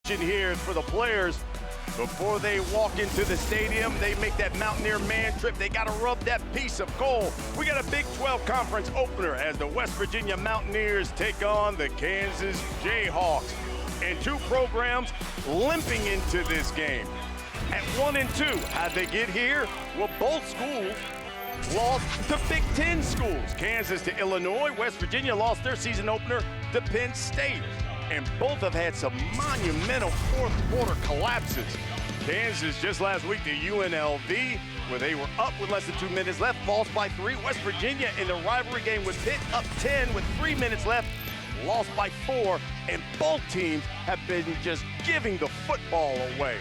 tradition here for the players. Before they walk into the stadium, they make that Mountaineer man trip. They got to rub that piece of coal. We got a Big 12 conference opener as the West Virginia Mountaineers take on the Kansas Jayhawks. And two programs limping into this game. At 1-2, how'd they get here? Well, both schools lost to Big Ten schools. Kansas to Illinois. West Virginia lost their season opener to Penn State. And both have had some monumental fourth quarter collapses. Kansas just last week to UNLV, where they were up with less than 2 minutes left, lost by 3. West Virginia in the rivalry game with Pitt up 10 with 3 minutes left, lost by 4. And both teams have been just giving the football away.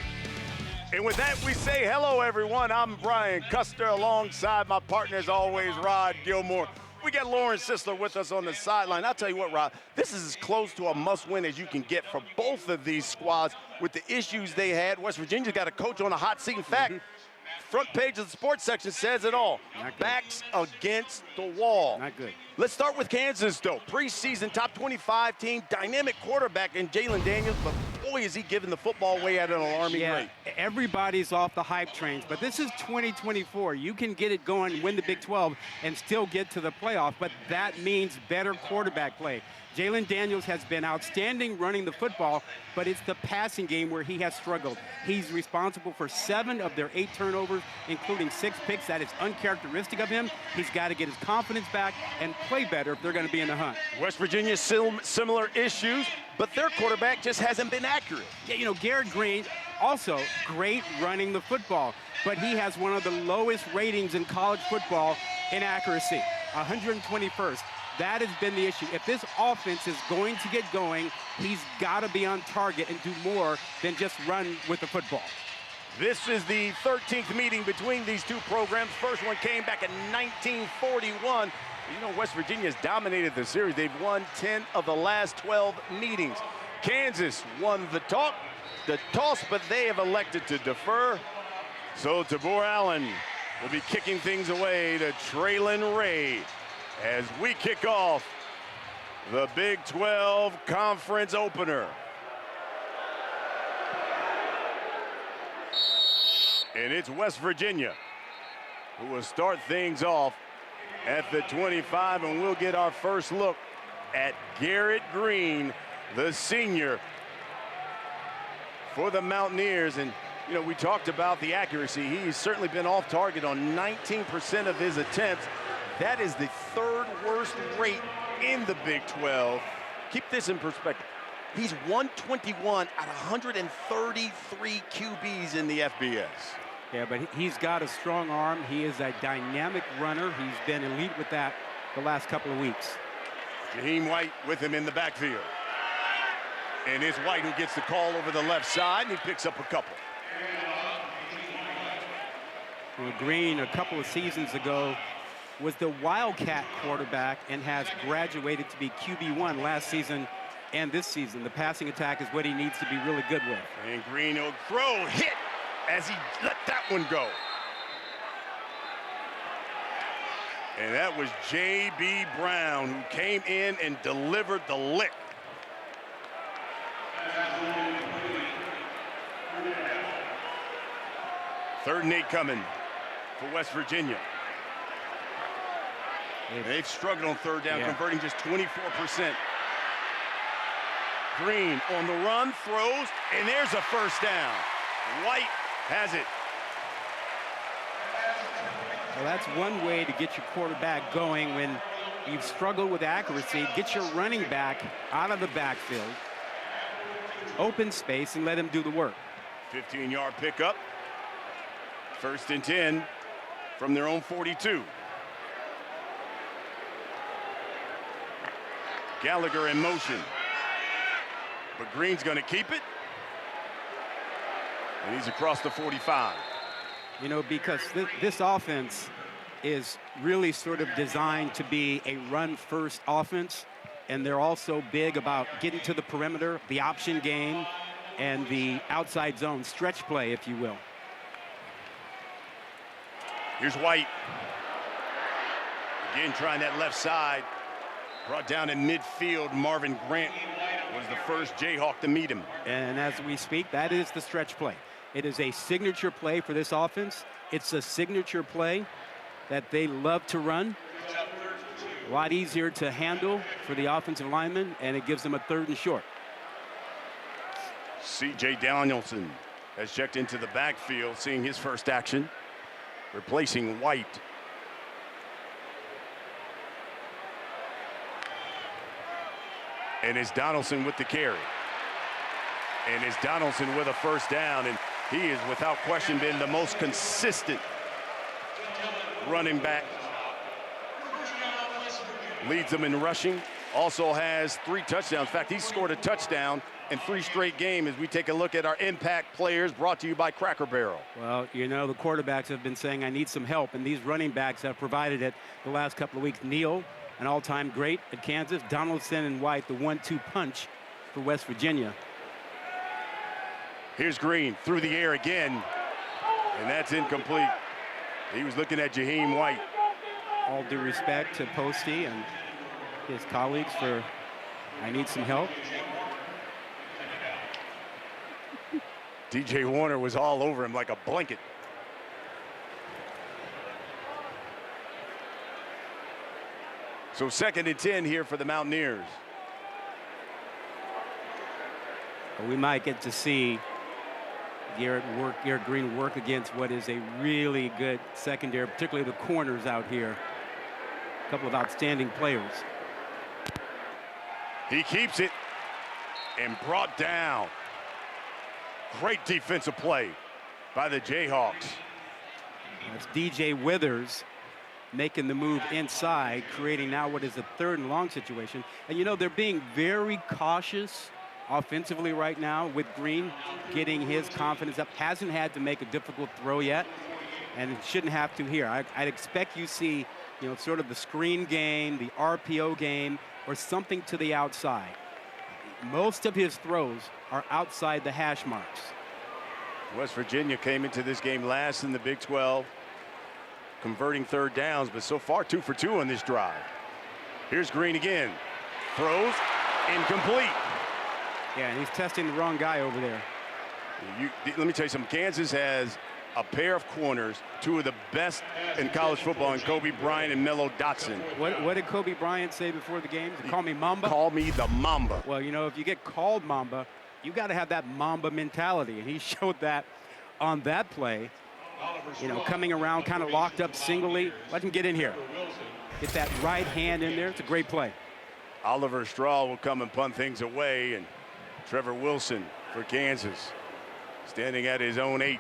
And with that, we say hello, everyone. I'm Brian Custer alongside my partner, as always, Rod Gilmore. We got Lauren Sisler with us on the sideline. I'll tell you what, Rod, this is as close to a must-win as you can get for both of these squads with the issues they had. West Virginia's got a coach on a hot seat. In fact, front page of the sports section says it all. Backs against the wall. Not good. Let's start with Kansas, though. Preseason top 25 team, dynamic quarterback in Jalon Daniels, but boy, is he giving the football away at an alarming rate. Everybody's off the hype trains, but this is 2024. You can get it going, win the Big 12, and still get to the playoff, but that means better quarterback play. Jalon Daniels has been outstanding running the football, but it's the passing game where he has struggled. He's responsible for 7 of their 8 turnovers, including 6 picks. That is uncharacteristic of him. He's got to get his confidence back and play better if they're going to be in the hunt. West Virginia, similar issues, but their quarterback just hasn't been accurate. Yeah, you know, Garrett Green, also great running the football, but he has one of the lowest ratings in college football in accuracy, 121st. That has been the issue. If this offense is going to get going, he's got to be on target and do more than just run with the football. This is the 13th meeting between these two programs. First one came back in 1941. You know, West Virginia's dominated the series. They've won 10 of the last 12 meetings. Kansas won the toss, but they have elected to defer. So Tabor Allen will be kicking things away to Traylon Ray as we kick off the Big 12 conference opener. And it's West Virginia who will start things off at the 25, and we'll get our first look at Garrett Green, the senior for the Mountaineers. And, you know, we talked about the accuracy. He's certainly been off target on 19% of his attempts. That is the 3rd worst rate in the Big 12. Keep this in perspective. He's 121 out of 133 QBs in the FBS. Yeah, but he's got a strong arm. He is a dynamic runner. He's been elite with that the last couple of weeks. Jaheim White with him in the backfield. And it's White who gets the call over the left side, and he picks up a couple. Well, Green, a couple of seasons ago, was the Wildcat quarterback and has graduated to be QB1 last season and this season. The passing attack is what he needs to be really good with. And Green will throw, hit as he let that one go. And that was J.B. Brown, who came in and delivered the lick. Third and 8 coming for West Virginia. They've struggled on third down, converting just 24%. Green on the run, throws, and there's a first down. White has it. Well, that's one way to get your quarterback going when you've struggled with accuracy. Get your running back out of the backfield, open space, and let him do the work. 15-yard pickup. 1st and 10 from their own 42. Gallagher in motion. But Green's going to keep it. And he's across the 45. You know, because this offense is really sort of designed to be a run-first offense, and they're also big about getting to the perimeter, the option game, and the outside zone stretch play, if you will. Here's White. Again, trying that left side. Brought down in midfield, Marvin Grant was the first Jayhawk to meet him. And as we speak, that is the stretch play. It is a signature play for this offense. It's a signature play that they love to run. A lot easier to handle for the offensive lineman, and it gives them a 3rd and short. C.J. Danielson has checked into the backfield, seeing his first action, replacing White. And it's Donaldson with the carry. And it's Donaldson with a first down, and he is without question been the most consistent running back. Leads them in rushing, also has 3 touchdowns. In fact, he's scored a touchdown in 3 straight games as we take a look at our impact players, brought to you by Cracker Barrel. Well, you know, the quarterbacks have been saying, I need some help, and these running backs have provided it the last couple of weeks. Neal, an all-time great at Kansas. Donaldson and White, the 1-2 punch for West Virginia. Here's Green through the air again, and that's incomplete. He was looking at Jaheim White. All due respect to Posty and his colleagues for, I need some help. DJ Warner was all over him like a blanket. So 2nd and 10 here for the Mountaineers. We might get to see Garrett Green work against what is a really good secondary, particularly the corners out here. A couple of outstanding players. He keeps it and brought down. Great defensive play by the Jayhawks. That's DJ Withers making the move inside, creating now what is a 3rd and long situation. And you know, they're being very cautious offensively right now with Green getting his confidence up. Hasn't had to make a difficult throw yet, and it shouldn't have to here. I'd expect you see, you know, sort of the screen game, the RPO game, or something to the outside. Most of his throws are outside the hash marks. West Virginia came into this game last in the Big 12, converting 3rd downs, but so far 2 for 2 on this drive. Here's Green again. Throws, incomplete. Yeah, and he's testing the wrong guy over there. Let me tell you something. Kansas has a pair of corners, 2 of the best in college football, in Kobe Bryant and Mello Dotson. What did Kobe Bryant say before the game? Call me Mamba? Call me the Mamba. Well, you know, if you get called Mamba, you got to have that Mamba mentality, and he showed that on that play. You know, coming around kind of locked up singly. Let him get in here. Get that right hand in there. It's a great play. Oliver Straw will come and punt things away, and Trevor Wilson for Kansas, standing at his own 8.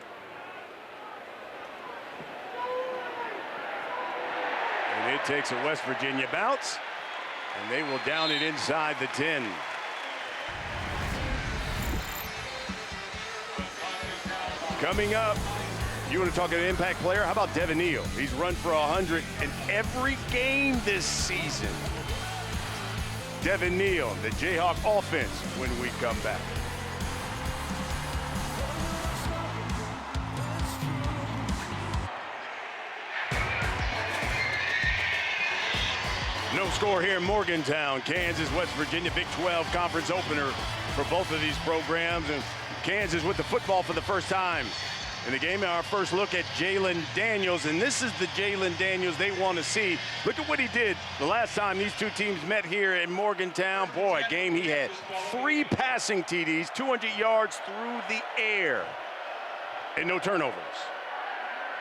And it takes a West Virginia bounce, and they will down it inside the 10. Coming up, you want to talk an impact player? How about Devin Neal? He's run for 100 in every game this season. Devin Neal, the Jayhawk offense, when we come back. No score here in Morgantown. Kansas, West Virginia, Big 12 conference opener for both of these programs. And Kansas with the football for the first time in the game. Our first look at Jalen Daniels, and this is the Jalen Daniels they want to see. Look at what he did the last time these 2 teams met here in Morgantown. Boy, a game he had 3 passing TDs, 200 yards through the air, and no turnovers.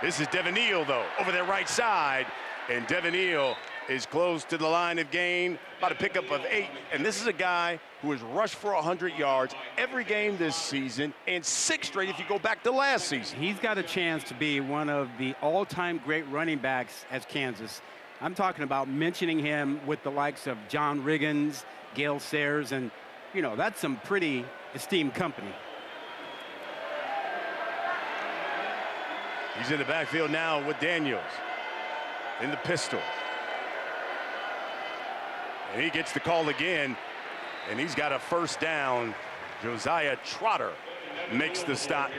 This is Devin Neal, though, over their right side, and Devin Neal is close to the line of gain, about a pickup of 8. And this is a guy who has rushed for 100 yards every game this season, and 6 straight if you go back to last season. He's got a chance to be one of the all-time great running backs as Kansas. I'm talking about mentioning him with the likes of John Riggins, Gale Sayers, and, you know, that's some pretty esteemed company. He's in the backfield now with Daniels in the pistol. And he gets the call again, and he's got a first down. Josiah Trotter makes the stop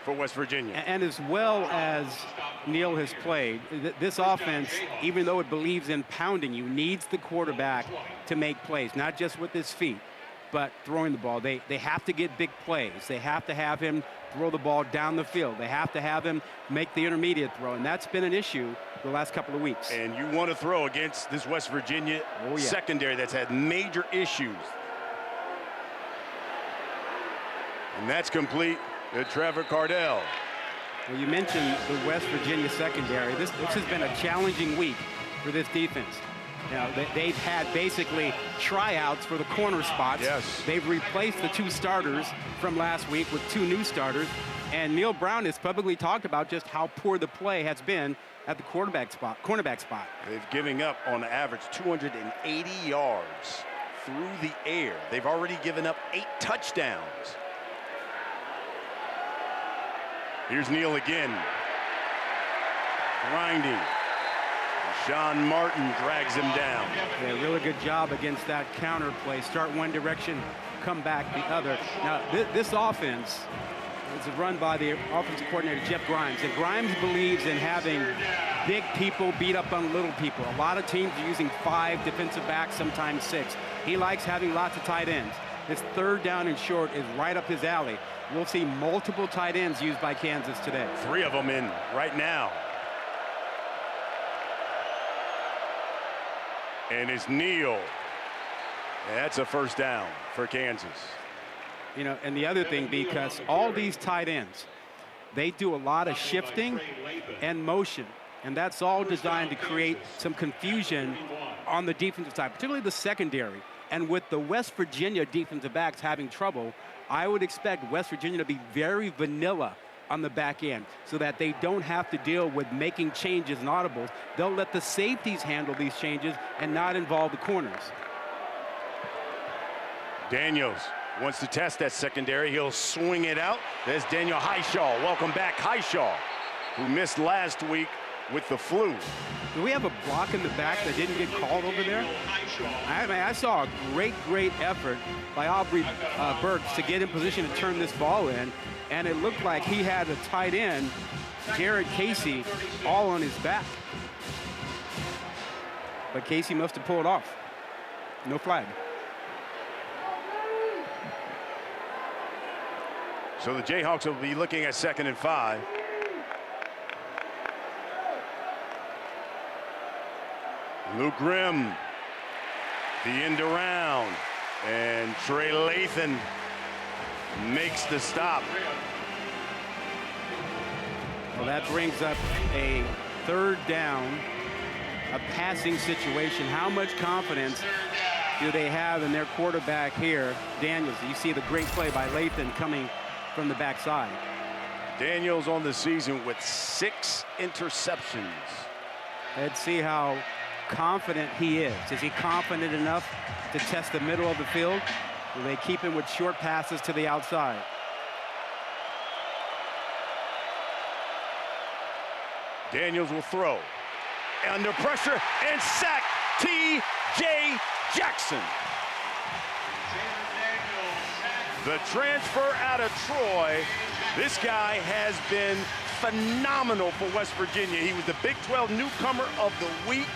for West Virginia. And as well as Neal has played, this offense, even though it believes in pounding you, needs the quarterback to make plays, not just with his feet. but throwing the ball. They have to get big plays. They have to have him throw the ball down the field. They have to have him make the intermediate throw, and that's been an issue the last couple of weeks. And you want to throw against this West Virginia secondary that's had major issues. And that's complete to Trevor Cardell. Well, you mentioned the West Virginia secondary. This has been a challenging week for this defense. You know, they've had basically tryouts for the corner spots. Yes. They've replaced the 2 starters from last week with 2 new starters. And Neil Brown has publicly talked about just how poor the play has been at the cornerback spot. They've giving up on average 280 yards through the air. They've already given up 8 touchdowns. Here's Neil again. Grinding. Sean Martin drags him down. Yeah, really good job against that counter play. Start one direction, come back the other. Now, this offense is run by the offensive coordinator, Jeff Grimes. And Grimes believes in having big people beat up on little people. A lot of teams are using 5 defensive backs, sometimes 6. He likes having lots of tight ends. This 3rd down and short is right up his alley. We'll see multiple tight ends used by Kansas today. 3 of them in right now. And it's Neal. And that's a 1st down for Kansas. You know, and the other thing, because all these tight ends, they do a lot of shifting and motion. And that's all designed to create some confusion on the defensive side, particularly the secondary. And with the West Virginia defensive backs having trouble, I would expect West Virginia to be very vanilla on the back end so that they don't have to deal with making changes and audibles. They'll let the safeties handle these changes and not involve the corners. Daniels wants to test that secondary. He'll swing it out. There's Daniel Highshaw. Welcome back, Highshaw, who missed last week with the flu. Do we have a block in the back that didn't get called over there? I saw a great effort by Aubrey Burks to get in position to turn this ball in, and it looked like he had a tight end, Jared Casey, all on his back. But Casey must have pulled off. No flag. So the Jayhawks will be looking at 2nd and 5. Luke Grimm, the end around, and Trey Lathan makes the stop. Well, that brings up a 3rd down, a passing situation. How much confidence do they have in their quarterback here, Daniels? You see the great play by Lathan coming from the backside. Daniels on the season with 6 interceptions. Let's see how confident he is. Is he confident enough to test the middle of the field? Will they keep him with short passes to the outside? Daniels will throw. Under pressure and sack. T.J. Jackson. The transfer out of Troy. This guy has been phenomenal for West Virginia. He was the Big 12 newcomer of the week.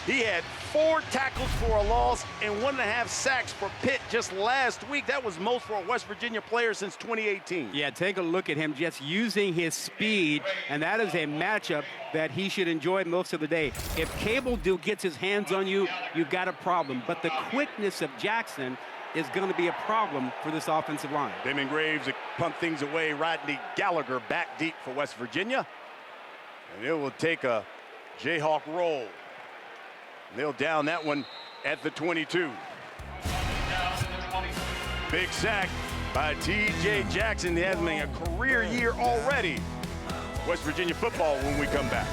He had 4 tackles for a loss and 1.5 sacks for Pitt just last week. That was most for a West Virginia player since 2018. Yeah, take a look at him just using his speed, and that is a matchup that he should enjoy most of the day. If Cable Duke gets his hands on you, you've got a problem. But the quickness of Jackson is going to be a problem for this offensive line. Damon Graves pumped things away. Rodney Gallagher back deep for West Virginia. And it will take a Jayhawk roll. They'll down that one at the 22. Big sack by T.J. Jackson. He has made a career year already. West Virginia football when we come back.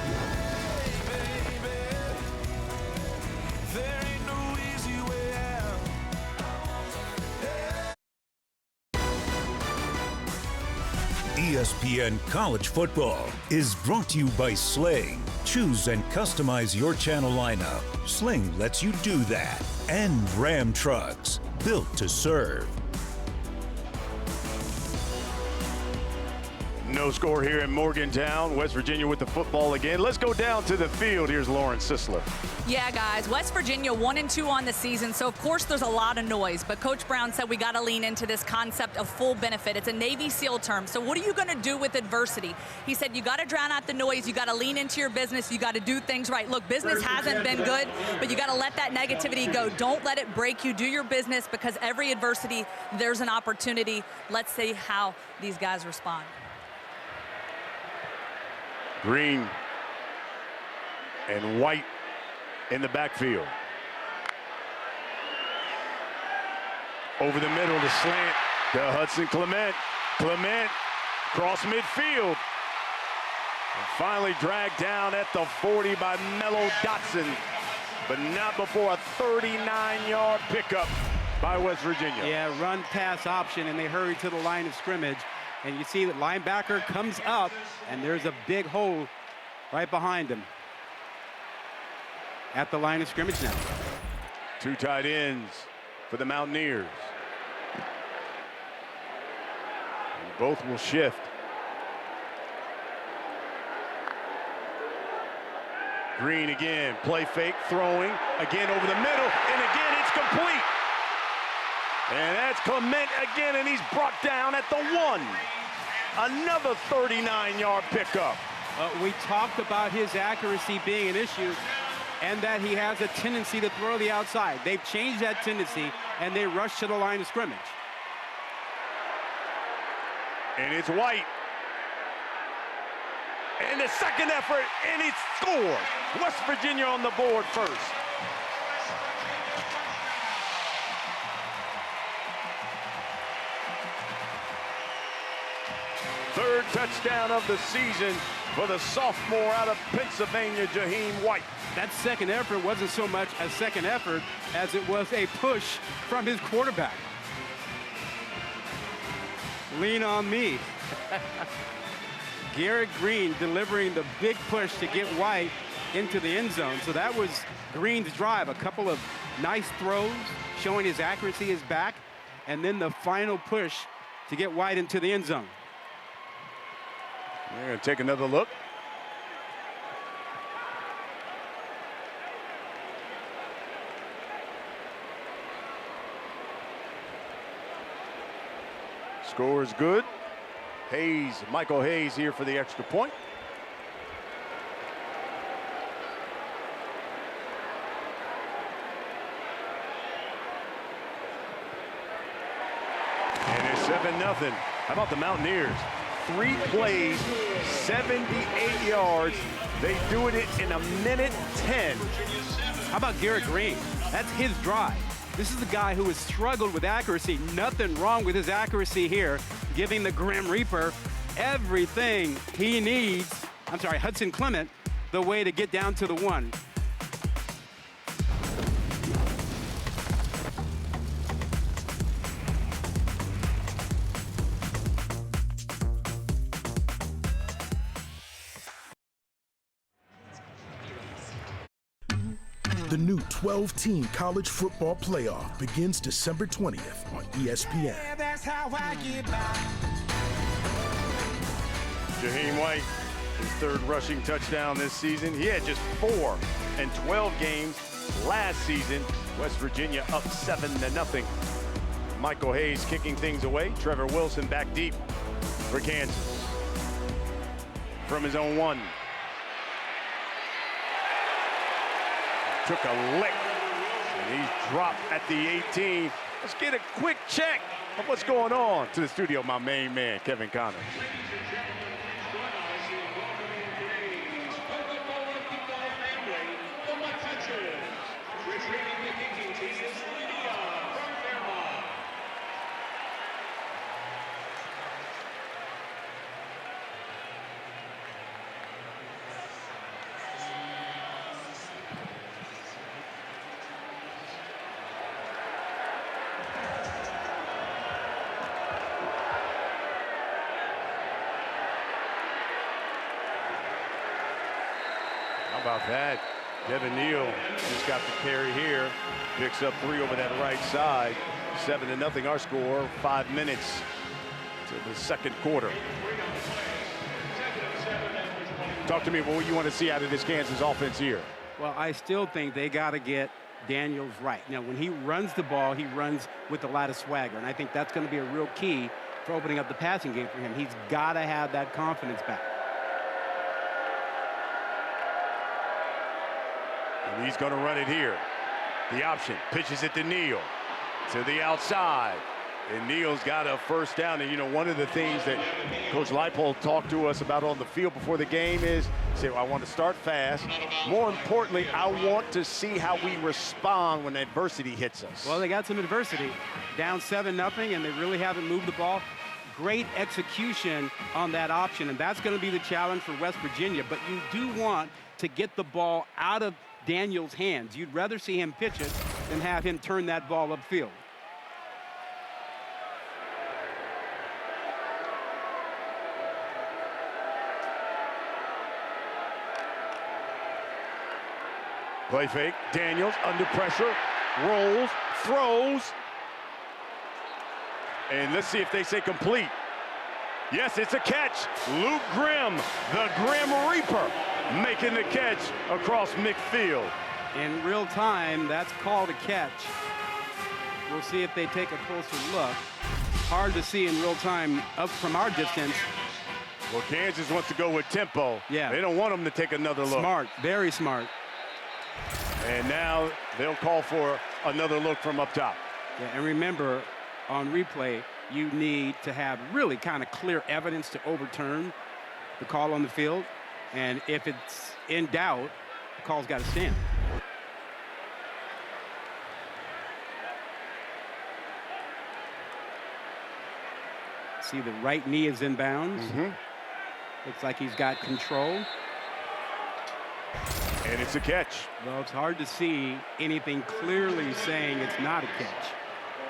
ESPN College Football is brought to you by Sling. Choose and customize your channel lineup. Sling lets you do that. And Ram Trucks, built to serve. No score here in Morgantown. West Virginia with the football again. Let's go down to the field. Here's Lauren Sisler. Yeah, guys, West Virginia 1-2 on the season, so of course there's a lot of noise, but Coach Brown said we got to lean into this concept of full benefit. It's a Navy SEAL term, so what are you going to do with adversity? He said you got to drown out the noise, you got to lean into your business, you got to do things right. Look, business hasn't been good, but you got to let that negativity go. Don't let it break you. Do your business, because every adversity, there's an opportunity. Let's see how these guys respond. Green and White in the backfield. Over the middle, the slant to Hudson Clement. Clement cross midfield. And finally dragged down at the 40 by Mello Dotson, but not before a 39-yard pickup by West Virginia. Yeah, run pass option, and they hurry to the line of scrimmage. And you see that linebacker comes up, and there's a big hole right behind him at the line of scrimmage now. Two tight ends for the Mountaineers. And both will shift. Green again, play fake, throwing, again over the middle, and again it's complete. And that's Clement again, and he's brought down at the 1. Another 39-yard pickup. We talked about his accuracy being an issue and that he has a tendency to throw the outside. They've changed that tendency, and they rush to the line of scrimmage. And it's White. And the second effort, and it scores. West Virginia on the board first. Third touchdown of the season for the sophomore out of Pennsylvania, Jaheim White. That second effort wasn't so much a second effort as it was a push from his quarterback. Lean on me. Garrett Green delivering the big push to get White into the end zone. So that was Green's drive. A couple of nice throws showing his accuracy is back, and then the final push to get White into the end zone. We're going to take another look. Score is good. Hayes, Michael Hayes here for the extra point. And it's 7-0. How about the Mountaineers? 3 plays, 78 yards. They do it in 1:10. How about Garrett Green? That's his drive. This is the guy who has struggled with accuracy. Nothing wrong with his accuracy here, giving the Grim Reaper everything he needs. I'm sorry, Hudson Clement, the way to get down to the 1. The new 12-team college football playoff begins December 20th on ESPN. Yeah, that's how I get by. Jaheim White, his 3rd rushing touchdown this season. He had just 4 in 12 games last season. West Virginia up 7-0. Michael Hayes kicking things away. Trevor Wilson back deep for Kansas. From his own 1. Took a lick, and he's dropped at the 18. Let's get a quick check of what's going on. To the studio, my main man, Kevin Connors. How about that? Devin Neal just got the carry here. Picks up 3 over that right side. 7-0 our score. 5 minutes to the second quarter. Talk to me about what you want to see out of this Kansas offense here. Well, I still think they got to get Daniels right. Now, when he runs the ball, he runs with a lot of swagger, and I think that's going to be a real key for opening up the passing game for him. He's got to have that confidence back. And he's going to run it here. The option, pitches it to Neal, to the outside. And Neal's got a first down. And, you know, one of the things that Coach Leipold talked to us about on the field before the game is, say, I want to start fast. More importantly, I want to see how we respond when adversity hits us. Well, they got some adversity. Down 7-0, and they really haven't moved the ball. Great execution on that option, and that's going to be the challenge for West Virginia. But you do want to get the ball out of Daniels' hands. You'd rather see him pitch it than have him turn that ball upfield. Play fake, Daniels under pressure, rolls, throws. And let's see if they say complete. Yes, it's a catch. Luke Grimm, the Grim Reaper, making the catch across midfield. In real time, that's called a catch. We'll see if they take a closer look. Hard to see in real time up from our distance. Well, Kansas wants to go with tempo. Yeah. They don't want them to take another look. Smart, very smart. And now they'll call for another look from up top. Yeah, and remember, on replay, you need to have really kind of clear evidence to overturn the call on the field. And if it's in doubt, the call's got to stand. See, the right knee is in bounds. Looks like he's got control. And it's a catch. Well, it's hard to see anything clearly saying it's not a catch.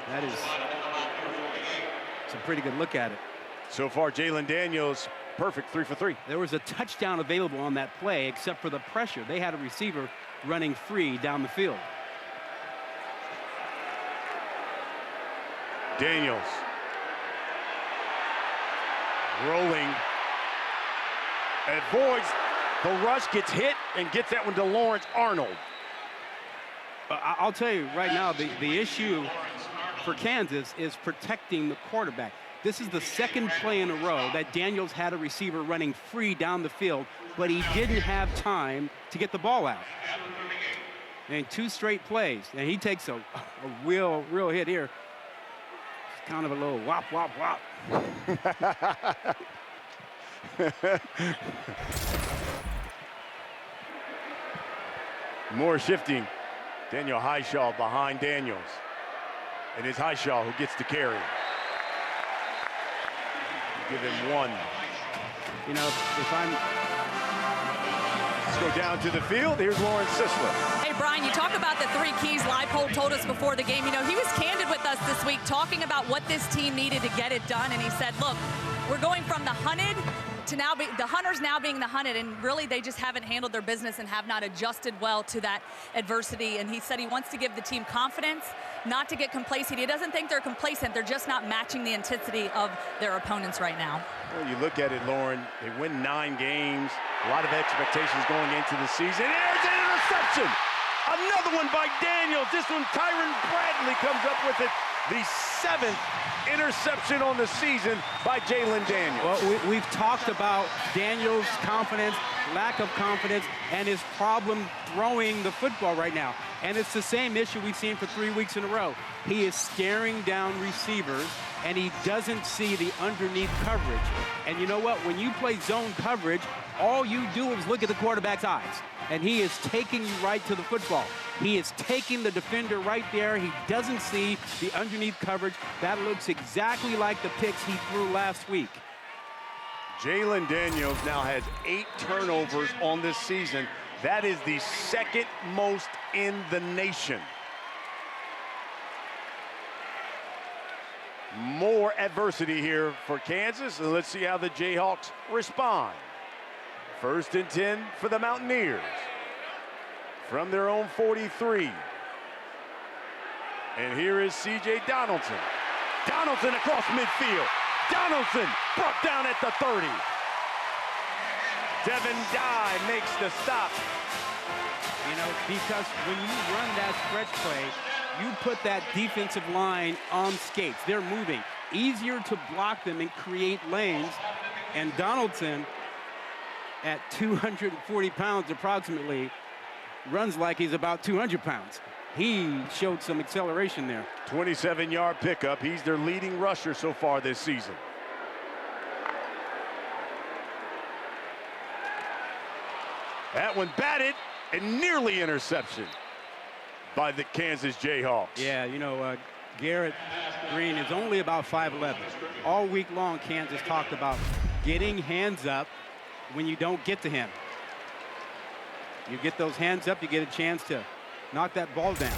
That is, it's a pretty good look at it. So far, Jalen Daniels, perfect 3 for 3. There was a touchdown available on that play, except for the pressure. They had a receiver running free down the field. Daniels. Rolling. Avoids the rush, gets hit, and gets that one to Lawrence Arnold. I'll tell you right now, the issue for Kansas is protecting the quarterback. This is the second play in a row that Daniels had a receiver running free down the field, but he didn't have time to get the ball out. And 2 straight plays, and he takes a real hit here. It's kind of a little whop, whop, whop. More shifting. Daniel Highshaw behind Daniels. And it's Highshaw who gets the carry. Give him 1. You know, if I'm... Let's go down to the field. Here's Lawrence Sisler. Hey, Brian, you talk about the 3 keys Leipold told us before the game. You know, he was candid with us this week talking about what this team needed to get it done. And he said, look, we're going from the hunted to now the hunters now being the hunted, and really they just haven't handled their business and have not adjusted well to that adversity. And he said he wants to give the team confidence, not to get complacent. He doesn't think they're complacent. They're just not matching the intensity of their opponents right now. Well, you look at it, Lauren, they win 9 games, a lot of expectations going into the season. There's an interception. Another one by Daniels. This one, Tyron Bradley comes up with it. The 7th interception on the season by Jalen Daniels. Well, we've talked about Daniels' confidence, lack of confidence, and his problem throwing the football right now. And it's the same issue we've seen for 3 weeks in a row. He is staring down receivers, and he doesn't see the underneath coverage. And you know what? When you play zone coverage, all you do is look at the quarterback's eyes. And he is taking you right to the football. He is taking the defender right there. He doesn't see the underneath coverage. That looks exactly like the picks he threw last week. Jalen Daniels now has 8 turnovers on this season. That is the 2nd most in the nation. More adversity here for Kansas, and let's see how the Jayhawks respond. 1st and 10 for the Mountaineers from their own 43. And here is C.J. Donaldson. Donaldson across midfield. Donaldson brought down at the 30. Devin Dye makes the stop. You know, because when you run that stretch play, you put that defensive line on skates. They're moving. Easier to block them and create lanes. And Donaldson, at 240 pounds approximately, runs like he's about 200 pounds. He showed some acceleration there. 27-yard pickup. He's their leading rusher so far this season. That one batted and nearly interception by the Kansas Jayhawks. Yeah, you know, Garrett Green is only about 5'11". All week long, Kansas talked about getting hands up when you don't get to him. You get those hands up, you get a chance to knock that ball down.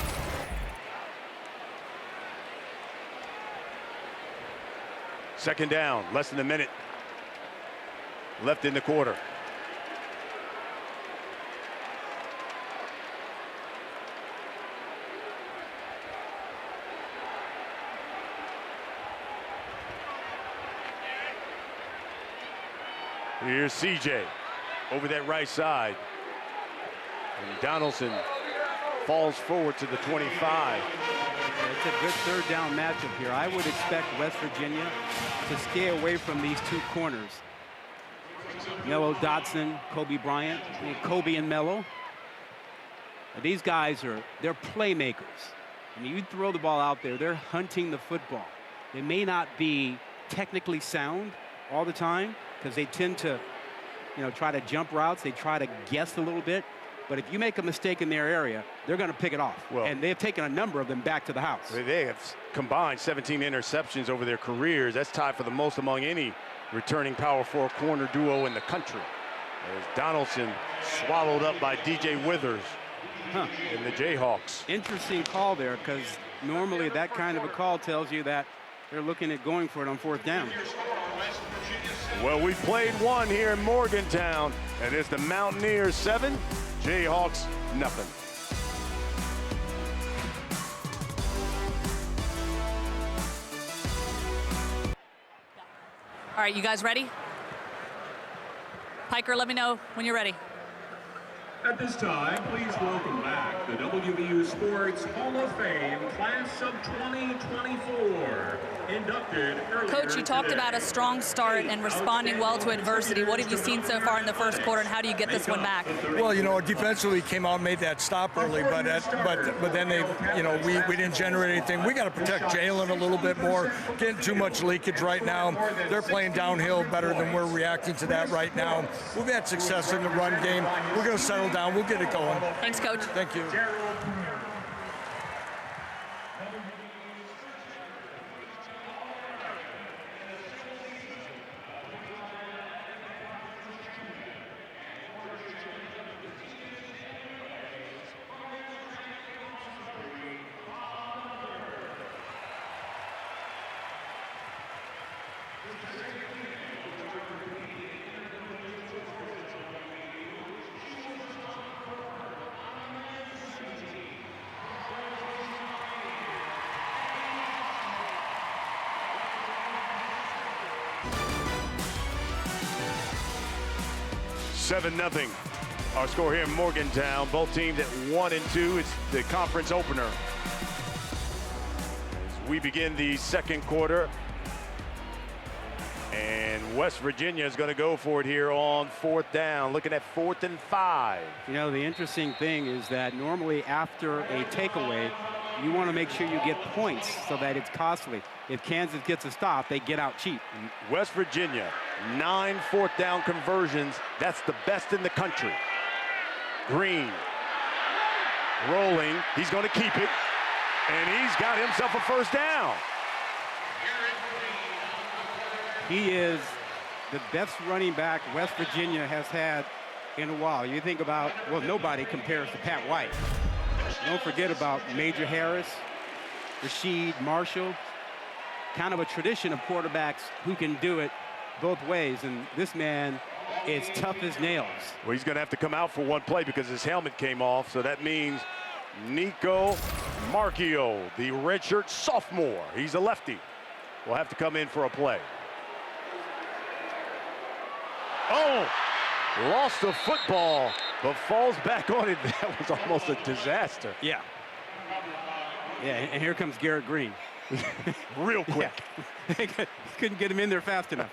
Second down, less than a minute left in the quarter. Here's CJ over that right side. And Donaldson falls forward to the 25. It's a good third down matchup here. I would expect West Virginia to stay away from these two corners. Mello Dotson, Kobe Bryant, Kobe and Mello. These guys they're playmakers. When you throw the ball out there, they're hunting the football. They may not be technically sound all the time because they tend to, you know, try to jump routes. They try to guess a little bit. But if you make a mistake in their area, they're going to pick it off. Well, and they've taken a number of them back to the house. They have combined 17 interceptions over their careers. That's tied for the most among any returning Power 4 corner duo in the country. As Donaldson swallowed up by DJ Withers in the Jayhawks. Interesting call there, because normally that kind of a call tells you that they're looking at going for it on fourth down. Well, we played one here in Morgantown, and it's the Mountaineers 7, Jayhawks nothing. All right, you guys ready? Piker, let me know when you're ready. At this time, please welcome back the WVU Sports Hall of Fame Class of 2024. Inducted earlier Coach, you talked today. about a strong start and responding well to adversity. What have you seen so far in the first quarter, and how do you get this one back? Well, you know, defensively came out and made that stop early, but then they, you know, we didn't generate anything. We got to protect Jalen a little bit more. Getting too much leakage right now. They're playing downhill better than we're reacting to that right now. We've had success in the run game. We're going to settle down. We'll get it going. Thanks, Coach. Thank you. Seven 0. Our score here in Morgantown. Both teams at 1 and 2. It's the conference opener. As we begin the second quarter, and West Virginia is going to go for it here on fourth down, looking at 4th and 5. You know, the interesting thing is that normally after a takeaway, you want to make sure you get points so that it's costly. If Kansas gets a stop, they get out cheap. West Virginia, 9 fourth down conversions. That's the best in the country. Green rolling. He's going to keep it, and he's got himself a first down. He is the best running back West Virginia has had in a while. You think about, well, nobody compares to Pat White. Don't forget about Major Harris, Rashid Marshall. Kind of a tradition of quarterbacks who can do it both ways, and this man is tough as nails. Well, he's going to have to come out for one play because his helmet came off, so that means Nico Marchio, the redshirt sophomore, he's a lefty, will have to come in for a play. Oh, Lost the football, but falls back on it. That was almost a disaster. Yeah. Yeah, and here comes Garrett Green. Real quick. Yeah. Couldn't get him in there fast enough.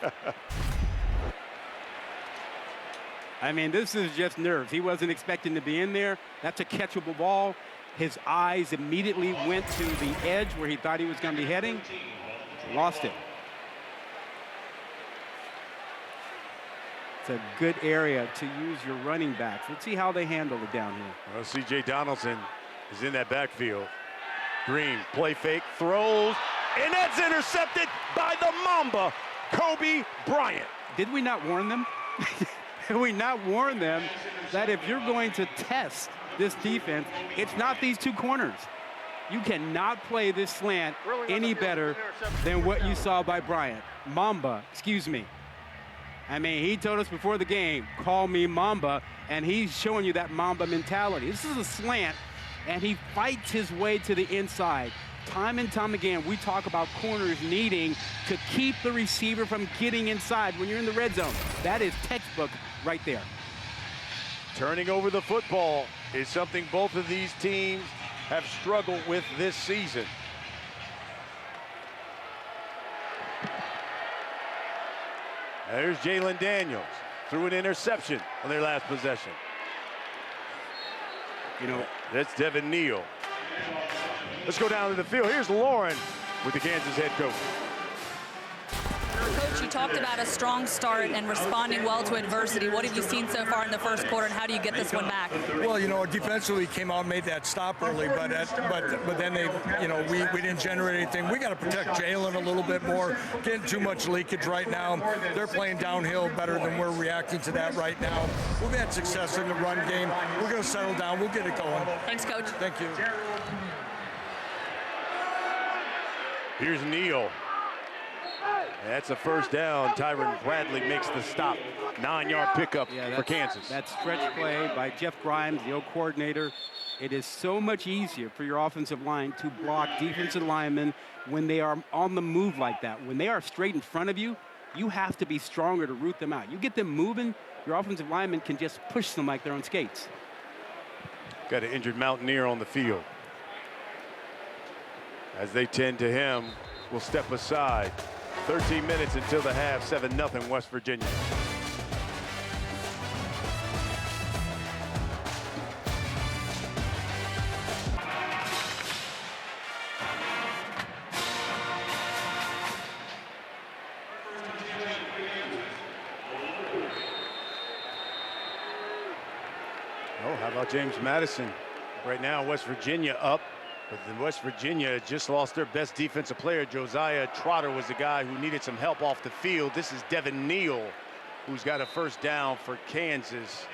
I mean, this is just nerves. He wasn't expecting to be in there. That's a catchable ball. His eyes immediately went to the edge where he thought he was going to be heading. Lost it. It's a good area to use your running backs. Let's see how they handle it down here. Well, C.J. Donaldson is in that backfield. Green, play fake, throws, and that's intercepted by the Mamba, Kobe Bryant. Did we not warn them? Did we not warn them that if you're going to test this defense, it's not these two corners. You cannot play this slant any better than what you saw by Bryant. Mamba, excuse me. I mean, he told us before the game, call me Mamba, and he's showing you that Mamba mentality. This is a slant, and he fights his way to the inside. Time and time again, we talk about corners needing to keep the receiver from getting inside when you're in the red zone. That is textbook right there. Turning over the football is something both of these teams have struggled with this season. There's Jalen Daniels, threw an interception on their last possession. You know, that's Devin Neal. Let's go down to the field. Here's Lauren with the Kansas head coach. Coach, you talked about a strong start and responding well to adversity. What have you seen so far in the first quarter, and how do you get this one back? Well, you know, defensively came out and made that stop early, but then they, you know, we didn't generate anything. We got to protect Jalen a little bit more. Getting too much leakage right now. They're playing downhill better than we're reacting to that right now. We've had success in the run game. We're going to settle down. We'll get it going. Thanks, Coach. Thank you. Here's Neal. That's a first down. Tyron Bradley makes the stop. 9-yard pickup for Kansas. That stretch play by Jeff Grimes, the old coordinator. It is so much easier for your offensive line to block defensive linemen when they are on the move like that. When they are straight in front of you, you have to be stronger to root them out. You get them moving, your offensive linemen can just push them like they're on skates. Got an injured Mountaineer on the field. As they tend to him, we'll step aside. 13 minutes until the half, 7-0 West Virginia. Oh, how about James Madison? Right now, West Virginia up. But then West Virginia just lost their best defensive player. Josiah Trotter was the guy who needed some help off the field. This is Devin Neal, who's got a first down for Kansas.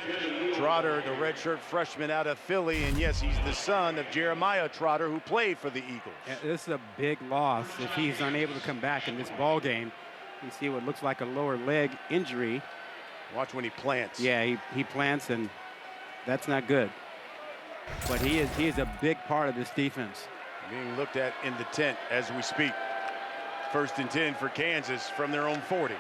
Trotter, the redshirt freshman out of Philly, and yes, he's the son of Jeremiah Trotter, who played for the Eagles. Yeah, this is a big loss if he's unable to come back in this ball game. You see what looks like a lower leg injury. Watch when he plants. Yeah, he plants, and that's not good. But he is a big part of this defense. Being looked at in the tent as we speak. 1st and 10 for Kansas from their own 40.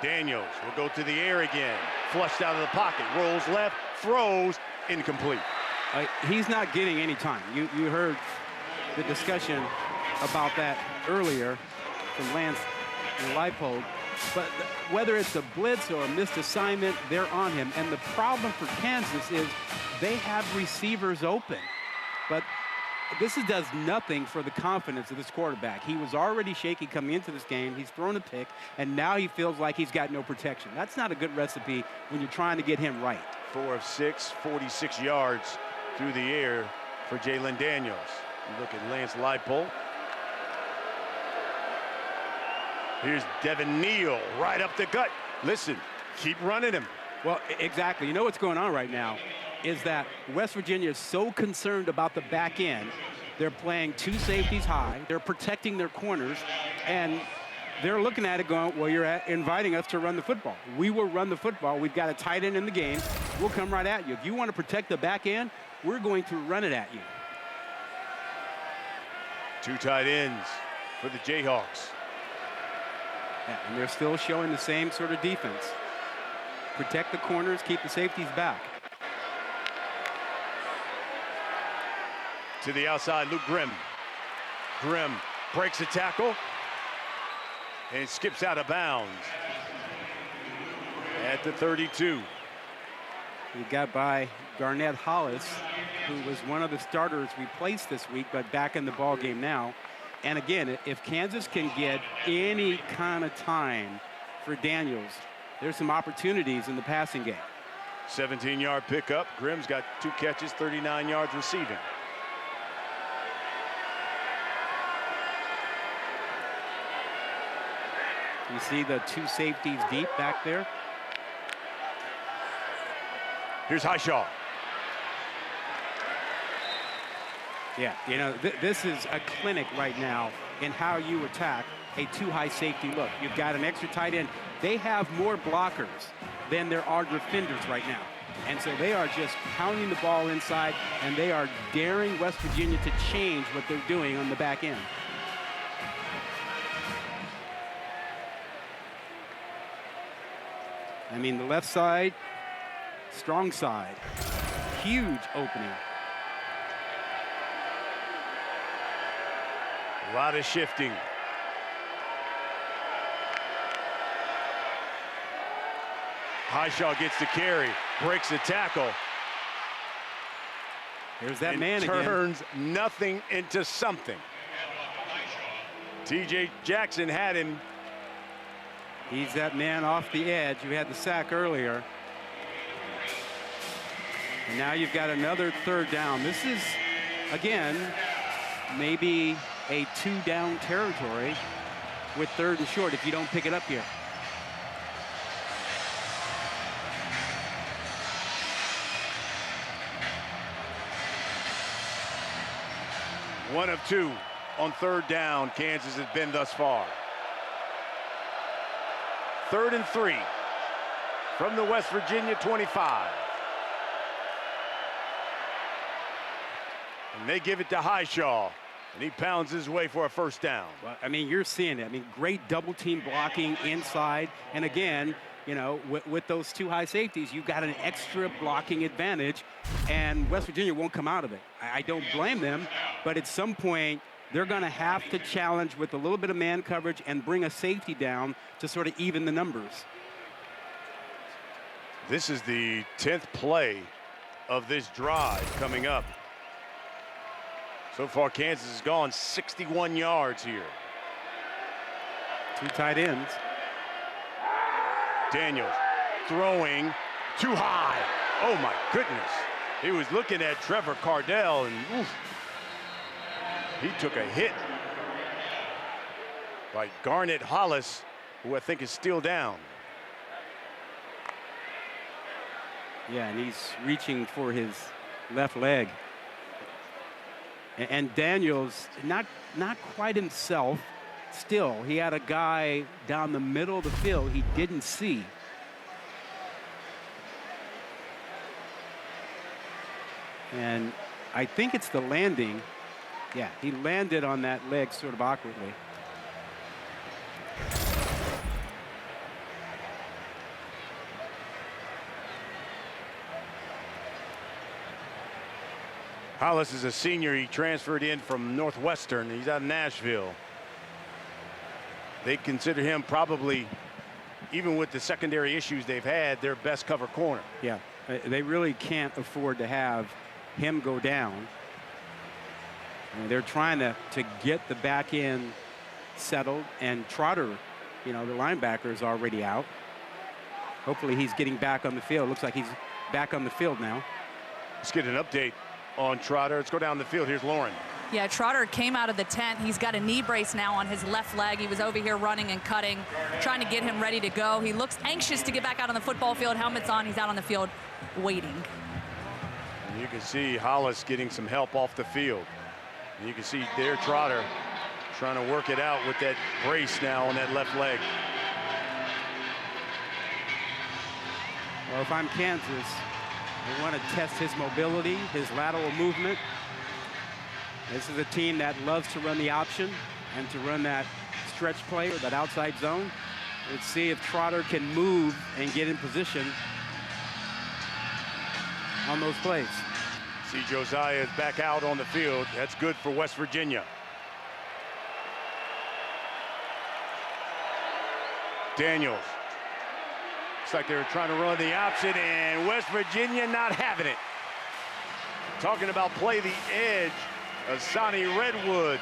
Daniels will go to the air again. Flushed out of the pocket, rolls left, throws, incomplete. He's not getting any time. You heard the discussion about that earlier from Lance Leipold. But whether it's a blitz or a missed assignment, they're on him. And the problem for Kansas is they have receivers open. But this does nothing for the confidence of this quarterback. He was already shaky coming into this game. He's thrown a pick, and now he feels like he's got no protection. That's not a good recipe when you're trying to get him right. 4 of 6, 46 yards through the air for Jalen Daniels. You look at Lance Leipold. Here's Devin Neal right up the gut. Listen, keep running him. Well, exactly. You know what's going on right now is that West Virginia is so concerned about the back end. They're playing 2 safeties high. They're protecting their corners, and they're looking at it going, well, you're inviting us to run the football. We will run the football. We've got a tight end in the game. We'll come right at you. If you want to protect the back end, we're going to run it at you. 2 tight ends for the Jayhawks. Yeah, and they're still showing the same sort of defense. protect the corners, keep the safeties back. To the outside, Luke Grimm. Grimm breaks a tackle and skips out of bounds at the 32. He got by Garnett Hollis, who was one of the starters we placed this week, but back in the ball game now. And again, if Kansas can get any kind of time for Daniels, there's some opportunities in the passing game. 17-yard pickup. Grimm's got 2 catches, 39 yards receiving. You see the 2 safeties deep back there. Here's Highshaw. Yeah, you know, this is a clinic right now in how you attack a 2-high safety look. You've got an extra tight end. They have more blockers than there are defenders right now. And so they are just pounding the ball inside, and they are daring West Virginia to change what they're doing on the back end. I mean, the left side, strong side, huge opening. A lot of shifting. Highshaw gets the carry, breaks the tackle. There's that and man again. Turns nothing into something. TJ Jackson had him. He's that man off the edge. You had the sack earlier. And now you've got another 3rd down. This is, again, maybe a 2-down territory with 3rd and short if you don't pick it up here. One of 2 on 3rd down Kansas has been thus far. 3rd and 3 from the West Virginia 25. And they give it to Highshaw, and he pounds his way for a 1st down. Well, I mean, you're seeing it. I mean, great double team blocking inside. And again, you know, with those 2 high safeties, you've got an extra blocking advantage, and West Virginia won't come out of it. I don't blame them, but at some point, they're going to have to challenge with a little bit of man coverage and bring a safety down to sort of even the numbers. This is the 10th play of this drive coming up. So far, Kansas has gone 61 yards here. 2 tight ends. Daniels throwing too high. Oh, my goodness. He was looking at Trevor Cardell, and oof, he took a hit by Garnett Hollis, who I think is still down. Yeah, and he's reaching for his left leg. And Daniels, not quite himself. Still, he had a guy down the middle of the field he didn't see. And I think it's the landing. Yeah, he landed on that leg sort of awkwardly. Hollis is a senior. He transferred in from Northwestern. He's out of Nashville. They consider him probably, even with the secondary issues they've had, their best cover corner. Yeah, they really can't afford to have him go down. I mean, they're trying to get the back end settled, and Trotter, you know, the linebacker, is already out. Hopefully he's getting back on the field. Looks like he's back on the field now. Let's get an update on Trotter. Let's go down the field. Here's Lauren. Yeah, Trotter came out of the tent. He's got a knee brace now on his left leg. He was over here running and cutting, trying to get him ready to go. He looks anxious to get back out on the football field. Helmet's on. He's out on the field waiting. And you can see Hollis getting some help off the field. And you can see there Trotter trying to work it out with that brace now on that left leg. Well, if I'm Kansas, I want to test his mobility, his lateral movement. This is a team that loves to run the option and to run that stretch play or that outside zone. Let's see if Trotter can move and get in position on those plays. See, Josiah is back out on the field. That's good for West Virginia. Daniels. Looks like they were trying to run the option, and West Virginia not having it. Talking about play the edge, Sonny Redwood.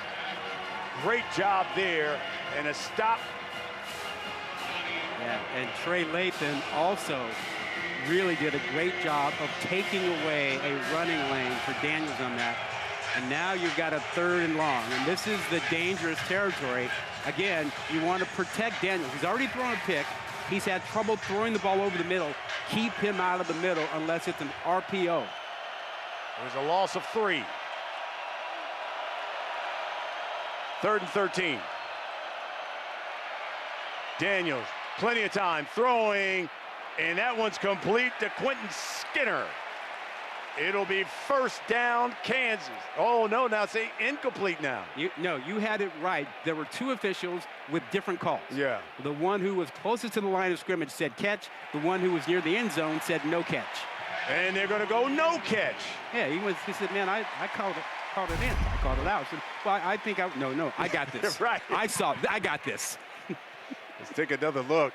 Great job there, and a stop. Yeah, and Trey Lathan also really did a great job of taking away a running lane for Daniels on that. And now you've got a 3rd and long, and this is the dangerous territory. Again, you want to protect Daniels. He's already thrown a pick. He's had trouble throwing the ball over the middle. Keep him out of the middle unless it's an RPO. There's a loss of 3. 3rd and 13. Daniels, plenty of time throwing, and that one's complete to Quentin Skinner. It'll be 1st down, Kansas. Oh, no, now say incomplete now. No, you had it right. There were 2 officials with different calls. Yeah. The one who was closest to the line of scrimmage said catch. The one who was near the end zone said no catch. And they're going to go no catch. Yeah, he said, man, I called it in. I called it out. I said, well, I think no, I got this. Right. I got this. Let's take another look.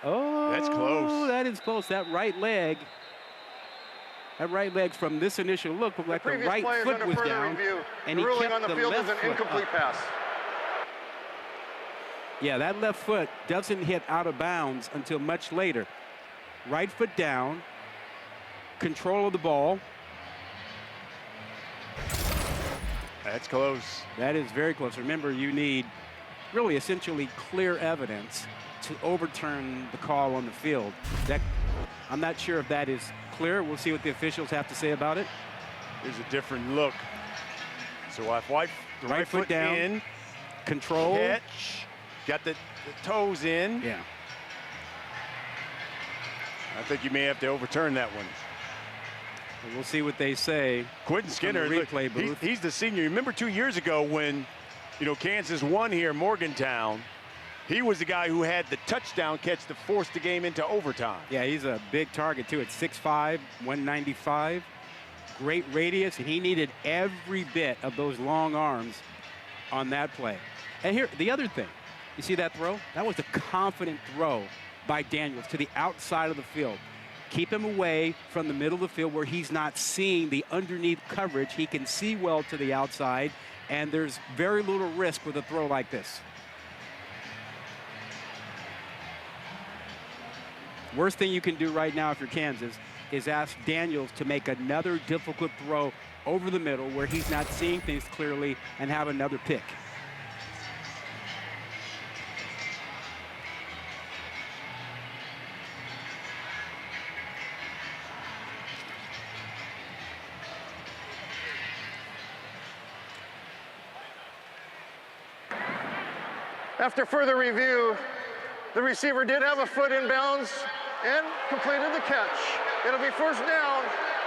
Oh, that's close. That is close. That right leg from this initial look looked like the right foot was down, and he kept on the field left as an foot incomplete up. pass. Yeah, that left foot doesn't hit out of bounds until much later. Right foot down, control of the ball. That's close. That is very close. Remember, you need really essentially clear evidence to overturn the call on the field. I'm not sure if that is clear. We'll see what the officials have to say about it. Here's a different look. So the right foot down, in, control, catch, got the toes in. Yeah. I think you may have to overturn that one. We'll see what they say. Quentin Skinner, replay booth. He's the senior. Remember 2 years ago when, Kansas won here in Morgantown? He was the guy who had the touchdown catch to force the game into overtime. Yeah, he's a big target, too. At 6'5", 195. Great radius, and he needed every bit of those long arms on that play. And here, the other thing. You see that throw? That was a confident throw by Daniels to the outside of the field. Keep him away from the middle of the field where he's not seeing the underneath coverage. He can see well to the outside, and there's very little risk with a throw like this. Worst thing you can do right now if you're Kansas is ask Daniels to make another difficult throw over the middle where he's not seeing things clearly and have another pick. After further review, the receiver did have a foot in bounds and completed the catch. It'll be 1st down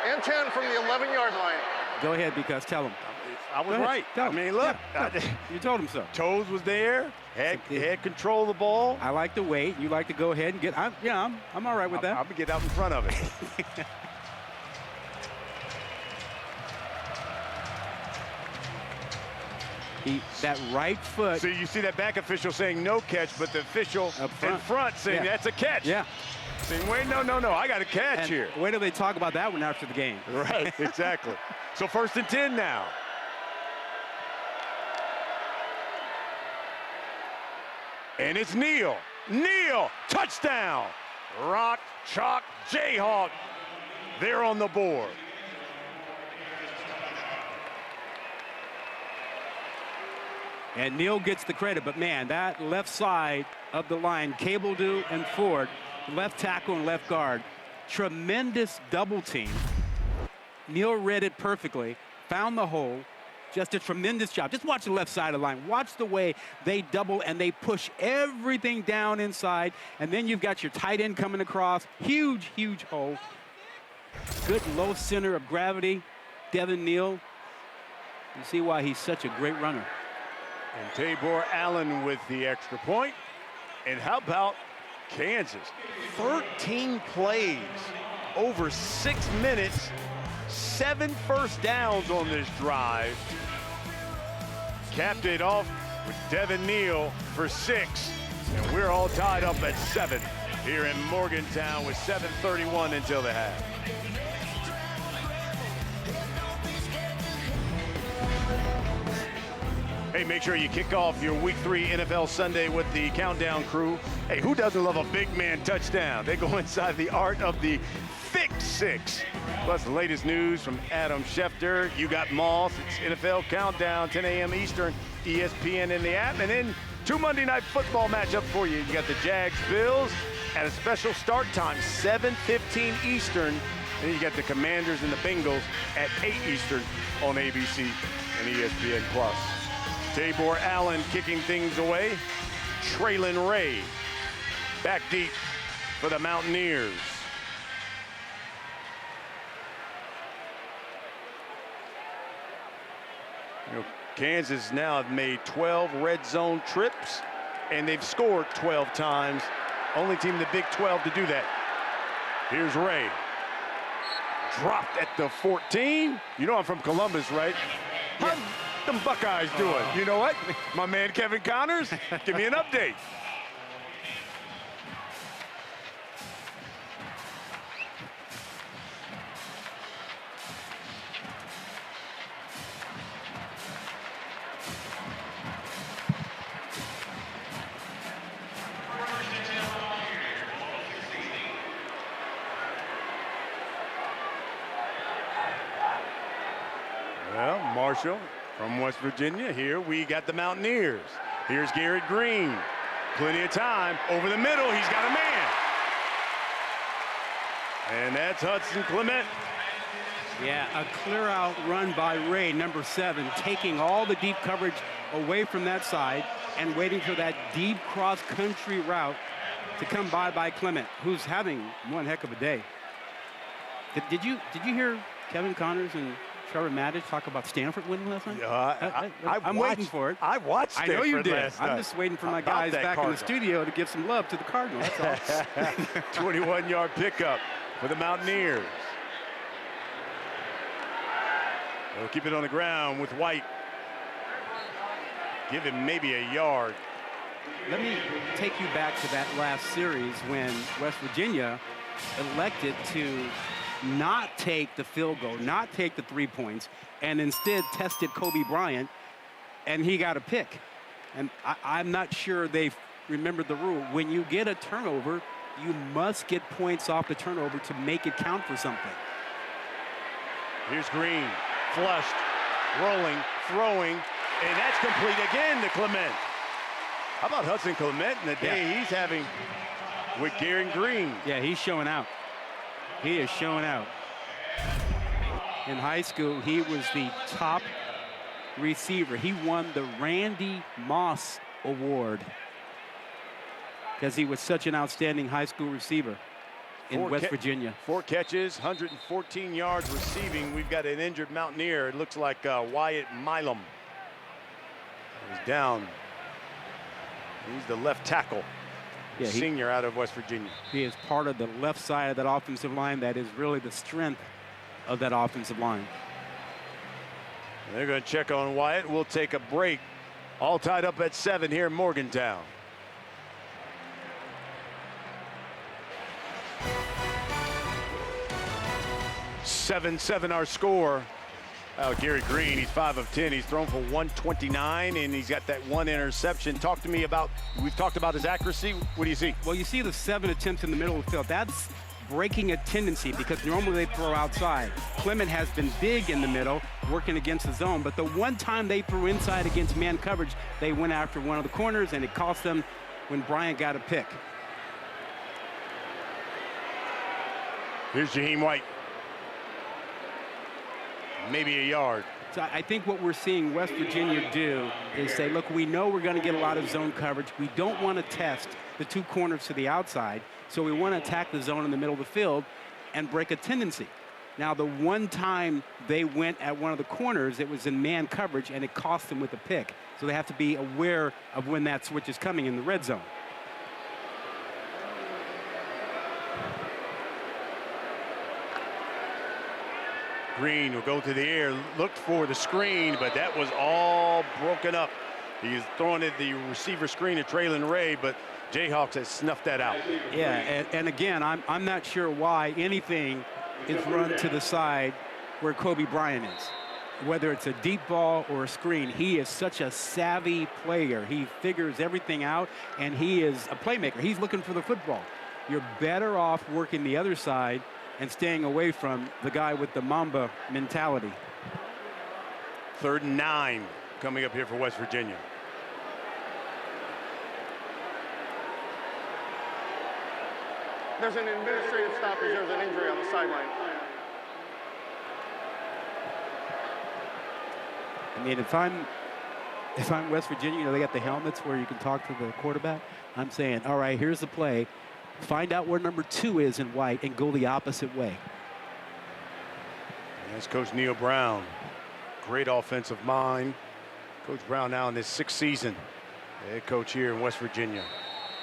and 10 from the 11-yard line. Go ahead, because tell him. I was right. I mean, look. You told him so. Toes was there. Had control of the ball. I like to wait. You like to go ahead and get. I'm all right with that. I'm going to get out in front of it. That right foot. So you see that back official saying no catch, but the official in front saying that's a catch. Yeah. Saying, wait, no, I got a catch here. Wait till they talk about that one after the game. Right, exactly. So 1st and 10 now. And it's Neal. Neal, touchdown. Rock, Chalk, Jayhawk. They're on the board. And Neal gets the credit, but man, that left side of the line, Cabledew and Ford, left tackle and left guard, tremendous double team. Neal read it perfectly, found the hole, just a tremendous job. Just watch the left side of the line. Watch the way they double and they push everything down inside, and then you've got your tight end coming across. Huge, huge hole. Good low center of gravity, Devin Neal. You see why he's such a great runner. And Tabor Allen with the extra point. And how about Kansas? 13 plays, over 6 minutes, 7 first downs on this drive. Capped it off with Devin Neal for 6. And we're all tied up at 7 here in Morgantown with 7:31 until the half. Hey, make sure you kick off your Week 3 NFL Sunday with the Countdown crew. Hey, who doesn't love a big man touchdown? They go inside the art of the Thick Six. Plus the latest news from Adam Schefter. You got Moss. It's NFL Countdown, 10 a.m. Eastern, ESPN in the app. And then 2 Monday Night Football matchups for you. You got the Jags-Bills at a special start time, 7:15 Eastern. And then you got the Commanders and the Bengals at 8 Eastern on ABC and ESPN+. Tabor Allen kicking things away. Traylon Ray back deep for the Mountaineers. You know, Kansas now have made 12 red zone trips, and they've scored 12 times. Only team in the Big 12 to do that. Here's Ray. Dropped at the 14. You know I'm from Columbus, right? Yeah. Them Buckeyes doing? You know what? My man Kevin Connors, give me an update. Well, Marshall from West Virginia. Here we got the Mountaineers. Here's Garrett Green. Plenty of time. Over the middle, he's got a man. And that's Hudson Clement. Yeah, a clear out run by Ray, number 7, taking all the deep coverage away from that side and waiting for that deep cross-country route to come by Clement, who's having one heck of a day. Did you hear Kevin Connors and Trevor Maddich talk about Stanford winning last night? I'm waiting for it. I watched Stanford. I know you did. Last night. I'm just waiting for my guys back in the studio to give some love to the Cardinals. That's all. 21-yard pickup for the Mountaineers. They'll keep it on the ground with White. Give him maybe a yard. Let me take you back to that last series when West Virginia elected to not take the field goal, not take the 3 points, and instead tested Kobe Bryant, and he got a pick. And I'm not sure they've remembered the rule. When you get a turnover, you must get points off the turnover to make it count for something. Here's Green, flushed, rolling, throwing, and that's complete again to Clement. How about Hudson Clement in the day he's having with Garrett Green? Yeah, he's showing out. He is showing out. In high school, he was the top receiver. He won the Randy Moss Award because he was such an outstanding high school receiver in West Virginia. 4 catches, 114 yards receiving. We've got an injured Mountaineer. It looks like Wyatt Milam. He's down. He's the left tackle. Yeah, senior out of West Virginia. He is part of the left side of that offensive line. That is really the strength of that offensive line. They're going to check on Wyatt. We'll take a break. All tied up at 7 here in Morgantown. Seven our score. Garrett Green, he's 5 of 10. He's thrown for 129, and he's got that 1 interception. Talk to me about, we've talked about his accuracy. What do you see? Well, you see the 7 attempts in the middle of the field. That's breaking a tendency because normally they throw outside. Clement has been big in the middle, working against the zone, but the one time they threw inside against man coverage, they went after one of the corners, and it cost them when Bryant got a pick. Here's Jaheim White. Maybe a yard. So I think what we're seeing West Virginia do is say, look, we know we're going to get a lot of zone coverage. We don't want to test the 2 corners to the outside, so we want to attack the zone in the middle of the field and break a tendency. Now, the one time they went at one of the corners, it was in man coverage, and it cost them with a pick. So they have to be aware of when that switch is coming in the red zone. Green will go to the air, looked for the screen, but that was all broken up. He's throwing it the receiver screen to Traylon Ray, but Jayhawks has snuffed that out. Yeah, and again, I'm not sure why anything is run to the side where Kobe Bryant is. Whether it's a deep ball or a screen, he is such a savvy player. He figures everything out, and he is a playmaker. He's looking for the football. You're better off working the other side and staying away from the guy with the Mamba mentality. 3rd and 9 coming up here for West Virginia. There's an administrative stoppage. There's an injury on the sideline. I mean, if I'm West Virginia, you know, they got the helmets where you can talk to the quarterback. I'm saying, all right, here's the play. Find out where number 2 is in white and go the opposite way. That's Coach Neil Brown. Great offensive mind. Coach Brown now in his 6th season. Head coach here in West Virginia.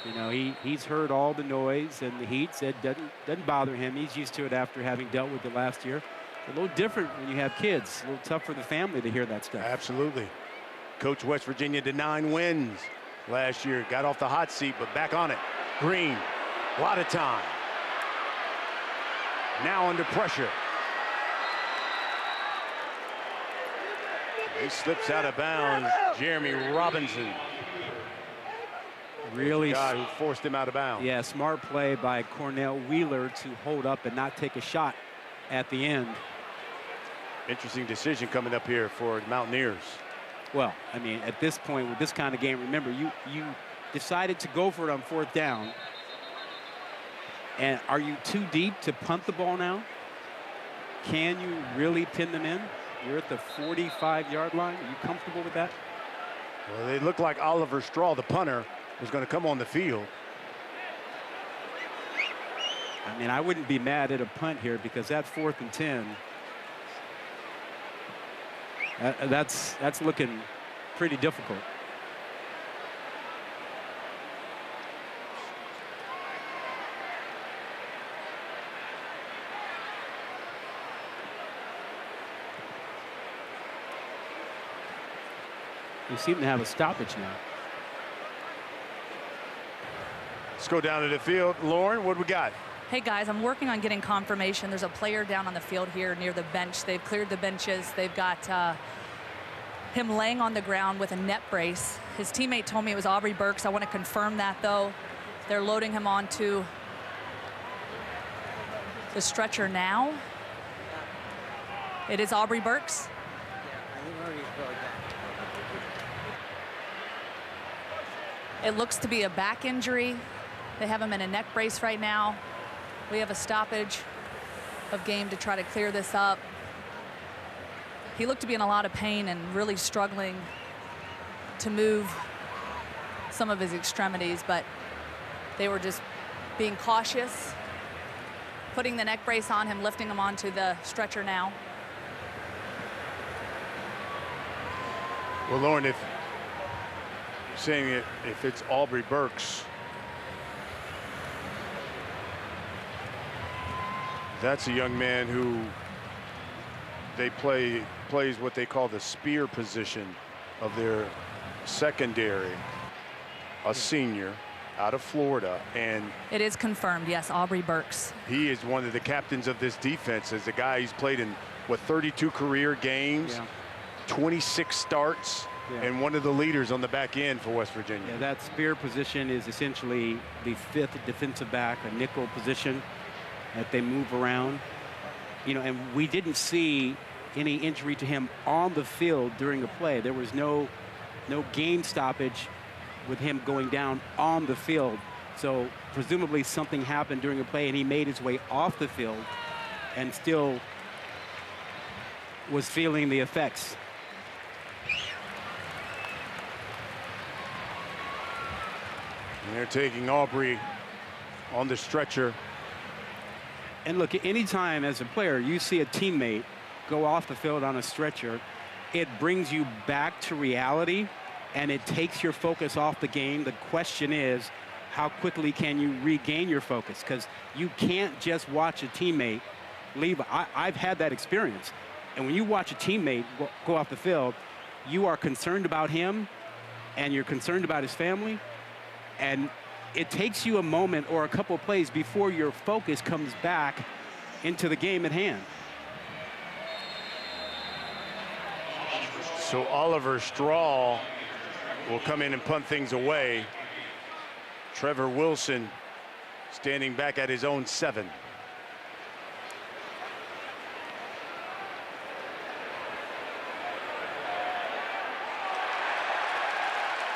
You know, he's heard all the noise and the heat. Said doesn't bother him. He's used to it after having dealt with it last year. It's a little different when you have kids. A little tough for the family to hear that stuff. Absolutely. Coach West Virginia to 9 wins last year. Got off the hot seat, but back on it. Green, a lot of time. Now under pressure. He slips out of bounds. Jeremy Robinson. Really, the guy who forced him out of bounds. Yeah, smart play by Cornell Wheeler to hold up and not take a shot at the end. Interesting decision coming up here for the Mountaineers. Well, I mean, at this point with this kind of game, remember, you decided to go for it on 4th down. And are you too deep to punt the ball now? Can you really pin them in? You're at the 45-yard line. Are you comfortable with that? Well, they look like Oliver Straw, the punter, was going to come on the field. I mean, I wouldn't be mad at a punt here because that 4th and 10, that's looking pretty difficult. We seem to have a stoppage now. Let's go down to the field. Lauren, what do we got? Hey guys, I'm working on getting confirmation. There's a player down on the field here near the bench. They've cleared the benches. They've got him laying on the ground with a neck brace. His teammate told me it was Aubrey Burks. I want to confirm that though. They're loading him onto the stretcher now. It is Aubrey Burks. It looks to be a back injury. They have him in a neck brace right now. We have a stoppage of game to try to clear this up. He looked to be in a lot of pain and really struggling to move some of his extremities, but they were just being cautious, putting the neck brace on him, lifting him onto the stretcher now. Well, Lauren, if you're saying it, if it's Aubrey Burks, that's a young man who plays what they call the spear position of their secondary, a senior out of Florida. And it is confirmed, yes, Aubrey Burks. He is one of the captains of this defense as a guy he's played in, what, 32 career games, 26 starts, and one of the leaders on the back end for West Virginia. Yeah, that spear position is essentially the 5th defensive back, a nickel position that they move around. You know, and we didn't see any injury to him on the field during the play. There was no game stoppage with him going down on the field. So presumably something happened during the play and he made his way off the field and still was feeling the effects. And they're taking Aubrey on the stretcher. And look, anytime as a player you see a teammate go off the field on a stretcher, it brings you back to reality and it takes your focus off the game. The question is, how quickly can you regain your focus? Because you can't just watch a teammate leave. I've had that experience. And when you watch a teammate go off the field, you are concerned about him and you're concerned about his family. And it takes you a moment or a couple of plays before your focus comes back into the game at hand. So Oliver Straw will come in and punt things away. Trevor Wilson standing back at his own 7.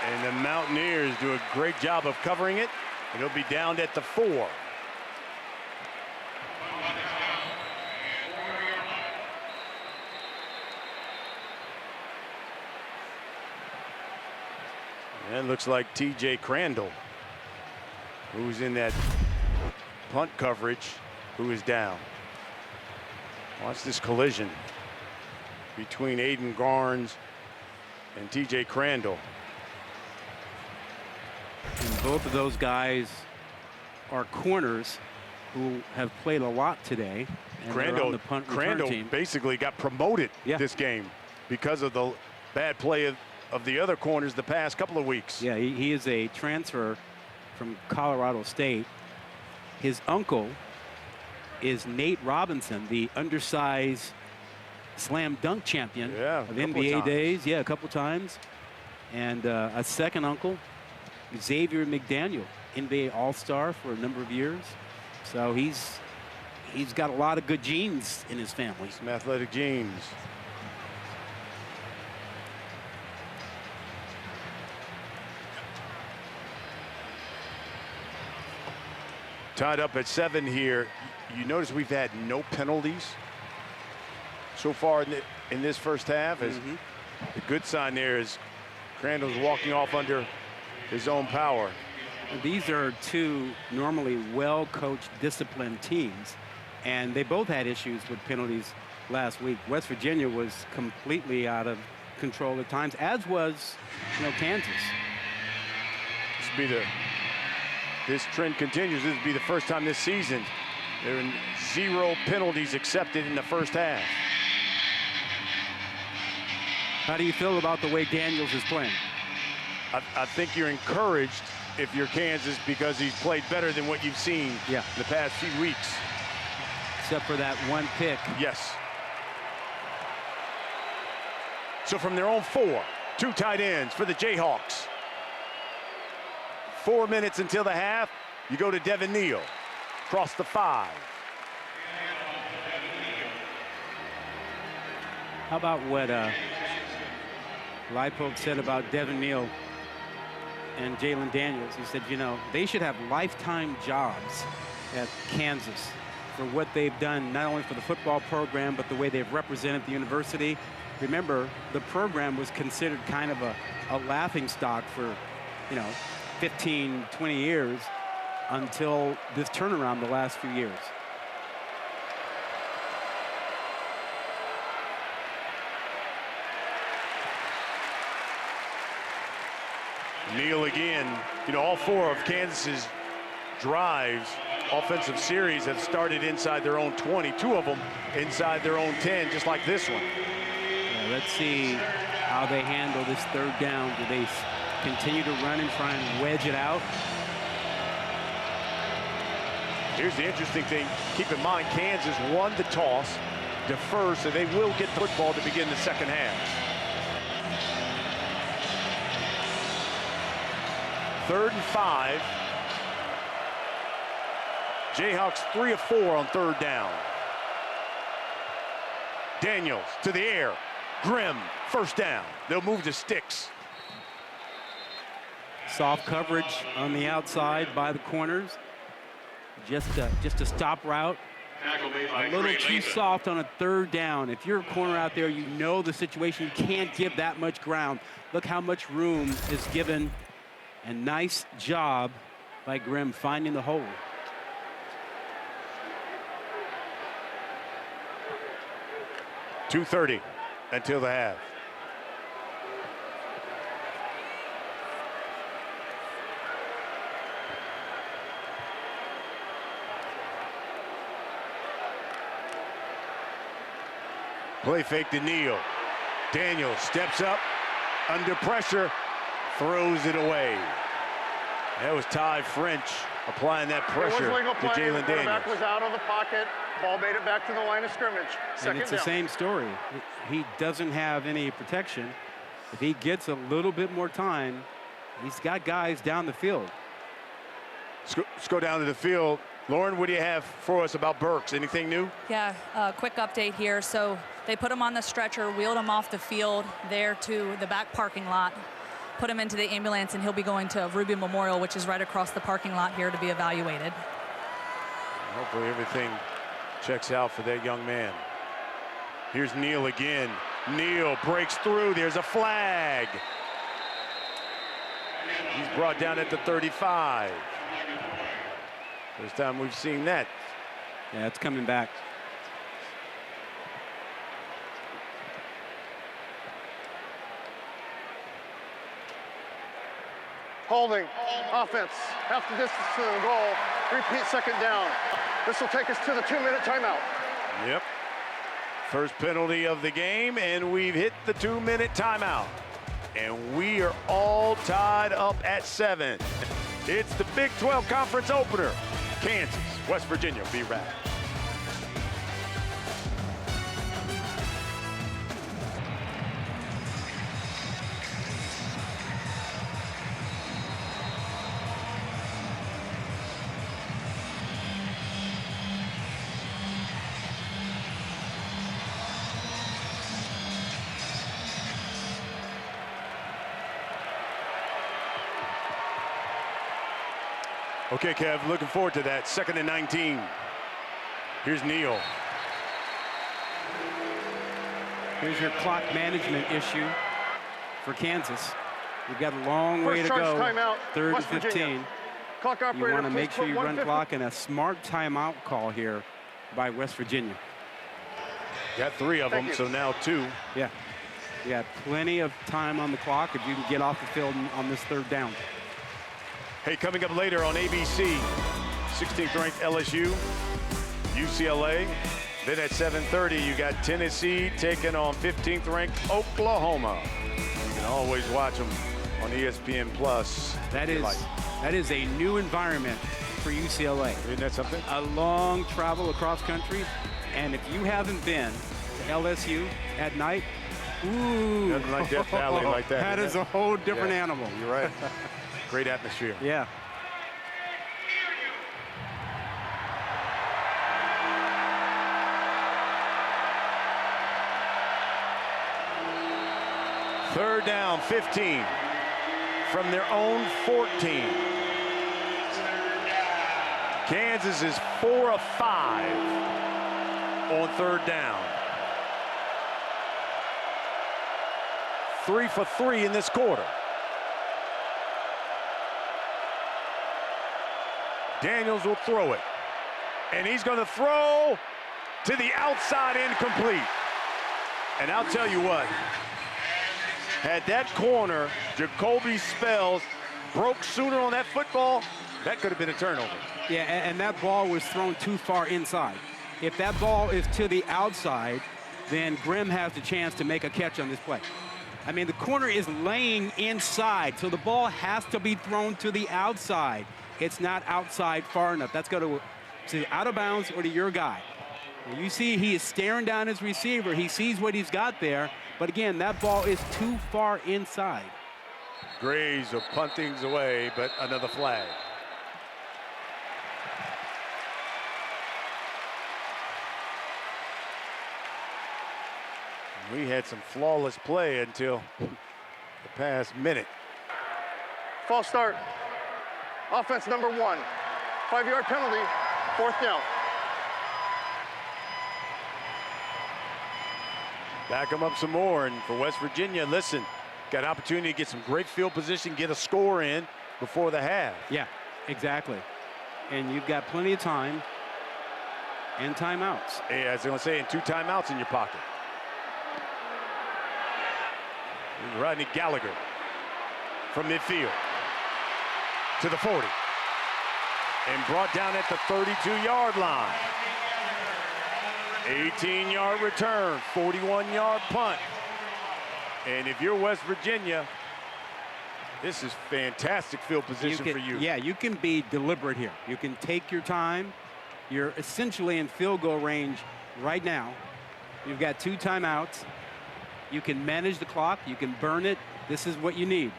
And the Mountaineers do a great job of covering it. And he'll be down at the 4. And it looks like TJ Crandall, who's in that punt coverage, who is down. Watch this collision between Aiden Garnes and TJ Crandall. And both of those guys are corners who have played a lot today. And Crandall, on the punt return team. Basically got promoted this game because of the bad play of the other corners the past couple of weeks. Yeah, he is a transfer from Colorado State. His uncle is Nate Robinson, the undersized slam dunk champion of NBA days. Yeah, a couple times. And a second uncle, Xavier McDaniel, NBA All-Star for a number of years. So he's got a lot of good genes in his family. Some athletic genes. Tied up at 7 here. You notice we've had no penalties so far in this first half. As the good sign there is Crandall's walking off under his own power. These are two normally well-coached, disciplined teams, and they both had issues with penalties last week. West Virginia was completely out of control at times, as was, Kansas. This trend continues. This will be the first time this season there are 0 penalties accepted in the first half. How do you feel about the way Daniels is playing? I think you're encouraged if you're Kansas because he's played better than what you've seen in the past few weeks. Except for that one pick. Yes. So from their own 4, 2 tight ends for the Jayhawks. 4 minutes until the half. You go to Devin Neal. Across the 5. How about what Leipold said about Devin Neal and Jalen Daniels? He said, they should have lifetime jobs at Kansas for what they've done, not only for the football program, but the way they've represented the university. Remember, the program was considered kind of a laughing stock for, 15, 20 years until this turnaround the last few years. Neal again. All 4 of Kansas's drives, offensive series, have started inside their own 20. 2 of them inside their own 10, just like this one. Yeah, let's see how they handle this 3rd down. Do they continue to run and try and wedge it out? Here's the interesting thing. Keep in mind, Kansas won the toss, defers, so they will get the football to begin the second half. 3rd and 5. Jayhawks 3 of 4 on 3rd down. Daniels to the air. Grimm, 1st down. They'll move the sticks. Soft coverage on the outside by the corners. Just a stop route. A little too soft on a 3rd down. If you're a corner out there, you know the situation. You can't give that much ground. Look how much room is given. And nice job by Grimm finding the hole. 2:30 until the half. Play fake to Neal. Daniels steps up, under pressure, throws it away. That was Ty French applying that pressure to Jalen Daniels. Quarterback was out of the pocket. Ball made it back to the line of scrimmage. And it's the same story. He doesn't have any protection. If he gets a little bit more time, he's got guys down the field. Let's go down to the field. Lauren, what do you have for us about Burks? Anything new? Yeah, quick update here. So they put him on the stretcher, wheeled him off the field there to the back parking lot, put him into the ambulance, and he'll be going to Ruby Memorial, which is right across the parking lot here, to be evaluated. Hopefully everything checks out for that young man. Here's Neal again. Neal breaks through. There's a flag. He's brought down at the 35. First time we've seen that. Yeah, it's coming back. Holding, offense, half the distance to the goal, repeat second down. This will take us to the 2-minute timeout. Yep. First penalty of the game, and we've hit the 2-minute timeout. And we are all tied up at 7. It's the Big 12 Conference opener. Kansas, West Virginia, be right back. Okay, Kev, looking forward to that. 2nd and 19. Here's Neal. Here's your clock management issue for Kansas. You've got a long way to go. Timeout, 3rd and 15. Virginia. Clock operator, you want to make sure you run 150. clock, and a smart timeout call here by West Virginia. Got 3 of them, so now 2. Yeah. You got plenty of time on the clock if you can get off the field on this 3rd down. Hey, coming up later on ABC, 16th ranked LSU, UCLA. Then at 7:30, you got Tennessee taking on 15th ranked Oklahoma. You can always watch them on ESPN Plus. That is a new environment for UCLA. Isn't that something? A long travel across country, and if you haven't been to LSU at night, ooh, nothing like Death Valley like that. That is a whole different animal. You're right. Great atmosphere. Yeah. Third down, 15 from their own 14. Kansas is 4 of 5 on 3rd down. 3 for 3 in this quarter. Daniels will throw it, and he's going to throw to the outside, incomplete. And I'll tell you what, had that corner, Jacoby Spells, broke sooner on that football, that could have been a turnover. Yeah, and that ball was thrown too far inside. If that ball is to the outside, then Grimm has the chance to make a catch on this play. I mean, the corner is laying inside, so the ball has to be thrown to the outside. It's not outside far enough. That's going to out of bounds or to your guy. And you see he is staring down his receiver. He sees what he's got there. But again, that ball is too far inside. Graves will punt things away, but another flag. We had some flawless play until the past minute. False start. Offense number 1. 5-yard penalty, 4th down. Back them up some more, and for West Virginia, listen, got an opportunity to get some great field position, get a score in before the half. Yeah, exactly. And you've got plenty of time and timeouts. Yeah, I was going to say, and 2 timeouts in your pocket. Rodney Gallagher from midfield to the 40. And brought down at the 32-yard line. 18-yard return, 41-yard punt. And if you're West Virginia, this is fantastic field position for you. Yeah, you can be deliberate here. You can take your time. You're essentially in field goal range right now. You've got 2 timeouts. You can manage the clock. You can burn it. This is what you need.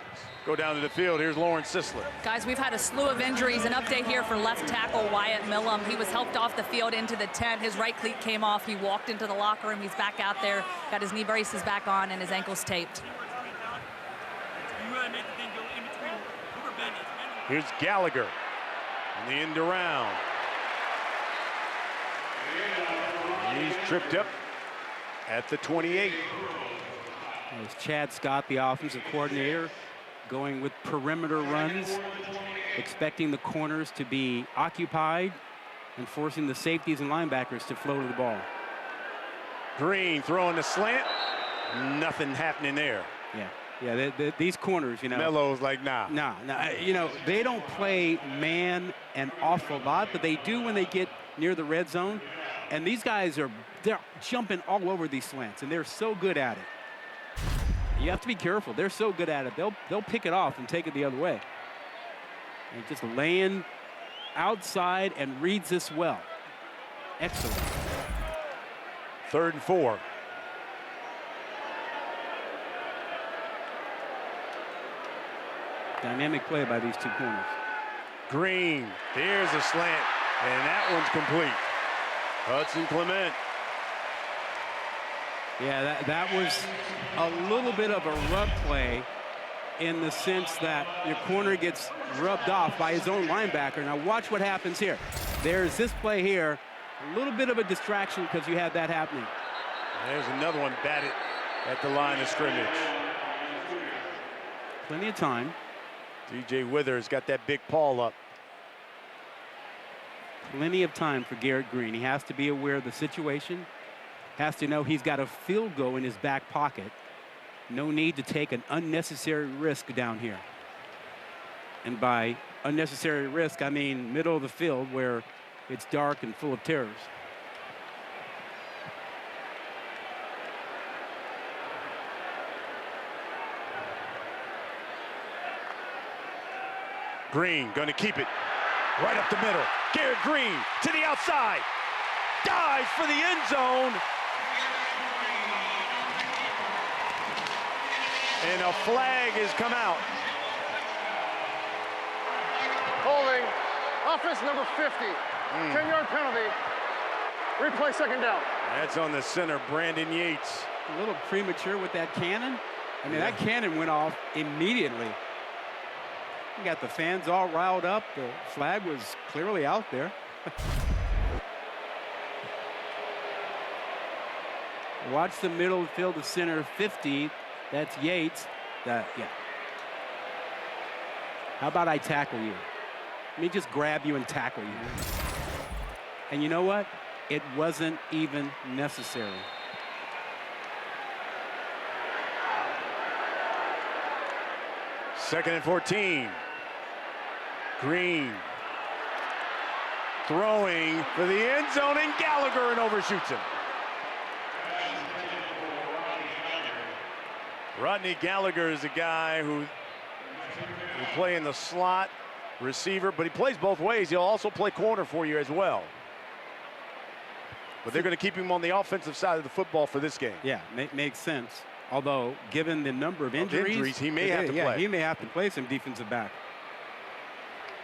Go down to the field. Here's Lawrence Sisler. Guys, we've had a slew of injuries. An update here for left tackle Wyatt Millum. He was helped off the field into the tent. His right cleat came off. He walked into the locker room. He's back out there. Got his knee braces back on and his ankles taped. Here's Gallagher in the end around. He's tripped up at the 28. There's Chad Scott, the offensive coordinator, going with perimeter runs, expecting the corners to be occupied and forcing the safeties and linebackers to flow to the ball. Green throwing the slant. Nothing happening there. Yeah, these corners, you know. Melo's like, nah. Nah, you know, they don't play man an awful lot, but they do when they get near the red zone. And they're jumping all over these slants, and they're so good at it. You have to be careful. They're so good at it. They'll pick it off and take it the other way. And just laying outside and reads this well. Excellent. 3rd and 4. Dynamic play by these 2 corners. Green, there's a slant, and that one's complete. Hudson Clement. Yeah, that was a little bit of a rub play in the sense that your corner gets rubbed off by his own linebacker. Now watch what happens here. There's this play here, a little bit of a distraction because you had that happening. There's another one batted at the line of scrimmage. Plenty of time. DJ Withers got that big paw up. Plenty of time for Garrett Green. He has to be aware of the situation. Has to know he's got a field goal in his back pocket. No need to take an unnecessary risk down here. And by unnecessary risk, I mean middle of the field where it's dark and full of terrors. Green going to keep it right up the middle. Garrett Green to the outside. Dives for the end zone. And a flag has come out. Holding. Offense number 50. 10-yard penalty. Replay 2nd down. That's on the center, Brandon Yates. A little premature with that cannon. I mean, that cannon went off immediately. You got the fans all riled up. The flag was clearly out there. Watch the middle of the field, the center 50. That's Yates. Yeah. How about I tackle you? Let me just grab you and tackle you. And you know what? It wasn't even necessary. Second and 14. Green throwing for the end zone, and Gallagher and overshoots him. Rodney Gallagher is a guy who will play in the slot receiver, but he plays both ways. He'll also play corner for you as well. But they're going to keep him on the offensive side of the football for this game. Yeah, makes sense. Although, given the number of injuries, he may have to play. He may have to play some defensive back.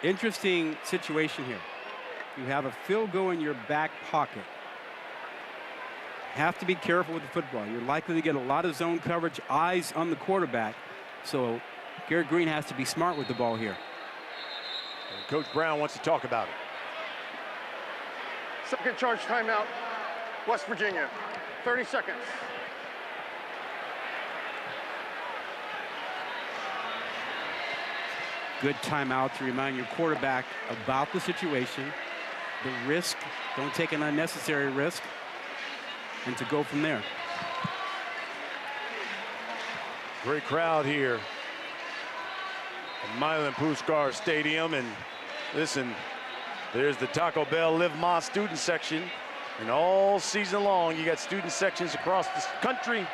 Interesting situation here. You have a field goal in your back pocket. Have to be careful with the football. You're likely to get a lot of zone coverage, eyes on the quarterback. So Garrett Green has to be smart with the ball here. And Coach Brown wants to talk about it. Second charge timeout, West Virginia. 30 seconds. Good timeout to remind your quarterback about the situation, the risk. Don't take an unnecessary risk, and to go from there. Great crowd here at Milan Puskar Stadium. And listen, there's the Taco Bell Live Más student section. And all season long, you got student sections across the country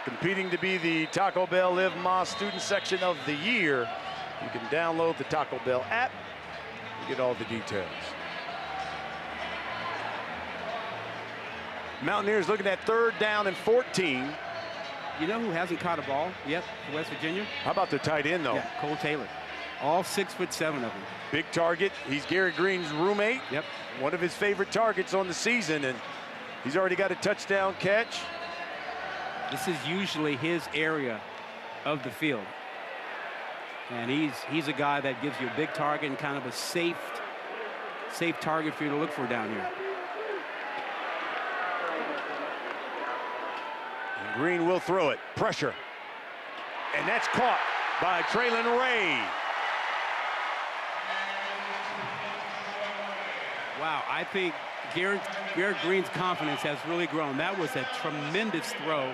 competing to be the Taco Bell Live Más student section of the year. You can download the Taco Bell app and get all the details. Mountaineers looking at 3rd down and 14. You know who hasn't caught a ball yet for West Virginia? How about the tight end, though? Yeah, Cole Taylor. All 6'7" of them. Big target. He's Garrett Green's roommate. Yep. One of his favorite targets on the season, and he's already got a touchdown catch. This is usually his area of the field. And he's a guy that gives you a big target and kind of a safe target for you to look for down here. And Green will throw it. Pressure. And that's caught by Traylon Ray. Wow, I think Garrett Green's confidence has really grown. That was a tremendous throw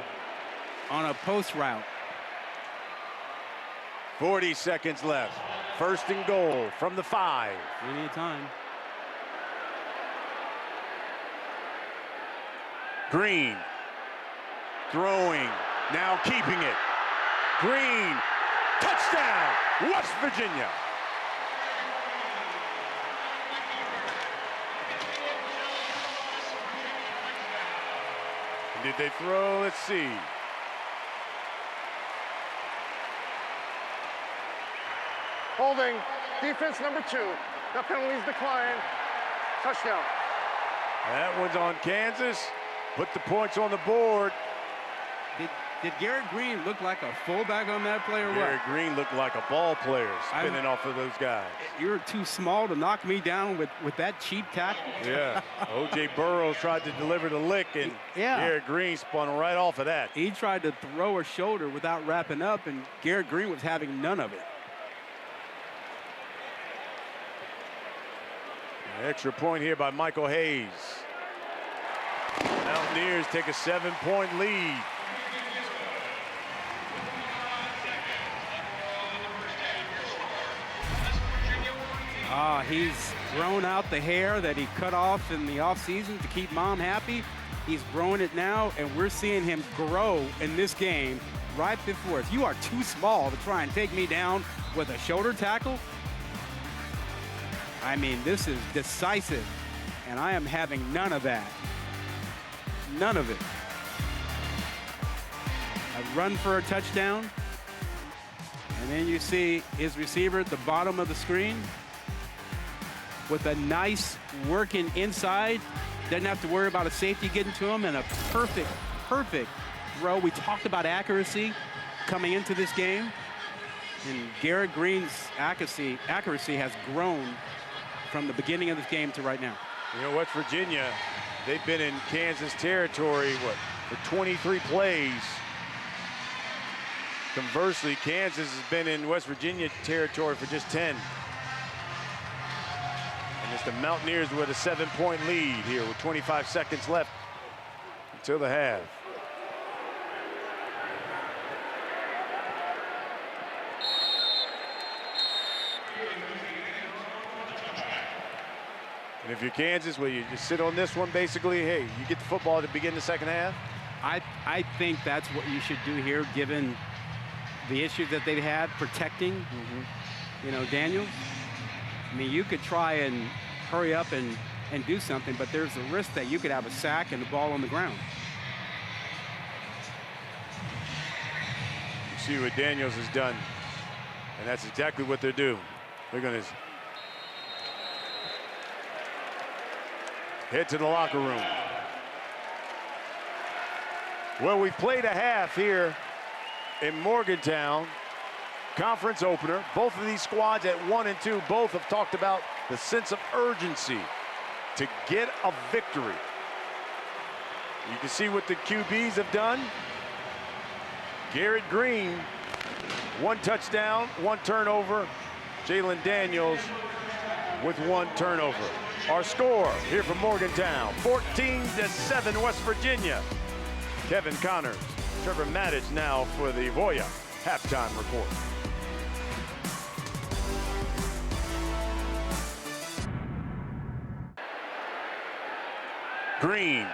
on a post route. 40 seconds left. 1st and goal from the 5. Plenty of time. Green throwing, now keeping it. Green, touchdown, West Virginia. Did they throw? Let's see. Holding, defense number 2. The penalties decline. Touchdown. That one's on Kansas. Put the points on the board. Did Garrett Green look like a fullback on that play or what? Garrett Green looked like a ball player spinning off of those guys. You're too small to knock me down with that cheap tackle. Yeah. O.J. Burrows tried to deliver the lick, and Garrett Green spun right off of that. He tried to throw a shoulder without wrapping up, and Garrett Green was having none of it. An extra point here by Michael Hayes. Mountaineers take a 7-point lead. He's grown out the hair that he cut off in the offseason to keep mom happy. He's growing it now, and we're seeing him grow in this game right before us. You are too small to try and take me down with a shoulder tackle. I mean, this is decisive, and I am having none of that. None of it. A run for a touchdown, and then you see his receiver at the bottom of the screen with a nice working inside. Doesn't have to worry about a safety getting to him, and a perfect throw. We talked about accuracy coming into this game, and Garrett Green's accuracy has grown from the beginning of this game to right now. You know, West Virginia, they've been in Kansas territory, for 23 plays. Conversely, Kansas has been in West Virginia territory for just 10. And it's the Mountaineers with a 7-point lead here with 25 seconds left until the half. And if you're Kansas, will you just sit on this one basically? Hey, you get the football to begin the second half? I think that's what you should do here, given the issues that they've had protecting, you know, Daniels. I mean, you could try and hurry up and do something, but there's a risk that you could have a sack and the ball on the ground. You see what Daniels has done, and that's exactly what they're doing. They're going to head to the locker room. Well, we've played a half here in Morgantown. Conference opener. Both of these squads at 1 and 2, both have talked about the sense of urgency to get a victory. You can see what the QBs have done. Garrett Green, 1 touchdown, 1 turnover. Jalen Daniels with 1 turnover. Our score here from Morgantown, 14-7 West Virginia. Kevin Connors, Trevor Maddich now for the Voya halftime report. Green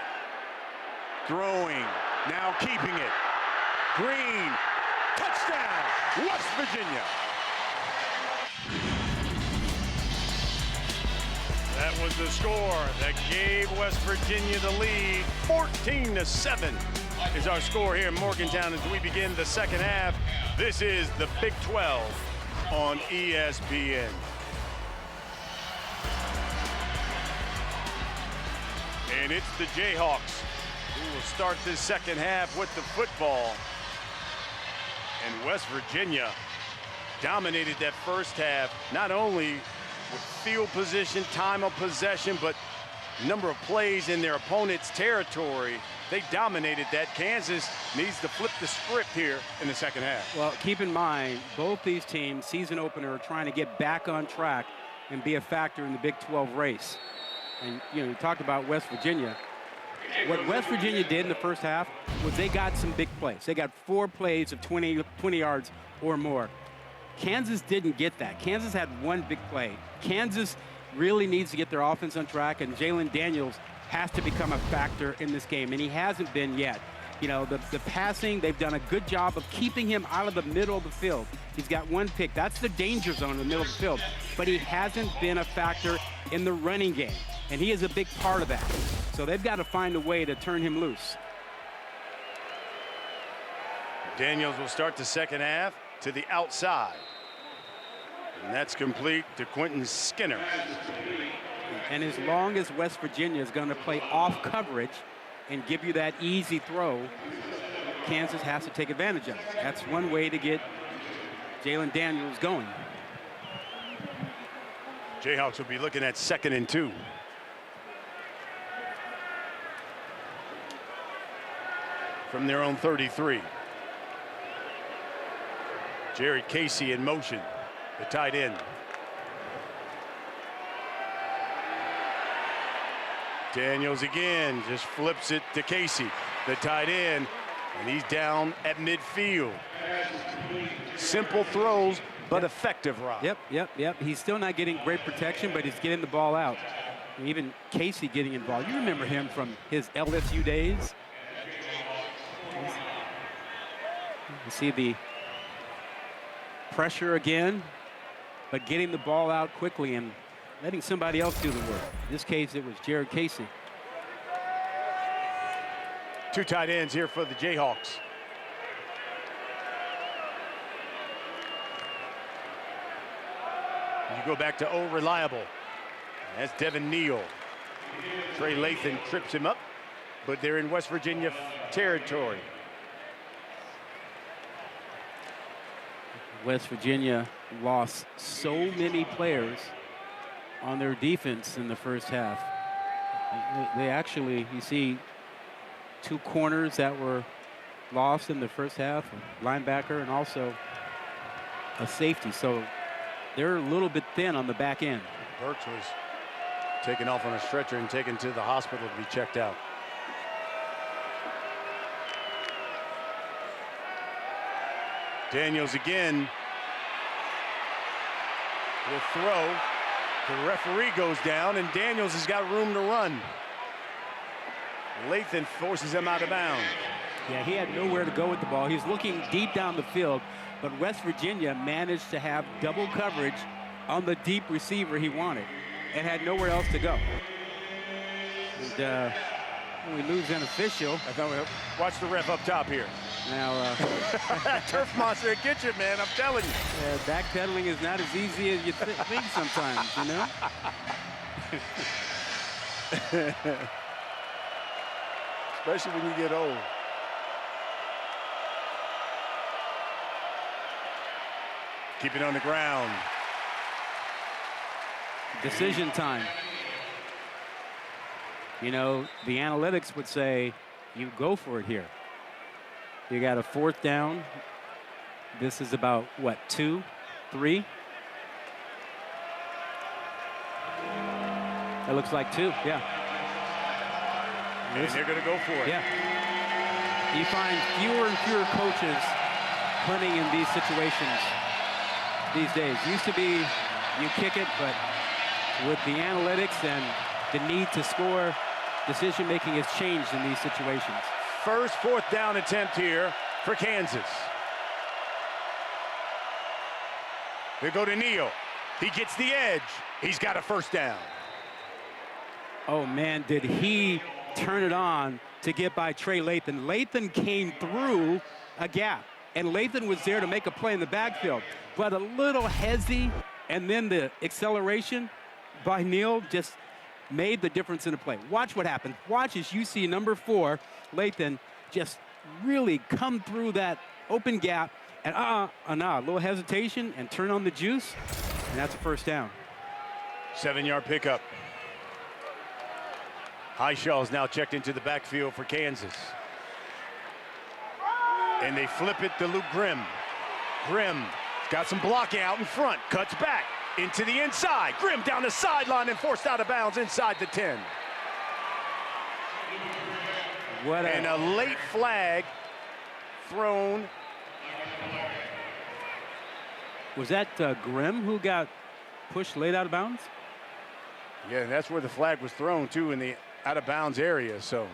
throwing, now keeping it. Green, touchdown, West Virginia. That was the score that gave West Virginia the lead. 14-7 is our score here in Morgantown as we begin the second half. This is the Big 12 on ESPN. And it's the Jayhawks who will start this second half with the football. And West Virginia dominated that first half, not only with field position, time of possession, but number of plays in their opponent's territory. They dominated that. Kansas needs to flip the script here in the second half. Well, keep in mind, both these teams, season opener, are trying to get back on track and be a factor in the Big 12 race. And, you talked about West Virginia. What West Virginia did in the first half was they got some big plays. They got 4 plays of 20 yards or more. Kansas didn't get that. Kansas had 1 big play. Kansas really needs to get their offense on track, and Jalen Daniels has to become a factor in this game, and he hasn't been yet. The passing, they've done a good job of keeping him out of the middle of the field. He's got 1 pick. That's the danger zone in the middle of the field. But he hasn't been a factor in the running game, and he is a big part of that. So they've got to find a way to turn him loose. Daniels will start the second half to the outside. And that's complete to Quentin Skinner. And as long as West Virginia is going to play off coverage and give you that easy throw, Kansas has to take advantage of it. That's one way to get Jalen Daniels going. Jayhawks will be looking at 2nd and 2. From their own 33. Jerry Casey in motion, the tight end. Daniels again just flips it to Casey, the tight end, and he's down at midfield. Simple throws, but effective, Rob. Yep. He's still not getting great protection, but he's getting the ball out. And even Casey getting involved. You remember him from his LSU days. You see the pressure again, but getting the ball out quickly and letting somebody else do the work. In this case, it was Jared Casey. 2 tight ends here for the Jayhawks. You go back to O Reliable. That's Devin Neal. Trey Lathan trips him up, but they're in West Virginia territory. West Virginia lost so many players on their defense in the first half. They actually, you see 2 corners that were lost in the first half, a linebacker and also a safety. So they're a little bit thin on the back end. Burks was taken off on a stretcher and taken to the hospital to be checked out. Daniels again will throw. The referee goes down, and Daniels has got room to run. Lathan forces him out of bounds. Yeah, he had nowhere to go with the ball. He's looking deep down the field, but West Virginia managed to have double coverage on the deep receiver he wanted and had nowhere else to go. And we lose an official. Watch the ref up top here. Now, Turf monster, it gets you, man. I'm telling you. Backpedaling is not as easy as you think sometimes, you know? Especially when you get old. Keep it on the ground. Decision time. You know, the analytics would say you go for it here. You got a 4th down. This is about, what, 2, 3? That looks like 2, yeah. And they're going to go for it. Yeah. You find fewer and fewer coaches punting in these situations these days. Used to be you kick it, but with the analytics and the need to score, decision-making has changed in these situations. First fourth down attempt here for Kansas. They go to Neal. He gets the edge. He's got a first down. Oh, man, did he turn it on to get by Trey Lathan. Lathan came through a gap, and Lathan was there to make a play in the backfield. But a little hezzy, and then the acceleration by Neal just made the difference in the play. Watch what happened. Watch as you see number 4, Lathan, just really come through that open gap, and a little hesitation and turn on the juice, and that's a first down. 7-yard pickup. Highshaw's now checked into the backfield for Kansas. And they flip it to Luke Grimm. Grimm got some blocking out in front, cuts back into the inside. Grimm down the sideline and forced out of bounds inside the 10. And a late flag thrown. Was that Grimm who got pushed late out of bounds? Yeah, and that's where the flag was thrown too, in the out of bounds area. So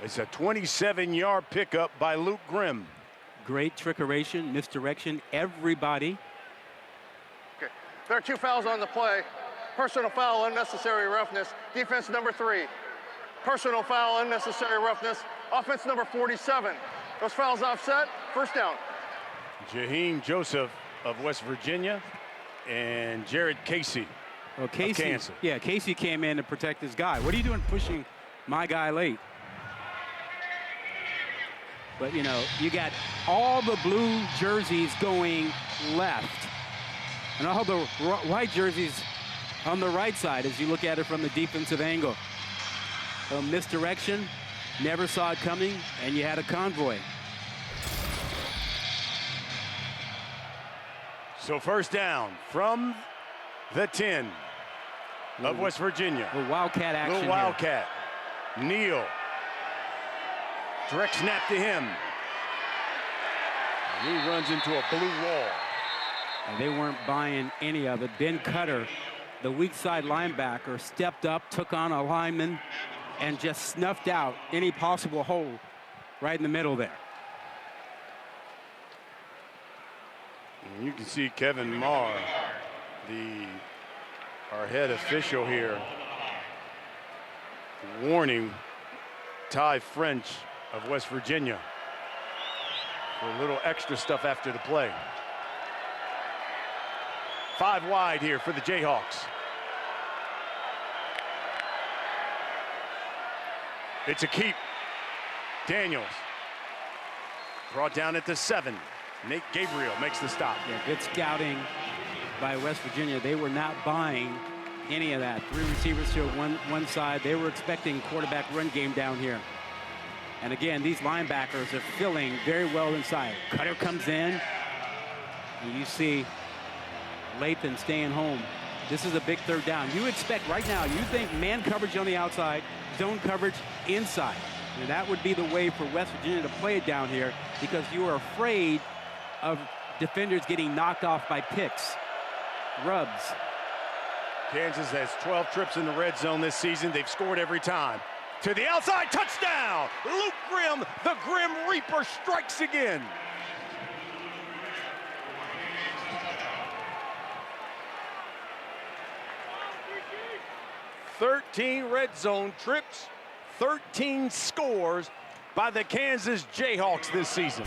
it's a 27-yard pickup by Luke Grimm. Great trickeration, misdirection, everybody. Okay, there are 2 fouls on the play. Personal foul, unnecessary roughness. Defense number 3. Personal foul, unnecessary roughness. Offense number 47. Those fouls offset, first down. Jaheim Joseph of West Virginia and Jared Casey of Kansas. Yeah, Casey came in to protect his guy. What are you doing pushing my guy late? But, you know, you got all the blue jerseys going left and all the white jerseys on the right side as you look at it from the defensive angle. A misdirection, never saw it coming, and you had a convoy. So first down from the 10 of West Virginia. A wildcat action. Little wildcat. Neal. Direct snap to him. And he runs into a blue wall. And they weren't buying any of it. Ben Cutter, the weak side linebacker, stepped up, took on a lineman, and just snuffed out any possible hole right in the middle there. And you can see Kevin Marr, our head official here, warning Ty French of West Virginia for a little extra stuff after the play. 5 wide here for the Jayhawks. It's a keep. Daniels brought down at the 7. Nate Gabriel makes the stop. Yeah, good scouting by West Virginia. They were not buying any of that. 3 receivers to one side. They were expecting quarterback run game down here. And again, these linebackers are filling very well inside. Cutter comes in, and you see Lathan staying home. This is a big third down. You expect right now, you think man coverage on the outside, zone coverage inside. And that would be the way for West Virginia to play it down here, because you are afraid of defenders getting knocked off by picks, rubs. Kansas has 12 trips in the red zone this season. They've scored every time. To the outside, touchdown! Luke Grimm, the Grim Reaper, strikes again. "13 red zone trips, 13 scores by the Kansas Jayhawks this season."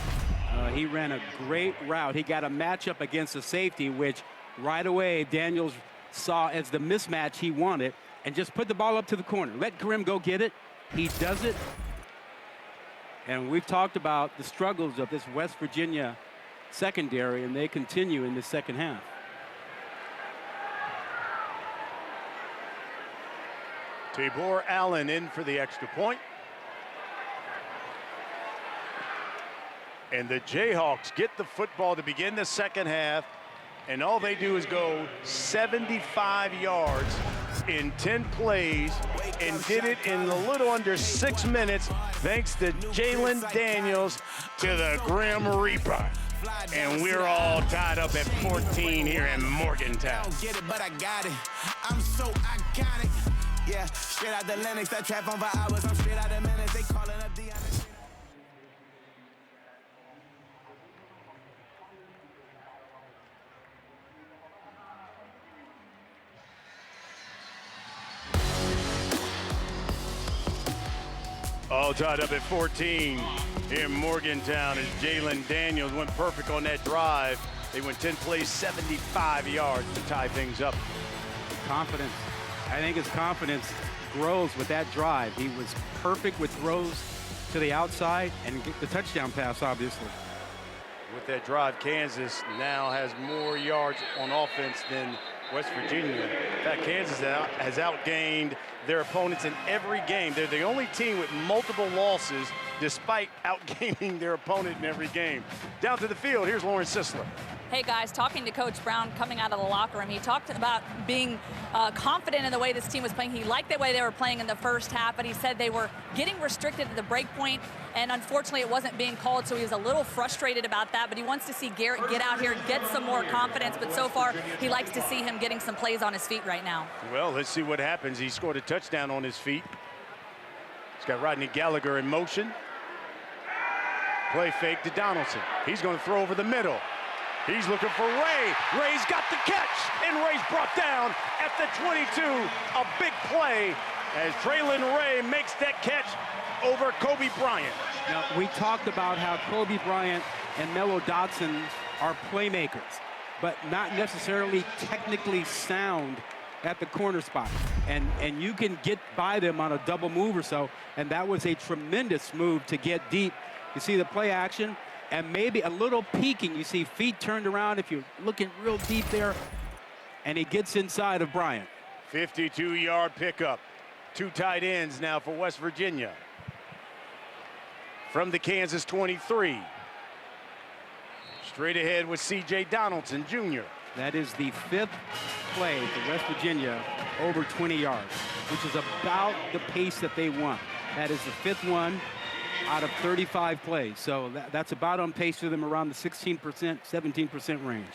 He ran a great route. He got a matchup against a safety, which right away Daniels saw as the mismatch he wanted, and just put the ball up to the corner. Let Grimm go get it. He does it. And we've talked about the struggles of this West Virginia secondary, and they continue in the second half. Tabor Allen in for the extra point. And the Jayhawks get the football to begin the second half, and all they do is go 75 yards in 10 plays and did it in a little under 6 minutes thanks to Jalen Daniels to the Grim Reaper. And we're all tied up at 14 here in Morgantown. Get it, but I got it. I'm so iconic. Yeah, straight out the Lennox, I trap on for hours. I'm straight out the minutes, they calling up the All tied up at 14 in Morgantown as Jalen Daniels went perfect on that drive. They went 10 plays, 75 yards to tie things up. Confidence. I think his confidence grows with that drive. He was perfect with throws to the outside and get the touchdown pass, obviously. With that drive, Kansas now has more yards on offense than West Virginia. In fact, Kansas has outgained their opponents in every game. They're the only team with multiple losses despite outgaining their opponent in every game. Down to the field, here's Lauren Sisler. Hey guys, talking to Coach Brown coming out of the locker room, he talked about being confident in the way this team was playing. He liked the way they were playing in the first half, but he said they were getting restricted at the break point, and unfortunately it wasn't being called, so he was a little frustrated about that, but he wants to see Garrett get out here, get some more confidence, but so far he likes to see him getting some plays on his feet right now. Well, let's see what happens. He scored a touchdown on his feet. He's got Rodney Gallagher in motion. Play fake to Donaldson. He's going to throw over the middle. He's looking for Ray. Ray's got the catch, and Ray's brought down at the 22. A big play as Traylon Ray makes that catch over Kobe Bryant. Now, we talked about how Kobe Bryant and Mello Dotson are playmakers, but not necessarily technically sound at the corner spot. And you can get by them on a double move or so, and that was a tremendous move to get deep. You see the play action, and maybe a little peeking. You see feet turned around if you're looking real deep there, and he gets inside of Bryant. 52-yard pickup. Two tight ends now for West Virginia. From the Kansas 23. Straight ahead with C.J. Donaldson, Jr. That is the 5th play for West Virginia over 20 yards, which is about the pace that they want. That is the 5th one out of 35 plays. So that's about on pace for them around the 16%, 17% range.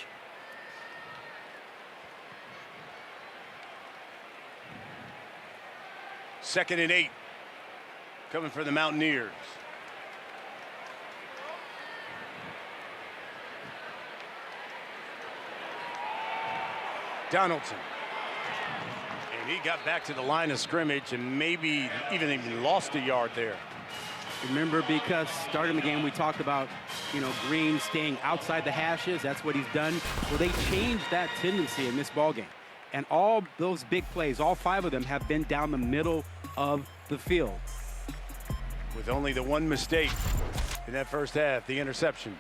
Second and 8 coming for the Mountaineers. Donaldson. And he got back to the line of scrimmage and maybe even lost a yard there. Remember, because starting the game, we talked about, Green staying outside the hashes. That's what he's done. Well, they changed that tendency in this ballgame. And all those big plays, all 5 of them, have been down the middle of the field. With only the one mistake in that first half, the interception.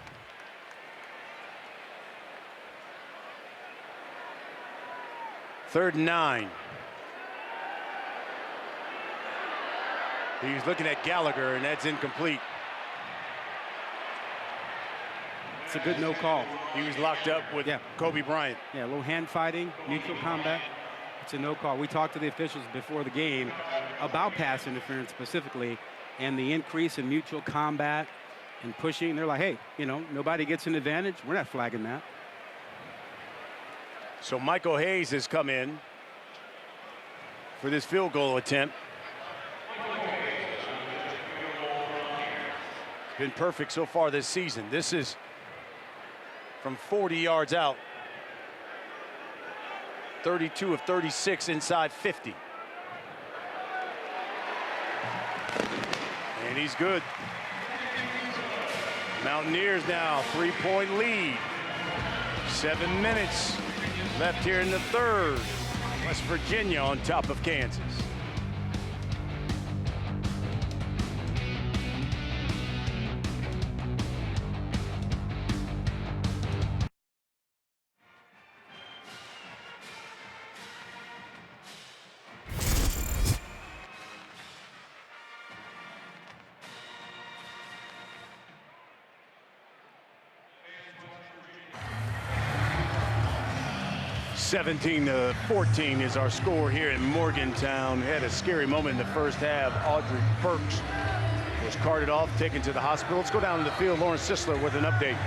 Third and 9. He's looking at Gallagher, and that's incomplete. It's a good no call. He was locked up with Kobe Bryant. Yeah, a little hand fighting, mutual combat. It's a no call. We talked to the officials before the game about pass interference specifically and the increase in mutual combat and pushing. They're like, hey, nobody gets an advantage. We're not flagging that. So Michael Hayes has come in for this field goal attempt. Been perfect so far this season. This is from 40 yards out. 32 of 36 inside 50. And he's good. Mountaineers now 3-point lead. 7 minutes left here in the third. West Virginia on top of Kansas. 17-14 is our score here in Morgantown. Had a scary moment in the first half. Audrey Burks was carted off, taken to the hospital. Let's go down to the field. Lauren Sisler with an update.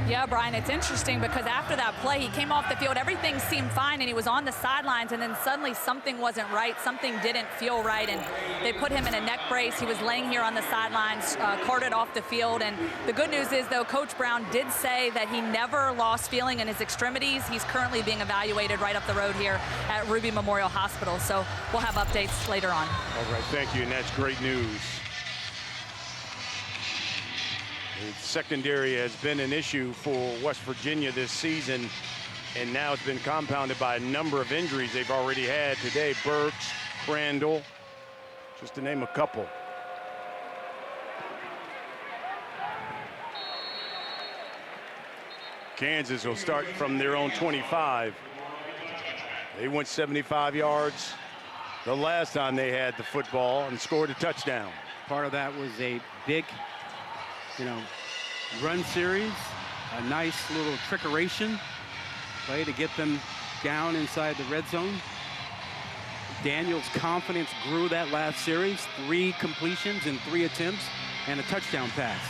Yeah, Brian, it's interesting because after that play, he came off the field, everything seemed fine, and he was on the sidelines, and then suddenly something wasn't right, something didn't feel right, and they put him in a neck brace. He was laying here on the sidelines, carted off the field, and the good news is, though, Coach Brown did say that he never lost feeling in his extremities. He's currently being evaluated right up the road here at Ruby Memorial Hospital, so we'll have updates later on. All right, thank you, and that's great news. The secondary has been an issue for West Virginia this season, and now it's been compounded by a number of injuries they've already had today. Burks, Crandall, just to name a couple. Kansas will start from their own 25. They went 75 yards the last time they had the football and scored a touchdown. Part of that was a big, run series, a nice little trickeration play to get them down inside the red zone. Daniels' confidence grew that last series, 3 completions in 3 attempts and a touchdown pass.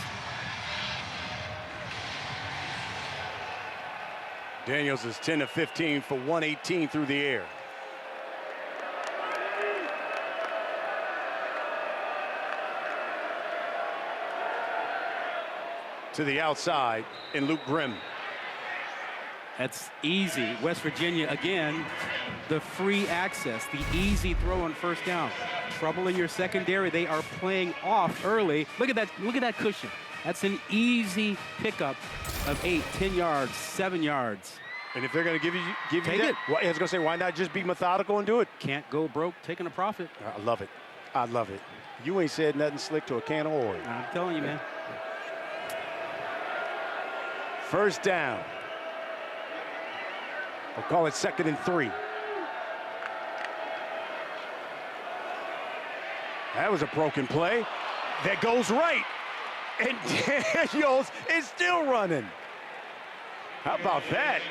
Daniels is 10 of 15 for 118 through the air. To the outside in Luke Grimm. That's easy. West Virginia, again, the free access, the easy throw on first down. Trouble in your secondary. They are playing off early. Look at that cushion. That's an easy pickup of 8, 10 yards, 7 yards. And if they're going to give you Take that, it. I was going to say, why not just be methodical and do it? Can't go broke taking a profit. I love it. I love it. You ain't said nothing slick to a can of oil. I'm telling you, man. First down. We'll call it 2nd and 3. That was a broken play. That goes right. And Daniels is still running. How about that?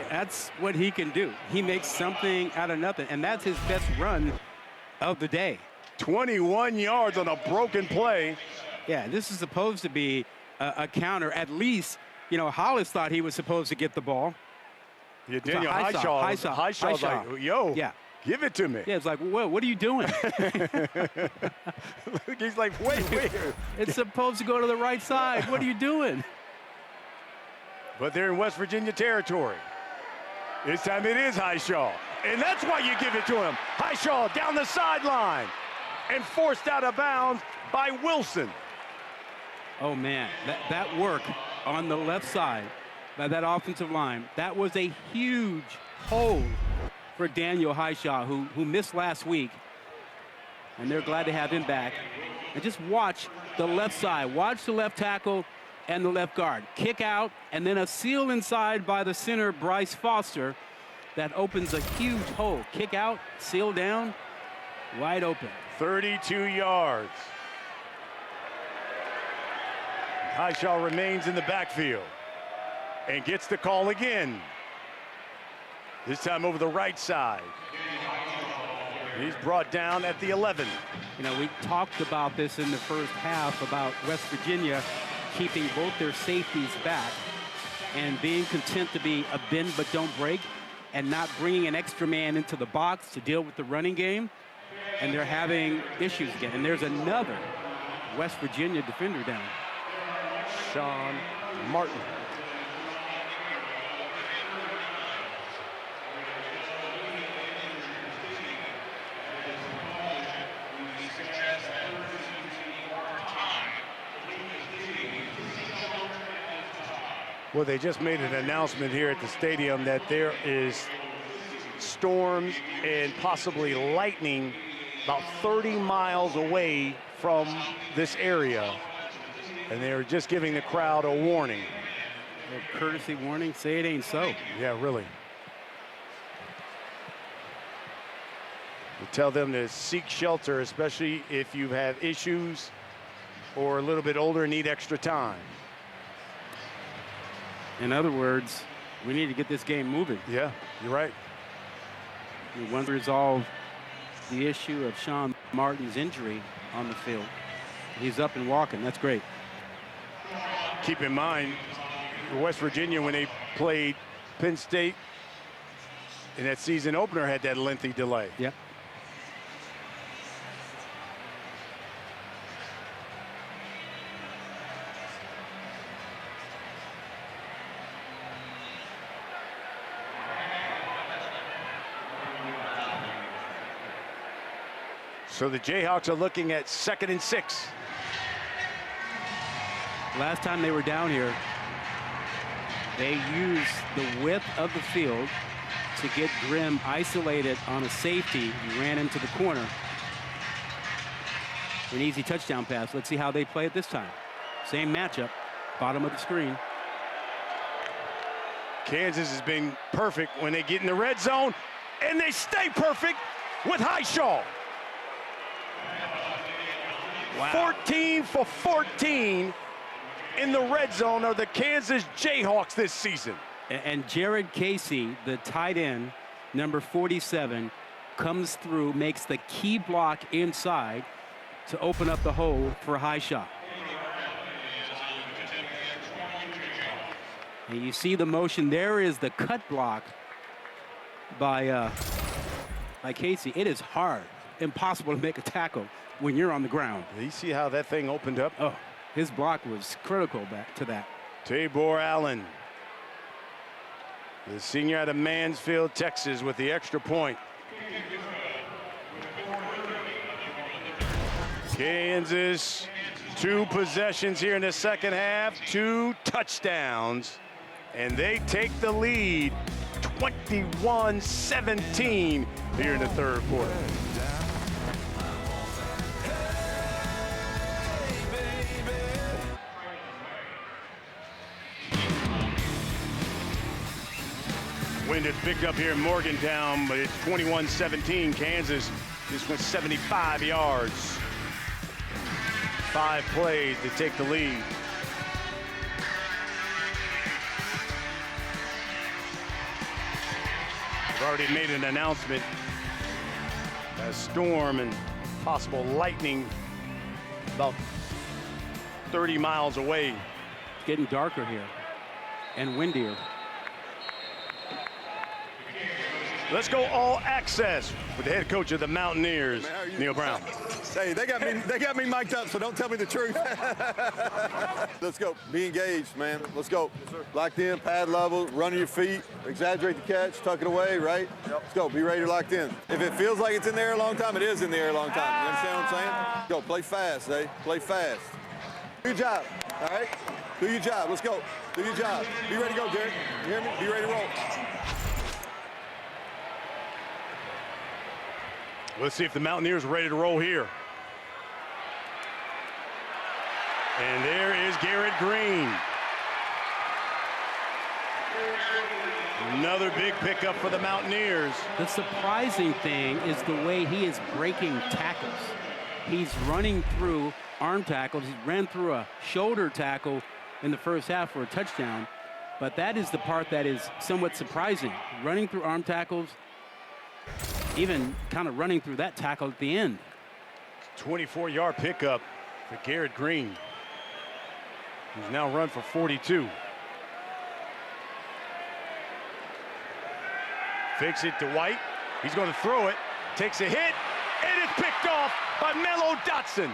That's what he can do. He makes something out of nothing, and that's his best run of the day. 21 yards on a broken play. Yeah, this is supposed to be a counter. At least, Hollis thought he was supposed to get the ball. Yeah, Daniel Highshaw's like, yo, yeah. Give it to me. Yeah, it's like, what are you doing? He's like, wait. It's supposed to go to the right side. What are you doing? But they're in West Virginia territory. This time it is Highshaw. And that's why you give it to him. Highshaw down the sideline and forced out of bounds by Wilson. Oh, man, that work on the left side by that offensive line, that was a huge hole for Daniel Highshaw, who missed last week. And they're glad to have him back. And just watch the left side. Watch the left tackle and the left guard. Kick out, and then a seal inside by the center, Bryce Foster. That opens a huge hole. Kick out, seal down, wide open. 32 yards. Highshaw remains in the backfield and gets the call again. This time over the right side. He's brought down at the 11. We talked about this in the first half about West Virginia keeping both their safeties back and being content to be a bend but don't break and not bringing an extra man into the box to deal with the running game. And they're having issues again. And there's another West Virginia defender down. Sean Martin. Well, they just made an announcement here at the stadium that there is storms and possibly lightning about 30 miles away from this area. And they're just giving the crowd a warning. A courtesy warning, say it ain't so. Yeah, really. We tell them to seek shelter, especially if you have issues or a little bit older and need extra time. In other words, We need to get this game moving. Yeah, you're right. We want to resolve the issue of Sean Martin's injury on the field. He's up and walking. That's great. Keep in mind, West Virginia, when they played Penn State in that season opener, had that lengthy delay. Yep. So the Jayhawks are looking at 2nd and 6. Last time they were down here, they used the width of the field to get Grimm isolated on a safety. He ran into the corner. An easy touchdown pass. Let's see how they play it this time. Same matchup, bottom of the screen. Kansas has been perfect when they get in the red zone, and they stay perfect with Highshaw. Wow. 14 for 14 in the red zone are the Kansas Jayhawks this season. And Jared Casey, the tight end, number 47, comes through, makes the key block inside to open up the hole for a high shot. And you see the motion. There is the cut block by Casey. It is hard, impossible to make a tackle when you're on the ground. You see how that thing opened up? Oh, his block was critical back to that. Tabor Allen, the senior out of Mansfield, Texas, with the extra point. Kansas, 2 possessions here in the second half, 2 touchdowns, and they take the lead 21-17 here in the third quarter. Wind has picked up here in Morgantown, but it's 21-17. Kansas just went 75 yards. 5 plays to take the lead. They've already made an announcement. A storm and possible lightning about 30 miles away. It's getting darker here and windier. Let's go all access with the head coach of the Mountaineers, Neil Brown. Hey, they got me mic'd up, so don't tell me the truth. Let's go. Be engaged, man. Let's go. Locked in, pad level, run your feet, exaggerate the catch, tuck it away, right? Let's go. Be ready to locked in. If it feels like it's in the air a long time, it is in the air a long time. You understand what I'm saying? Go. Play fast, eh? Play fast. Do your job, all right? Do your job. Let's go. Do your job. Be ready to go, Derek. You hear me? Be ready to roll. Let's see if the Mountaineers are ready to roll here. And there is Garrett Green. Another big pickup for the Mountaineers. The surprising thing is the way he is breaking tackles. He's running through arm tackles. He ran through a shoulder tackle in the first half for a touchdown. But that is the part that is somewhat surprising. Running through arm tackles, even kind of running through that tackle at the end. 24-yard pickup for Garrett Green. He's now run for 42. Fakes it to White. He's going to throw it. Takes a hit. And it's picked off by Mello Dotson.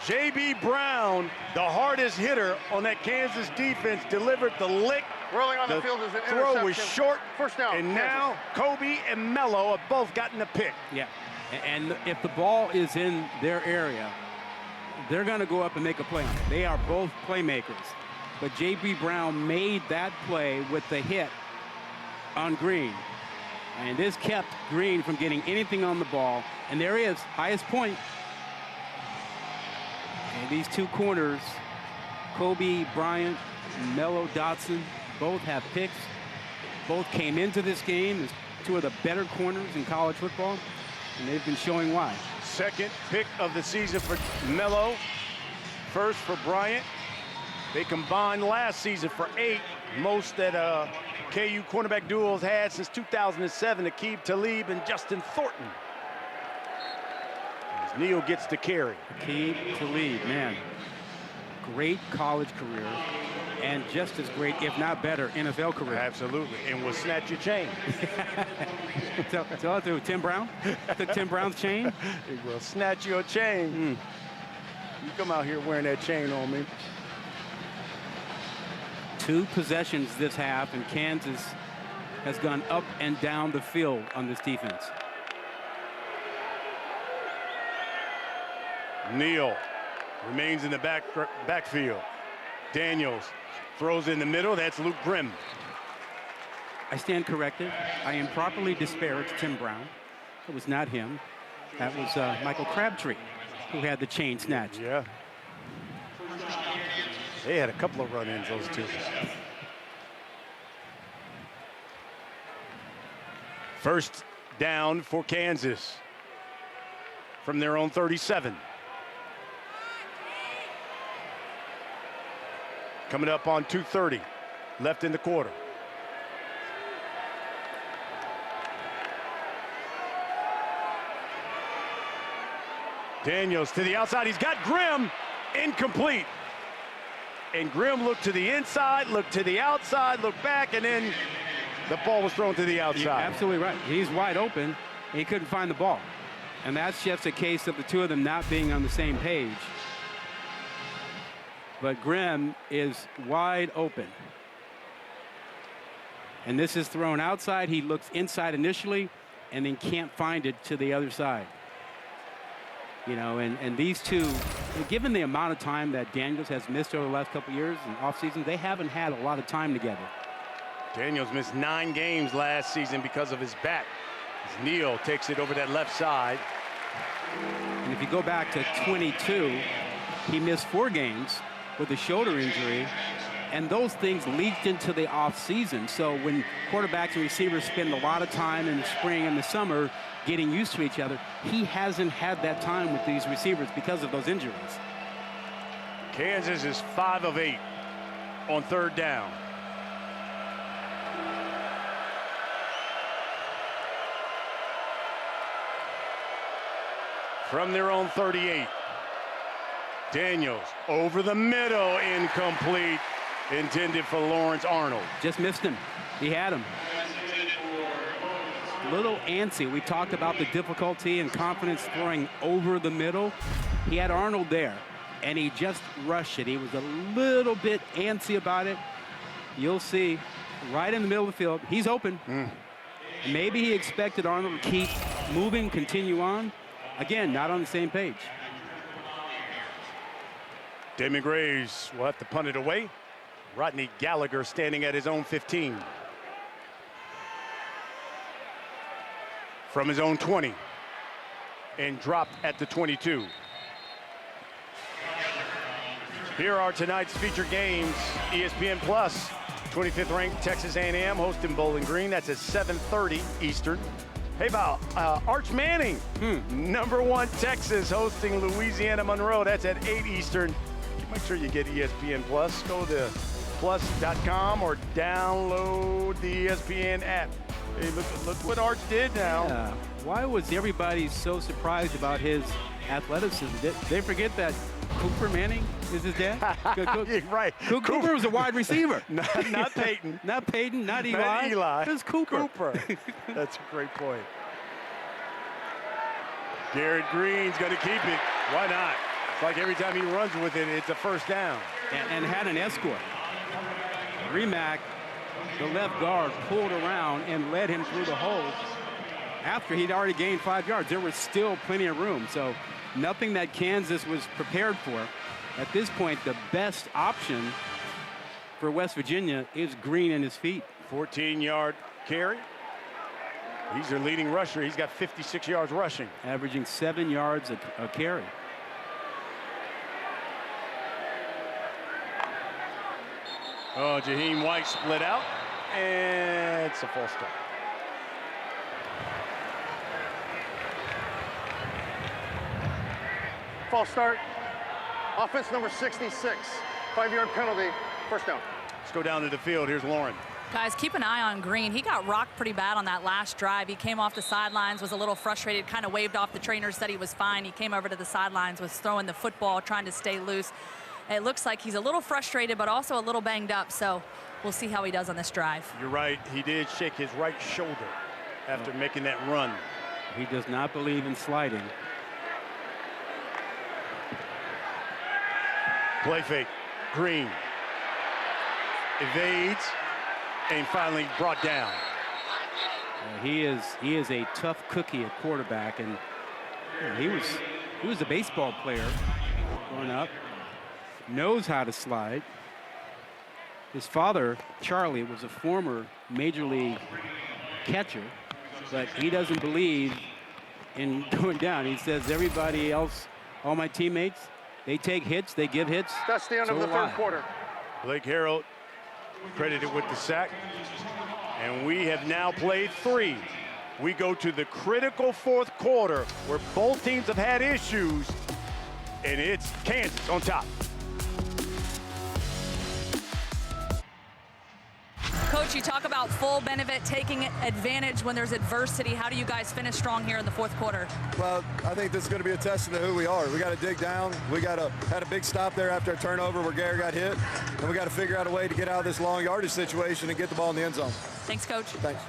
J.B. Brown, the hardest hitter on that Kansas defense, delivered the lick. Rolling on the field is an throw was interception. short. First down, And Kansas. now Kobe and Mello have both gotten a pick. Yeah, and if the ball is in their area, they're going to go up and make a play on it. They are both playmakers. But J.B. Brown made that play with the hit on Green. And this kept Green from getting anything on the ball. And there he is, highest point. And these two corners, Kobe Bryant and Mello Dotson, both have picks. Both came into this game as two of the better corners in college football, and they've been showing why. Second pick of the season for Mello. First for Bryant. They combined last season for 8, most that KU cornerback duos had since 2007, Aqib Talib and Justin Thornton. As Neal gets to carry. Aqib Talib, man, great college career, and just as great, if not better, NFL career. Absolutely, and will snatch your chain. Tell it to Tim Brown. The Tim Brown's chain. It will snatch your chain. You come out here wearing that chain on me. 2 possessions this half, and Kansas has gone up and down the field on this defense. Neal remains in the backfield. Daniels throws in the middle. That's Luke Grimm. I stand corrected. I improperly disparaged Tim Brown. It was not him. That was Michael Crabtree, who had the chain snatch. Yeah. They had a couple of run-ins, those two. First down for Kansas from their own 37. Coming up on 2:30, left in the quarter. Daniels to the outside. He's got Grimm. Incomplete. And Grimm looked to the inside, looked to the outside, looked back, and then the ball was thrown to the outside. You're absolutely right. He's wide open, and he couldn't find the ball. And that's just a case of the two of them not being on the same page. But Grimm is wide open. And this is thrown outside. He looks inside initially and then can't find it to the other side. You know, and these two, given the amount of time that Daniels has missed over the last couple of years in offseason, they haven't had a lot of time together. Daniels missed 9 games last season because of his back. As Neal takes it over that left side. And if you go back to 22, he missed 4 games with a shoulder injury, and those things leaked into the offseason. So when quarterbacks and receivers spend a lot of time in the spring and the summer getting used to each other, he hasn't had that time with these receivers because of those injuries. Kansas is 5 of 8 on 3rd down. From their own 38. Daniels over the middle, incomplete. Intended for Lawrence Arnold. Just missed him. He had him. Little antsy. We talked about the difficulty and confidence throwing over the middle. He had Arnold there, and he just rushed it. He was a little bit antsy about it. You'll see right in the middle of the field. He's open. Maybe he expected Arnold to keep moving, continue on. Again, not on the same page. Damon Graves will have to punt it away. Rodney Gallagher standing at his own 15. From his own 20. And dropped at the 22. Here are tonight's featured games. ESPN Plus, 25th ranked Texas A&M hosting Bowling Green. That's at 7:30 Eastern. Hey, Val, Arch Manning, #1 Texas hosting Louisiana Monroe. That's at 8 Eastern. Make sure you get ESPN Plus. Go to plus.com or download the ESPN app. Hey, look what Arch did now. Yeah. Why was everybody so surprised about his athleticism? Did they forget that Cooper Manning is his dad? Right. Cooper was a wide receiver. not Peyton. Not Peyton, not Eli. Not Eli. It was Cooper. That's a great point. Garrett Green's going to keep it. Why not? It's like every time he runs with it, it's a first down. And had an escort. Remack, the left guard, pulled around and led him through the hole after he'd already gained 5 yards. There was still plenty of room. So nothing that Kansas was prepared for. At this point, the best option for West Virginia is Green and his feet. 14-yard carry. He's their leading rusher. He's got 56 yards rushing. Averaging 7 yards a carry. Oh, Jaheim White split out, and it's a false start. False start. Offense number 66. 5-yard penalty, first down. Let's go down to the field. Here's Lauren. Guys, keep an eye on Green. He got rocked pretty bad on that last drive. He came off the sidelines, was a little frustrated, kind of waved off the trainer, said he was fine. He came over to the sidelines, was throwing the football, trying to stay loose. It looks like he's a little frustrated, but also a little banged up, so we'll see how he does on this drive. You're right. He did shake his right shoulder after making that run. He does not believe in sliding. Play fake. Green evades and finally brought down. He is a tough cookie at quarterback, and he was a baseball player growing up. Knows how to slide. His father, Charlie, was a former major league catcher, but he doesn't believe in going down. He says everybody else, all my teammates, they take hits, they give hits. That's the end of the third quarter. Blake Harrell credited with the sack. And we have now played 3. We go to the critical fourth quarter where both teams have had issues, and it's Kansas on top. Coach, you talk about full benefit, taking advantage when there's adversity. How do you guys finish strong here in the fourth quarter? Well, I think this is going to be a testament to who we are. We got to dig down. We had a big stop there after a turnover where Gary got hit, and we got to figure out a way to get out of this long yardage situation and get the ball in the end zone. Thanks, Coach. Thanks.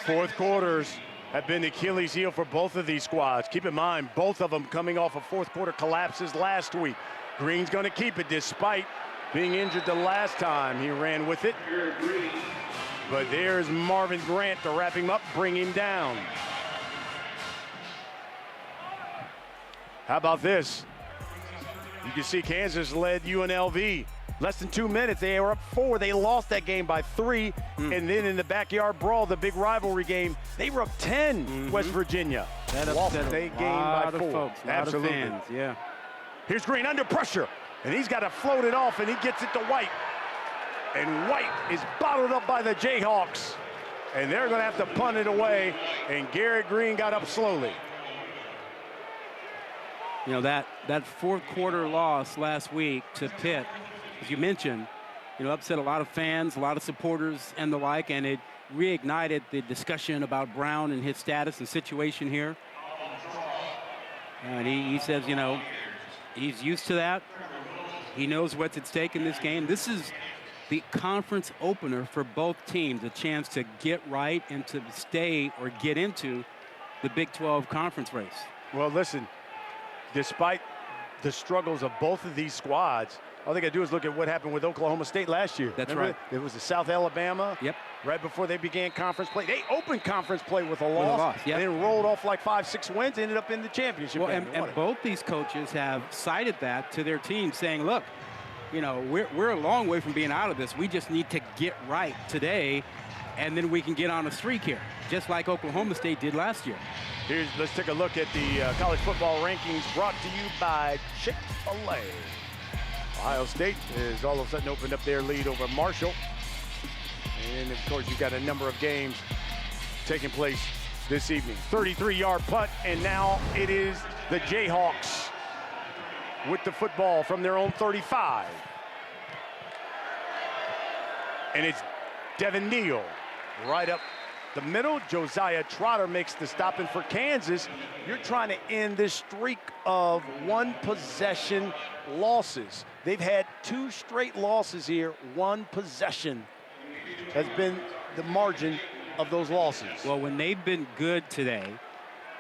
Fourth quarters have been the Achilles heel for both of these squads. Keep in mind, both of them coming off of fourth quarter collapses last week. Green's going to keep it despite being injured the last time he ran with it. But there's Marvin Grant to wrap him up, bring him down. How about this? You can see Kansas led UNLV. Less than 2 minutes, they were up 4. They lost that game by 3. And then in the backyard brawl, the big rivalry game, they were up 10, West Virginia. That lost upset a a game by lot 4. of folks, a lot Absolutely. of fans, yeah. Here's Green under pressure, and he's got to float it off, and he gets it to White. And White is bottled up by the Jayhawks, and they're going to have to punt it away, and Garrett Green got up slowly. You know, that fourth quarter loss last week to Pitt, as you mentioned, you know, upset a lot of fans, a lot of supporters and the like, and it reignited the discussion about Brown and his status and situation here. And he says, you know, he's used to that. He knows what's at stake in this game. This is the conference opener for both teams, a chance to get right and to stay or get into the Big 12 conference race. Well, listen, despite the struggles of both of these squads, all they got to do is look at what happened with Oklahoma State last year. That's Remember, right. it was the South Alabama. Yep. Right before they began conference play. They opened conference play with a loss. Yep. And then rolled off like 5-6 wins, ended up in the championship. Well, and both these coaches have cited that to their team, saying, look, you know, we're a long way from being out of this. We just need to get right today, and then we can get on a streak here, just like Oklahoma State did last year. Let's take a look at the college football rankings brought to you by Chick-fil-A. Ohio State is all of a sudden opened up their lead over Marshall. And, of course, you've got a number of games taking place this evening. 33-yard punt, and now it is the Jayhawks with the football from their own 35. And it's Devin Neal right up the middle. Josiah Trotter makes the stop. And for Kansas, you're trying to end this streak of one-possession losses. They've had 2 straight losses here. 1 possession has been the margin of those losses. Well, when they've been good today,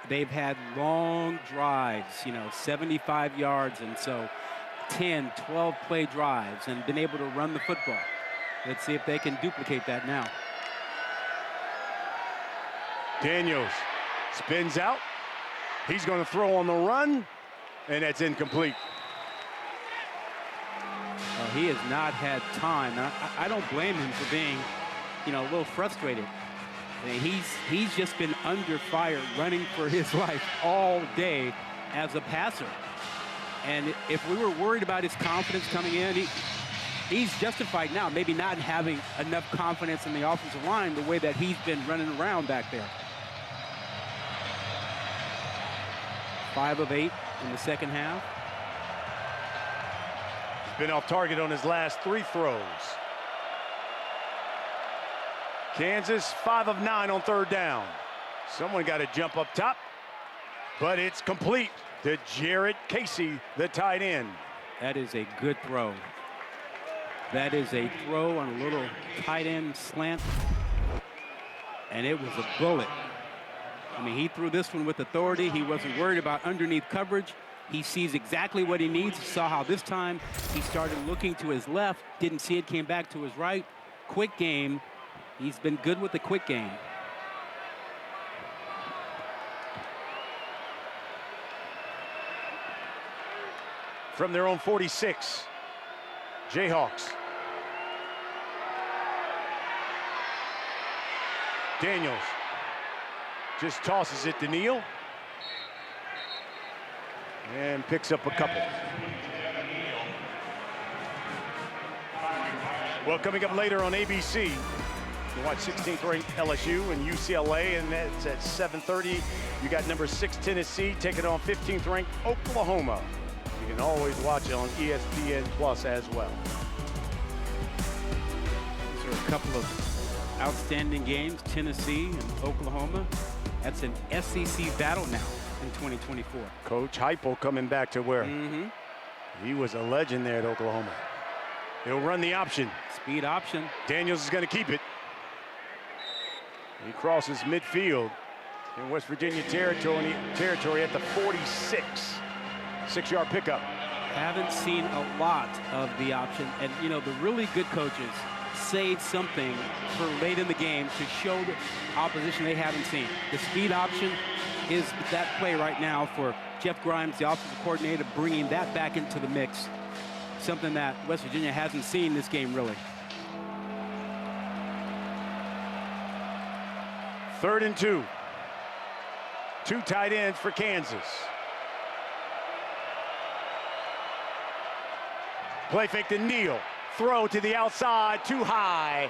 they've had long drives, you know, 75 yards, and so 10, 12 play drives, and been able to run the football. Let's see if they can duplicate that now. Daniels spins out. He's going to throw on the run, and that's incomplete. He has not had time. I don't blame him for being, you know, a little frustrated. I mean, he's just been under fire, running for his life all day as a passer. And if we were worried about his confidence coming in, he's justified now, maybe not having enough confidence in the offensive line the way that he's been running around back there. 5 of 8 in the second half. been off target on his last 3 throws. Kansas 5 of 9 on 3rd down. Someone got to jump up top, but it's complete to Jared Casey, the tight end. That is a good throw. That is a throw on a little tight end slant, and it was a bullet. I mean, he threw this one with authority. He wasn't worried about underneath coverage. He sees exactly what he needs. He saw how this time he started looking to his left, didn't see it, came back to his right. Quick game. He's been good with the quick game. From their own 46, Jayhawks. Daniels just tosses it to Neal and picks up a couple. Well, coming up later on ABC, you watch 16th ranked LSU and UCLA, and that's at 7:30. You got number 6 Tennessee taking on 15th ranked Oklahoma. You can always watch it on ESPN Plus as well. These are a couple of outstanding games, Tennessee and Oklahoma. That's an SEC battle now in 2024. Coach Heupel coming back to where he was a legend there at Oklahoma. He'll run the option. Speed option. Daniels is going to keep it. He crosses midfield in West Virginia territory at the 46. 6-yard pickup. Haven't seen a lot of the option, and you know, the really good coaches save something for late in the game to show the opposition they haven't seen. The speed option is that play right now for Jeff Grimes, the offensive coordinator, bringing that back into the mix. Something that West Virginia hasn't seen this game, really. 3rd and 2. 2 tight ends for Kansas. Play fake to Neal. Throw to the outside, too high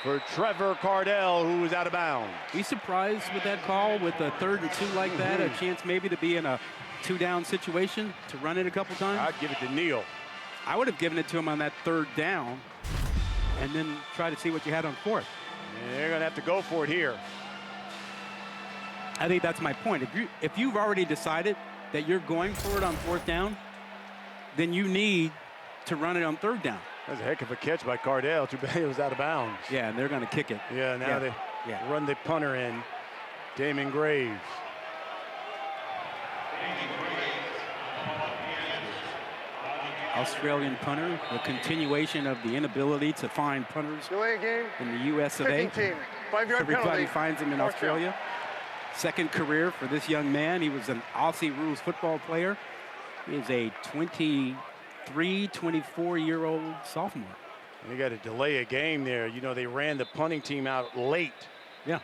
for Trevor Cardell, who was out of bounds. Be surprised with that call with a 3rd and 2 like that, a chance maybe to be in a 2-down situation, to run it a couple times. I'd give it to Neal. I would have given it to him on that 3rd down and then try to see what you had on 4th. And they're going to have to go for it here. I think that's my point. If you've already decided that you're going for it on 4th down, then you need to run it on 3rd down. That was a heck of a catch by Cardell. Too bad it was out of bounds. Yeah, and they're going to kick it. Yeah, now they run the punter in, Damon Graves. Australian punter, the continuation of the inability to find punters in the US of A. Everybody finds him in Australia. 2nd career for this young man. He was an Aussie rules football player. He is a 24-year-old sophomore. You got to delay a game there. You know, they ran the punting team out late. Yeah.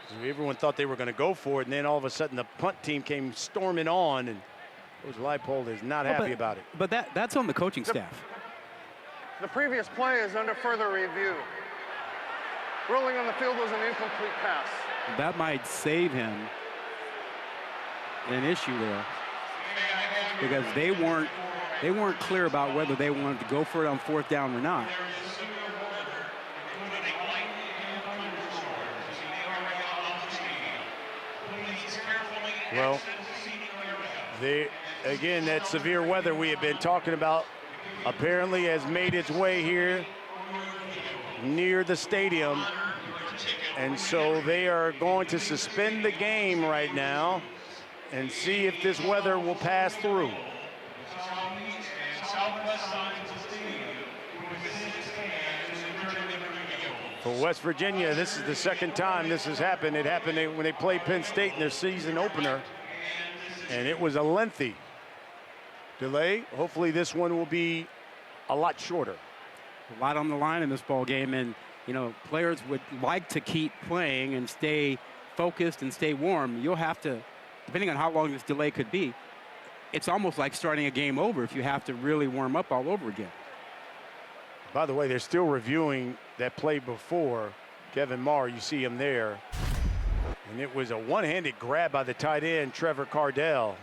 So everyone thought they were going to go for it, and then all of a sudden the punt team came storming on, and Coach Leipold is not happy about it. But that's on the coaching staff. The previous play is under further review. Rolling on the field was an incomplete pass. That might save him an issue there, because they weren't clear about whether they wanted to go for it on 4th down or not. Well, again, that severe weather we have been talking about apparently has made its way here near the stadium. And so they are going to suspend the game right now and see if this weather will pass through. For West Virginia, this is the 2nd time this has happened. It happened when they played Penn State in their season opener, and it was a lengthy delay. Hopefully this one will be a lot shorter. A lot on the line in this ball game, and you know, players would like to keep playing and stay focused and stay warm. You'll have to, depending on how long this delay could be, it's almost like starting a game over if you have to really warm up all over again. By the way, they're still reviewing that play before. Kevin Marr, you see him there. And it was a one-handed grab by the tight end, Trevor Cardell.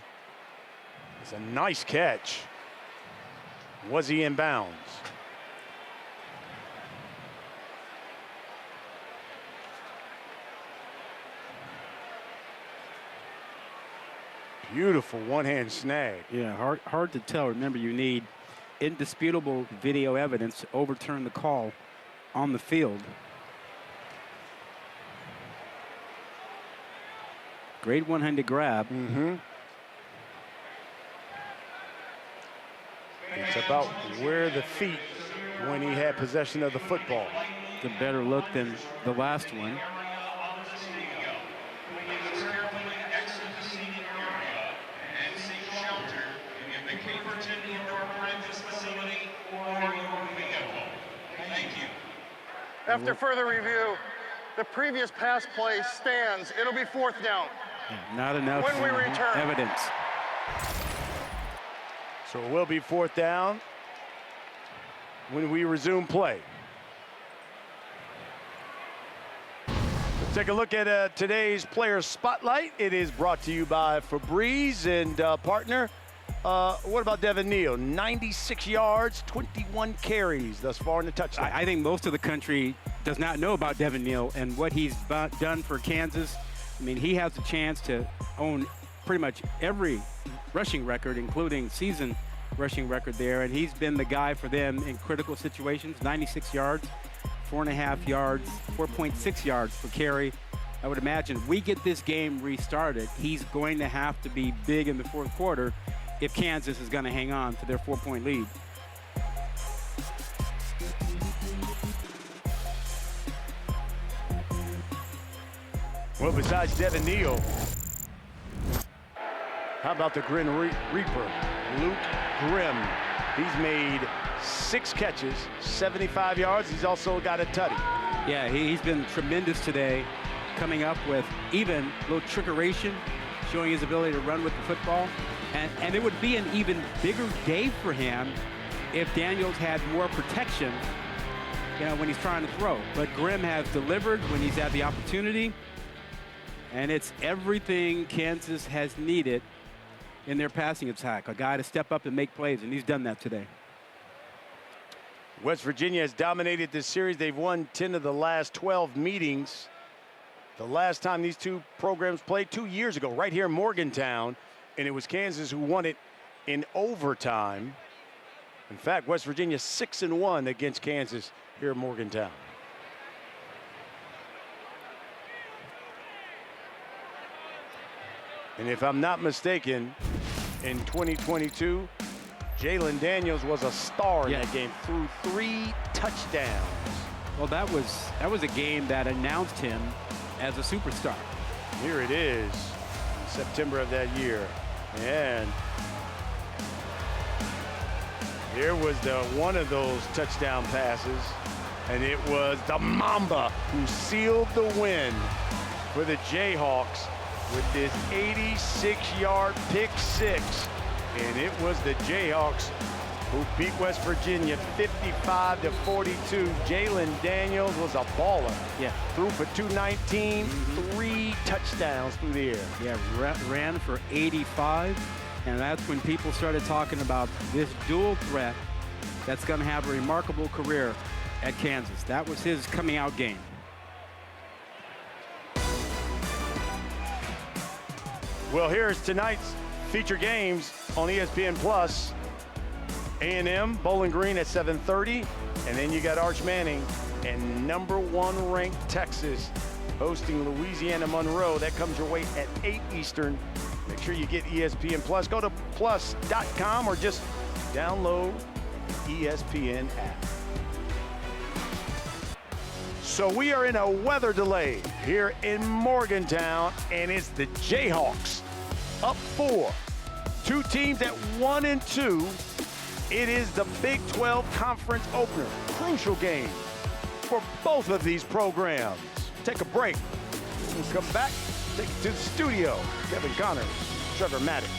It's a nice catch. Was he in bounds? Beautiful one-hand snag. Yeah, hard to tell. Remember, you need indisputable video evidence to overturn the call on the field. Great one-handed grab. It's about where the feet when he had possession of the football. It's a better look than the last one. After further review, the previous pass play stands. It'll be 4th down. Not enough When we return. evidence. So it will be 4th down when we resume play. Let's take a look at today's player spotlight. It is brought to you by Febreze and partner. What about Devin Neal? 96 yards, 21 carries thus far in the touchdown. I think most of the country does not know about Devin Neal and what he's done for Kansas. I mean, he has a chance to own pretty much every rushing record, including season rushing record there, and he's been the guy for them in critical situations. 96 yards, 4.5 yards, 4.6 yards per carry. I would imagine we get this game restarted, he's going to have to be big in the 4th quarter if Kansas is going to hang on to their 4-point lead. Well, besides Devin Neal, how about the Grim Reaper, Luke Grimm? He's made 6 catches, 75 yards. He's also got a tutty. Yeah, he's been tremendous today, coming up with even a little trickeration, showing his ability to run with the football. And it would be an even bigger day for him if Daniels had more protection, when he's trying to throw. But Grimm has delivered when he's had the opportunity. And it's everything Kansas has needed in their passing attack. A guy to step up and make plays, and he's done that today. West Virginia has dominated this series. They've won 10 of the last 12 meetings. The last time these two programs played 2 years ago, right here in Morgantown, and it was Kansas who won it in overtime. In fact, West Virginia 6-1 against Kansas here in Morgantown. And if I'm not mistaken, in 2022, Jalen Daniels was a star in that game, threw 3 touchdowns. Well, that was a game that announced him as a superstar. Here it is, September of that year. And there was one of those touchdown passes, and it was the Mamba who sealed the win for the Jayhawks with this 86-yard pick 6. And it was the Jayhawks who beat West Virginia 55-42. Jalen Daniels was a baller. Yeah. Threw for 219, 3 touchdowns through the air. Yeah, ran for 85. And that's when people started talking about this dual threat that's going to have a remarkable career at Kansas. That was his coming out game. Well, here's tonight's feature games on ESPN Plus. A&M, Bowling Green at 7:30, and then you got Arch Manning and #1 ranked Texas hosting Louisiana Monroe. That comes your way at 8 Eastern. Make sure you get ESPN Plus. Go to plus.com or just download the ESPN app. So we are in a weather delay here in Morgantown, and it's the Jayhawks up 4. 2 teams at 1 and 2. It is the Big 12 Conference opener. Crucial game for both of these programs. Take a break. We'll come back, take it to the studio. Kevin Connors, Trevor Maddox.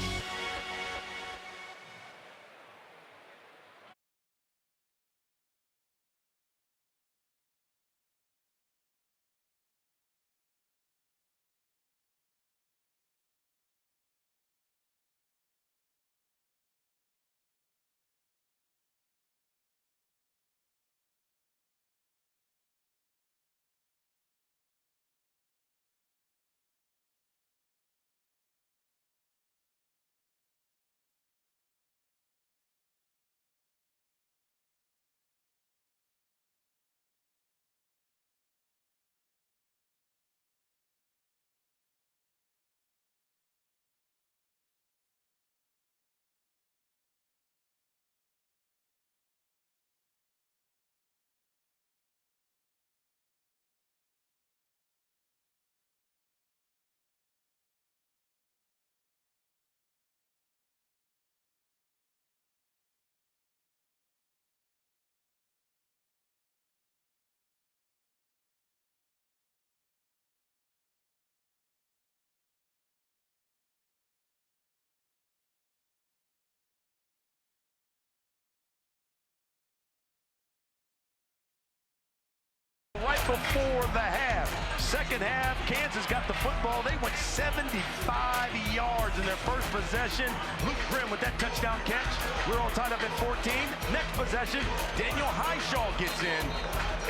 Right before the half. Second half, Kansas got the football. They went 75 yards in their first possession. Luke Grimm with that touchdown catch. We're all tied up at 14. Next possession, Daniel Highshaw gets in.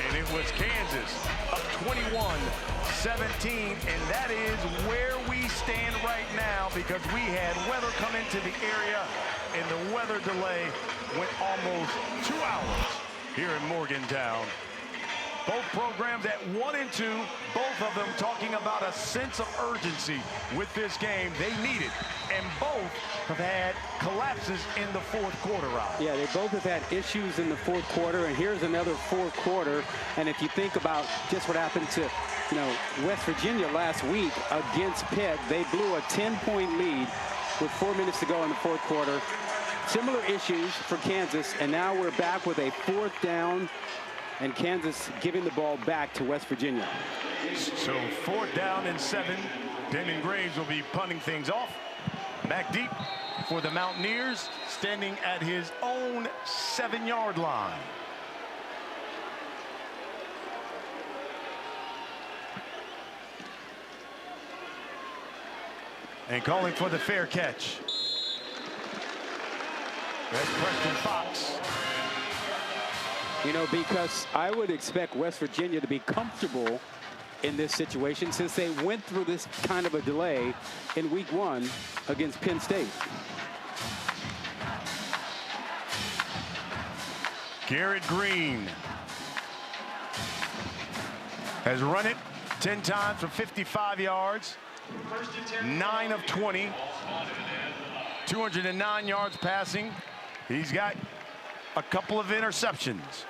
And it was Kansas up 21-17. And that is where we stand right now because we had weather come into the area. And the weather delay went almost 2 hours here in Morgantown. Both programs at 1 and 2, both of them talking about a sense of urgency with this game. They need it, and both have had collapses in the fourth quarter, Rob. Yeah, they both have had issues in the fourth quarter, and here's another fourth quarter. And if you think about just what happened to, West Virginia last week against Pitt, they blew a 10-point lead with 4 minutes to go in the fourth quarter. Similar issues for Kansas, and now we're back with a fourth down. And Kansas giving the ball back to West Virginia. So 4th down and 7. Damon Graves will be punting things off. Back deep for the Mountaineers, standing at his own 7-yard line. And calling for the fair catch. That's Preston Fox. Because I would expect West Virginia to be comfortable in this situation since they went through this kind of a delay in week 1 against Penn State. Garrett Green has run it 10 times for 55 yards, 9 of 20, 209 yards passing. He's got a couple of interceptions.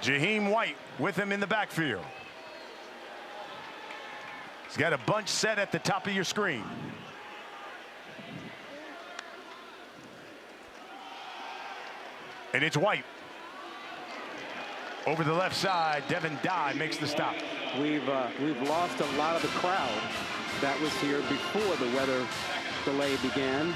Jaheim White with him in the backfield. He's got a bunch set at the top of your screen. And it's White. Over the left side, Devin Dye makes the stop. We've lost a lot of the crowd that was here before the weather delay began.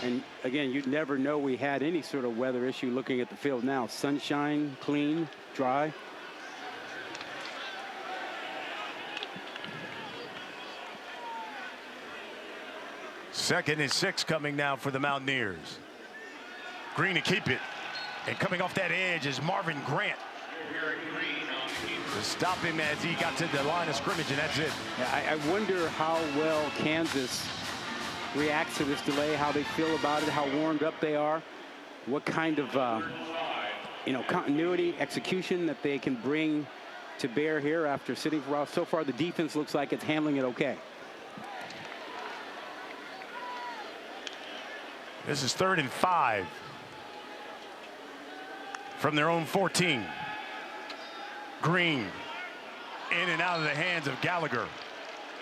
And again, you'd never know we had any sort of weather issue looking at the field now. Sunshine, clean, dry. Second and 6 coming now for the Mountaineers. Green to keep it. And coming off that edge is Marvin Grant. To stop him as he got to the line of scrimmage, and that's it. I wonder how well Kansas reacts to this delay, how they feel about it, how warmed up they are, what kind of continuity, execution that they can bring to bear here after sitting for a while. So far, the defense looks like it's handling it okay. This is 3rd and 5 from their own 14. Green in and out of the hands of Gallagher.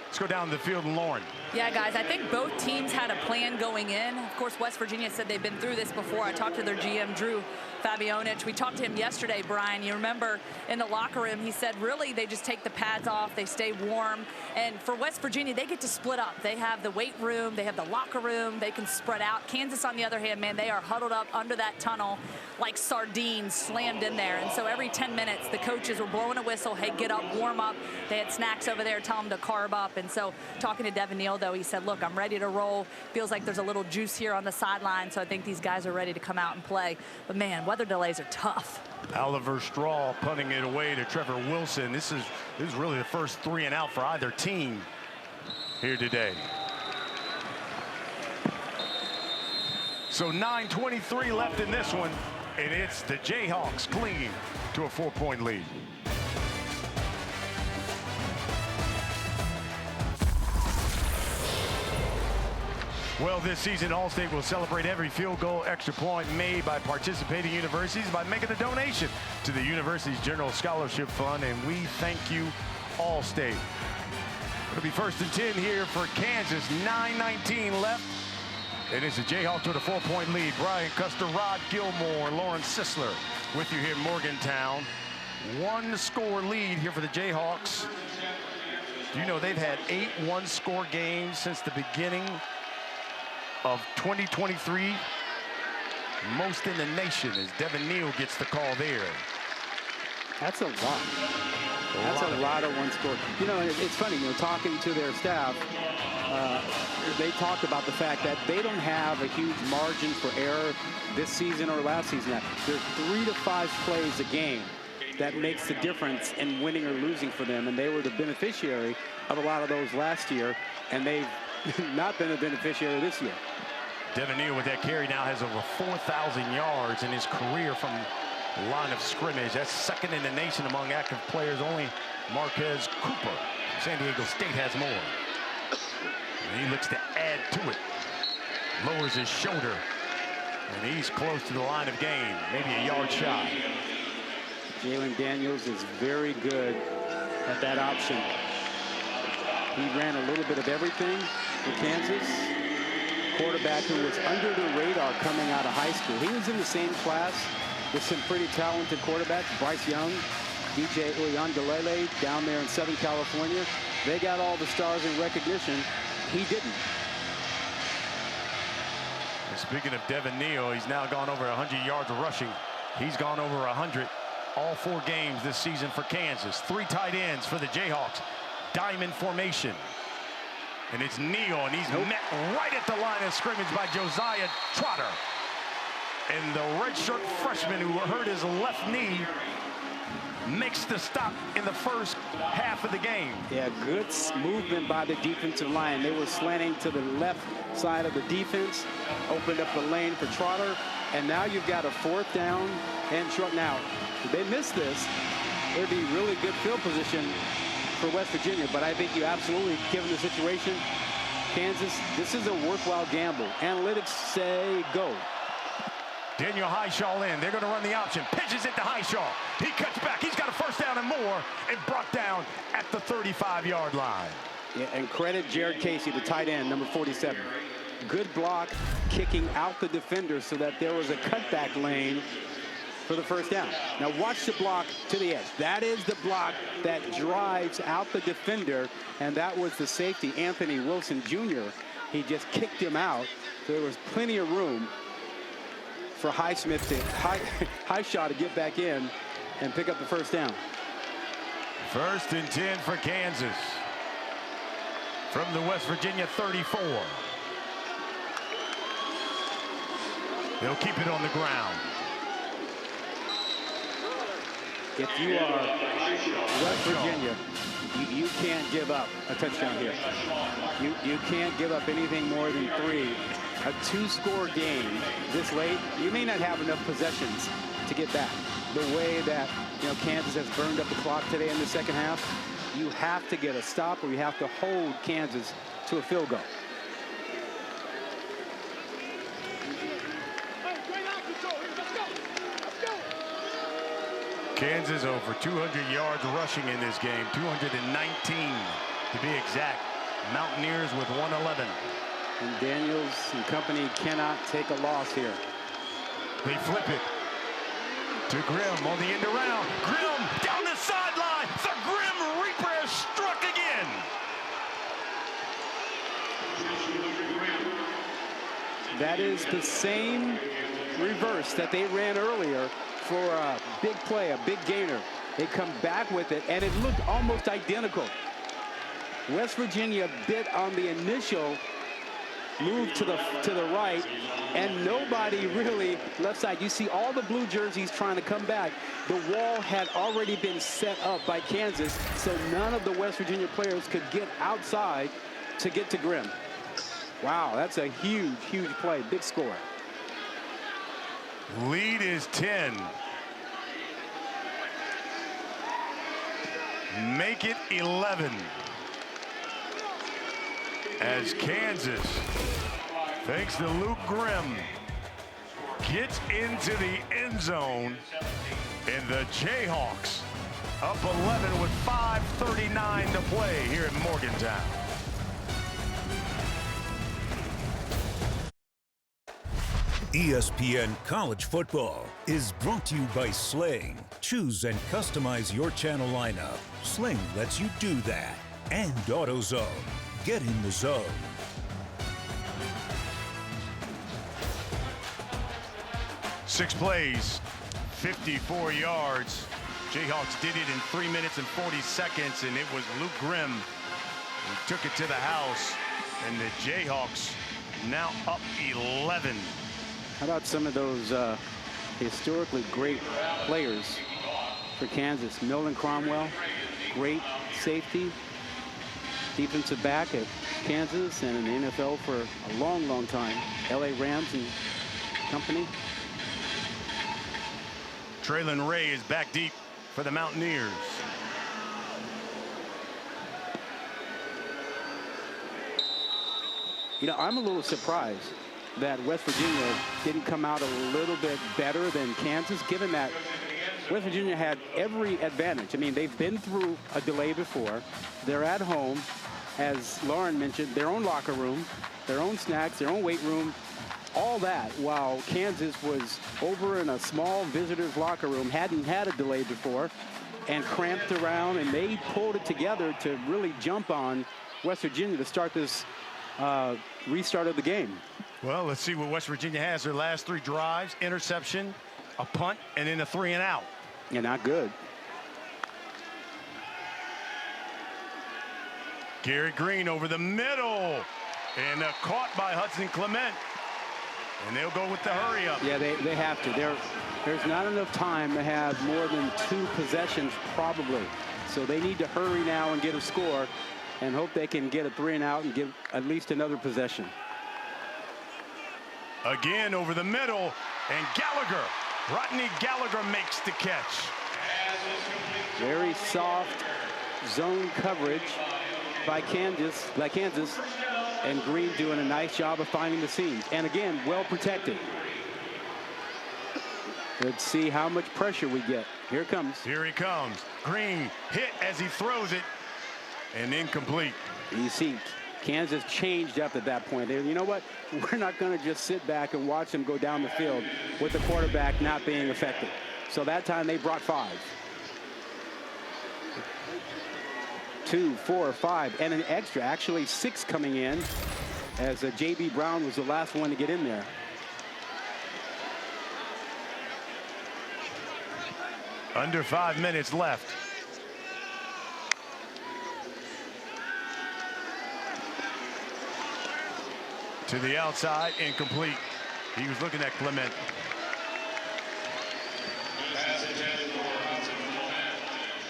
Let's go down the field and Lauren. Yeah, guys, I think both teams had a plan going in. Of course, West Virginia said they've been through this before. I talked to their GM, Drew Fabianich. We talked to him yesterday, Brian. You remember in the locker room, he said, really, they just take the pads off. They stay warm. And for West Virginia, they get to split up. They have the weight room. They have the locker room. They can spread out. Kansas, on the other hand, man, they are huddled up under that tunnel like sardines slammed in there. And so every 10 minutes, the coaches were blowing a whistle. Hey, get up, warm up. They had snacks over there, tell them to carb up. And so talking to Devin Neal, though, he said, look, I'm ready to roll. Feels like there's a little juice here on the sideline, so I think these guys are ready to come out and play. But, man, weather delays are tough. Oliver Straw punting it away to Trevor Wilson. This is really the first 3 and out for either team here today. So 9:23 left in this one, and it's the Jayhawks clinging to a 4-point lead. Well, this season, Allstate will celebrate every field goal extra point made by participating universities by making a donation to the university's General Scholarship Fund, and we thank you, Allstate. It'll be 1st and 10 here for Kansas. 9:19 left, and it's the Jayhawks with a 4-point lead. Brian Custer, Rod Gilmore, Lauren Sisler with you here in Morgantown. 1-score lead here for the Jayhawks. Do you know they've had 8 one-score games since the beginning of 2023, most in the nation, as Devin Neal gets the call there. That's a lot. That's a lot of one score. You know, it's funny, you know, talking to their staff, they talked about the fact that they don't have a huge margin for error this season or last season. There's 3 to 5 plays a game that makes the difference in winning or losing for them, and they were the beneficiary of a lot of those last year, and they've not been a beneficiary this year. Devin Neal with that carry now has over 4,000 yards in his career from line of scrimmage. That's second in the nation among active players. Only Marquez Cooper, San Diego State, has more. And he looks to add to it. Lowers his shoulder. And he's close to the line of game. Maybe a yard shy. Jalen Daniels is very good at that option. He ran a little bit of everything for Kansas. Quarterback who was under the radar coming out of high school. He was in the same class with some pretty talented quarterbacks. Bryce Young, DJ Uiagalelei down there in Southern California. They got all the stars and recognition. He didn't. And speaking of Devin Neal, he's now gone over 100 yards rushing. He's gone over 100 all 4 games this season for Kansas. 3 tight ends for the Jayhawks. Diamond formation. And it's Neal, and he's met right at the line of scrimmage by Josiah Trotter. And the redshirt freshman who hurt his left knee makes the stop in the first half of the game. Yeah, good movement by the defensive line. They were slanting to the left side of the defense, opened up the lane for Trotter, and now you've got a 4th down and short. Now, if they miss this, it'd be really good field position for West Virginia, but I think you absolutely, given the situation, Kansas, this is a worthwhile gamble. Analytics say go. Daniel Highshaw in. They're going to run the option. Pitches it to Highshaw. He cuts back. He's got a first down and more, and brought down at the 35-yard line. Yeah, and credit Jared Casey, the tight end, number 47. Good block, kicking out the defender so that there was a cutback lane for the first down. Now watch the block to the edge. That is the block that drives out the defender, and that was the safety, Anthony Wilson Jr. He just kicked him out. So there was plenty of room for Highsmith to Highshaw to get back in and pick up the first down. 1st and 10 for Kansas from the West Virginia 34. They'll keep it on the ground. If you are West Virginia, you can't give up a touchdown here. You can't give up anything more than 3. A 2-score game this late, you may not have enough possessions to get back. The way that, you know, Kansas has burned up the clock today in the second half, you have to get a stop, or you have to hold Kansas to a field goal. Kansas over 200 yards rushing in this game, 219 to be exact. Mountaineers with 111. And Daniels and company cannot take a loss here. They flip it to Grimm on the end around. Grimm down the sideline. The Grim Reaper has struck again. That is the same reverse that they ran earlier for a big play, a big gainer. They come back with it, and it looked almost identical. West Virginia bit on the initial move to the right, and nobody really left side. You see all the blue jerseys trying to come back. The wall had already been set up by Kansas, so none of the West Virginia players could get outside to get to Grimm. Wow, that's a huge, huge play. Big score. Lead is 10. Make it 11. As Kansas, thanks to Luke Grimm, gets into the end zone, and the Jayhawks up 11 with 5:39 to play here in Morgantown. ESPN College Football is brought to you by Sling. Choose and customize your channel lineup. Sling lets you do that. And AutoZone. Get in the zone. Six plays, 54 yards Jayhawks did it in 3 minutes and 40 seconds, and it was Luke Grimm who took it to the house, and the Jayhawks now up 11. How about some of those historically great players for Kansas? Milton Cromwell, great safety, defensive back at Kansas and in the NFL for a long, long time. LA Rams and company. Traylon Ray is back deep for the Mountaineers. You know, I'm a little surprised that West Virginia didn't come out a little bit better than Kansas, given that West Virginia had every advantage. I mean, they've been through a delay before. They're at home, as Lauren mentioned, their own locker room, their own snacks, their own weight room, all that, while Kansas was over in a small visitor's locker room, hadn't had a delay before, and cramped around, and they pulled it together to really jump on West Virginia to start this restart of the game. Well, let's see what West Virginia has. Their last 3 drives: interception, a punt, and then a 3 and out. Yeah, not good. Garrett Green over the middle, and caught by Hudson Clement. And they'll go with the hurry up. Yeah, they have to. There's not enough time to have more than 2 possessions, probably. So they need to hurry now and get a score and hope they can get a 3 and out and get at least another possession. Again over the middle, and Gallagher. Rodney Gallagher makes the catch. Very soft zone coverage by Kansas, and Green doing a nice job of finding the seams. And again, well protected. Let's see how much pressure we get. Here it comes. Here he comes. Green hit as he throws it, and incomplete. You see, Kansas changed up at that point. You know what? We're not going to just sit back and watch them go down the field with the quarterback not being effective. So that time they brought 5. 2, 4, 5, and an extra, actually 6 coming in, as J.B. Brown was the last one to get in there. Under 5 minutes left. To the outside, incomplete. He was looking at Clement.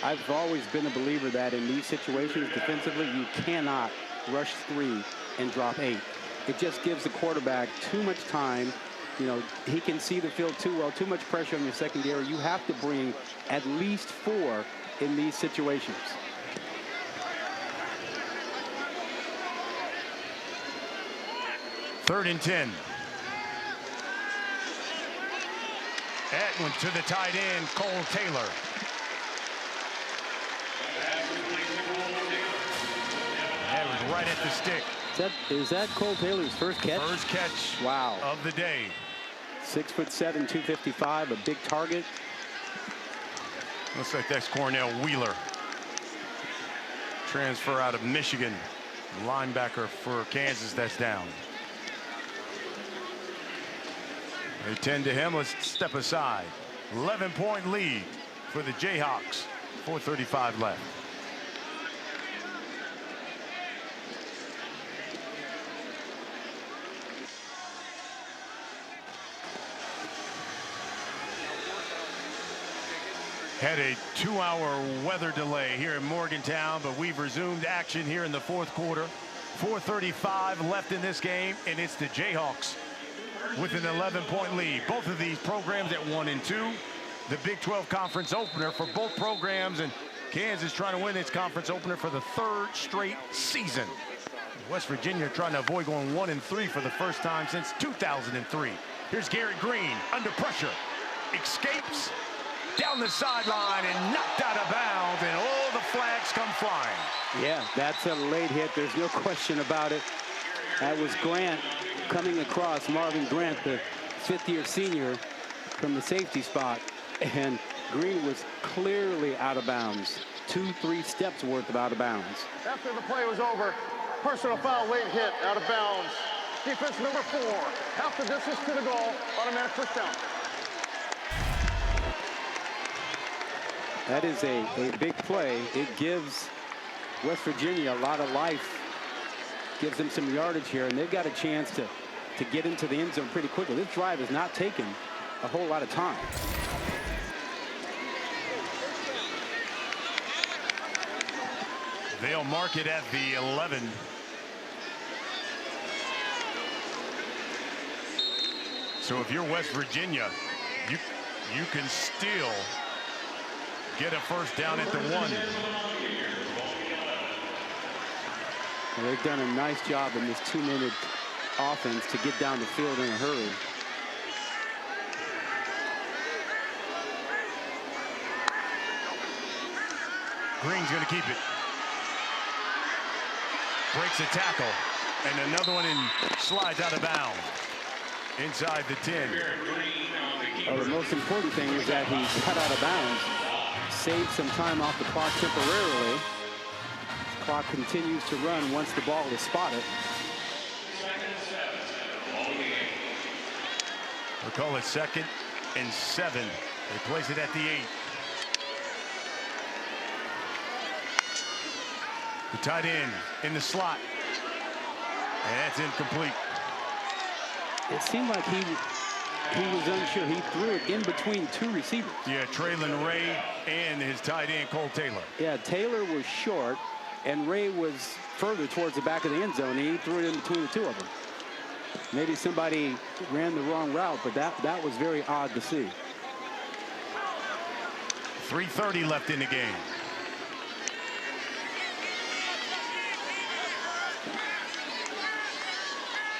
I've always been a believer that in these situations defensively, you cannot rush 3 and drop 8. It just gives the quarterback too much time. You know, he can see the field too well, too much pressure on your secondary. You have to bring at least 4 in these situations. Third and 10. Atwood to the tight end, Cole Taylor. That was right at the stick. Is that Cole Taylor's first catch? First catch wow. of the day. 6'7", 255, a big target. Looks like that's Cornell Wheeler. Transfer out of Michigan. Linebacker for Kansas, that's down. They tend to him. Let's step aside. 11-point lead for the Jayhawks. 4:35 left. Had a 2-hour weather delay here in Morgantown, but we've resumed action here in the 4th quarter. 4:35 left in this game, and it's the Jayhawks with an 11-point lead. Both of these programs at 1 and 2. The Big 12 conference opener for both programs, and Kansas trying to win its conference opener for the 3rd straight season. West Virginia trying to avoid going 1 and 3 for the first time since 2003. Here's Garrett Green under pressure, escapes down the sideline and knocked out of bounds, and all the flags come flying. Yeah, that's a late hit. There's no question about it. That was Grant coming across, Marvin Grant, the 5th-year senior from the safety spot, and Green was clearly out of bounds. 2-3 steps worth of out of bounds. After the play was over, personal foul, late hit, out of bounds. Defense number 4, half the distance to the goal, automatic push down. That is a big play. It gives West Virginia a lot of life, gives them some yardage here, and they've got a chance to get into the end zone pretty quickly. This drive has not taken a whole lot of time. They'll mark it at the 11. So if you're West Virginia, you can still get a first down at the 1. Well, they've done a nice job in this 2-minute offense to get down the field in a hurry. Green's going to keep it. Breaks a tackle, and another one slides out of bounds inside the 10. Well, the most important thing is that he cut out of bounds, saved some time off the clock temporarily. The clock continues to run once the ball is spotted. We'll call it 2nd and 7. They place it at the 8. The tight end in the slot. And that's incomplete. It seemed like he was unsure. He threw it in between 2 receivers. Yeah, Traylon Ray and his tight end, Cole Taylor. Yeah, Taylor was short, and Ray was further towards the back of the end zone. And he threw it in between the 2 of them. Maybe somebody ran the wrong route, but that was very odd to see. 3:30 left in the game.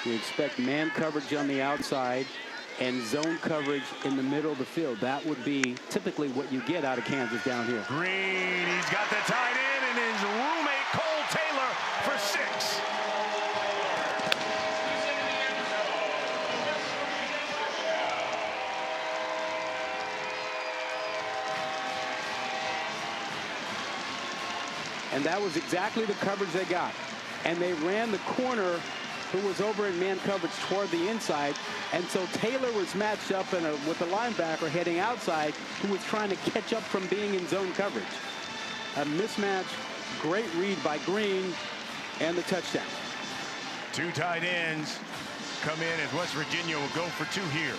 We expect man coverage on the outside and zone coverage in the middle of the field. That would be typically what you get out of Kansas down here. Green, he's got the tight end and his roommate Cole Taylor for 6. And that was exactly the coverage they got. And they ran the corner who was over in man coverage toward the inside. And so Taylor was matched up with the linebacker heading outside who was trying to catch up from being in zone coverage. A mismatch, great read by Green, and the touchdown. 2 tight ends come in as West Virginia will go for 2 here.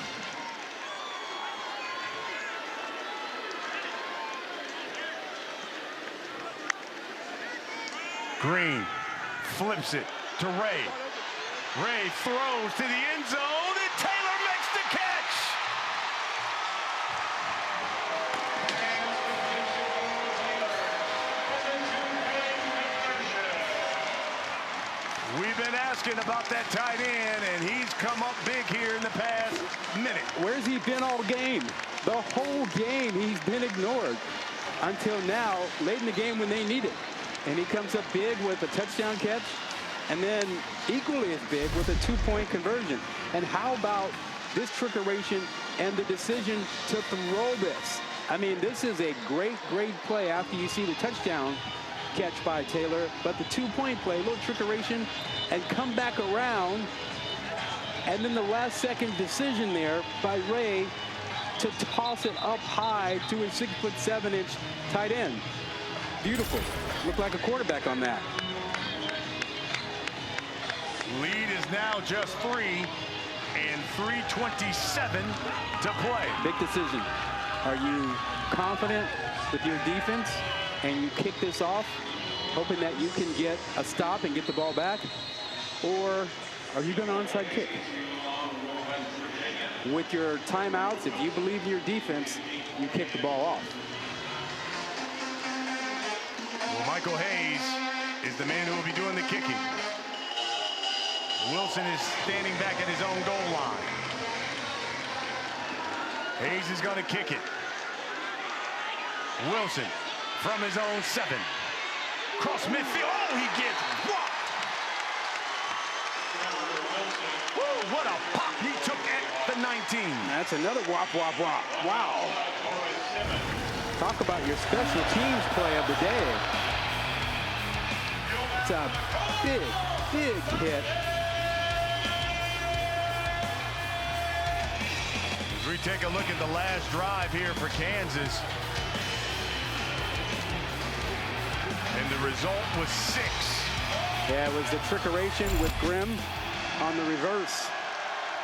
Green flips it to Ray. Ray throws to the end zone, and Taylor makes the catch. We've been asking about that tight end, and he's come up big here in the past minute. Where's he been all game? The whole game he's been ignored until now, late in the game when they need it. And he comes up big with a touchdown catch, and then equally as big with a 2-point conversion. And how about this trickeration and the decision to throw this? I mean, this is a great play after you see the touchdown catch by Taylor, but the 2-point play, a little trickeration, and come back around, and then the last second decision there by Ray to toss it up high to his 6'7" tight end. Beautiful. Looked like a quarterback on that. Lead is now just 3 and 3:27 to play. Big decision. Are you confident with your defense and you kick this off, hoping that you can get a stop and get the ball back? Or are you going to onside kick? With your timeouts, if you believe in your defense, you kick the ball off. Well, Michael Hayes is the man who will be doing the kicking. Wilson is standing back at his own goal line. Hayes is going to kick it. Wilson from his own 7. Cross midfield. Oh, he gets blocked. Whoa, what a pop he took at the 19. That's another whop, whop, whop. Wow. Talk about your special teams play of the day. It's a big hit. As we take a look at the last drive here for Kansas, result was 6. Yeah, it was the trickeration with Grimm on the reverse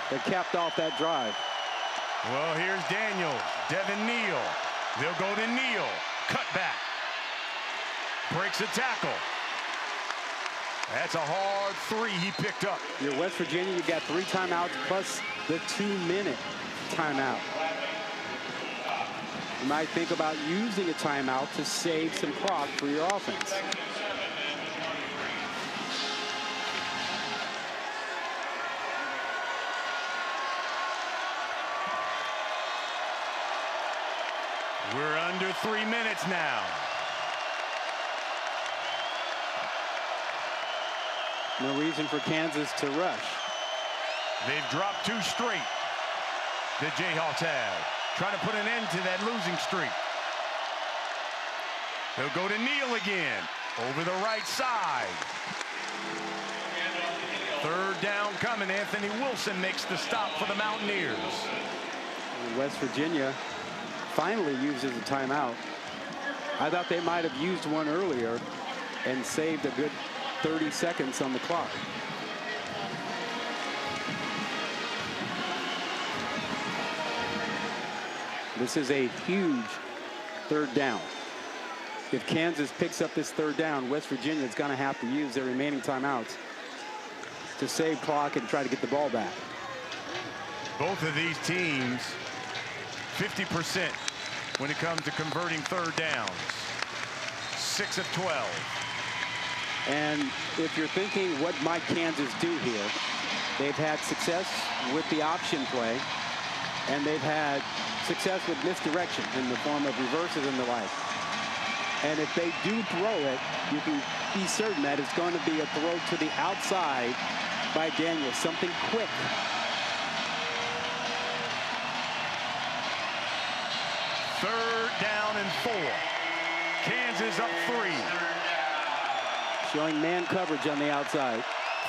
that capped off that drive. Well, here's Daniels, Devin Neal. They'll go to Neal. Cut back. Breaks a tackle. That's a hard 3 he picked up. You're West Virginia, you've got 3 timeouts plus the 2-minute timeout. You might think about using a timeout to save some clock for your offense. We're under 3 minutes now. No reason for Kansas to rush. They've dropped 2 straight. The Jayhawks have. Trying to put an end to that losing streak. They'll go to Neal again. Over the right side. 3rd down coming. Anthony Wilson makes the stop for the Mountaineers. West Virginia finally uses a timeout. I thought they might have used one earlier and saved a good 30 seconds on the clock. This is a huge 3rd down. If Kansas picks up this 3rd down, West Virginia is going to have to use their remaining timeouts to save clock and try to get the ball back. Both of these teams 50% when it comes to converting 3rd downs. 6 of 12. And if you're thinking, what might Kansas do here? They've had success with the option play, and they've had success with misdirection in the form of reverses and the like. And if they do throw it, you can be certain that it's going to be a throw to the outside by Daniels, something quick. Third down and 4. Kansas up 3. Showing man coverage on the outside.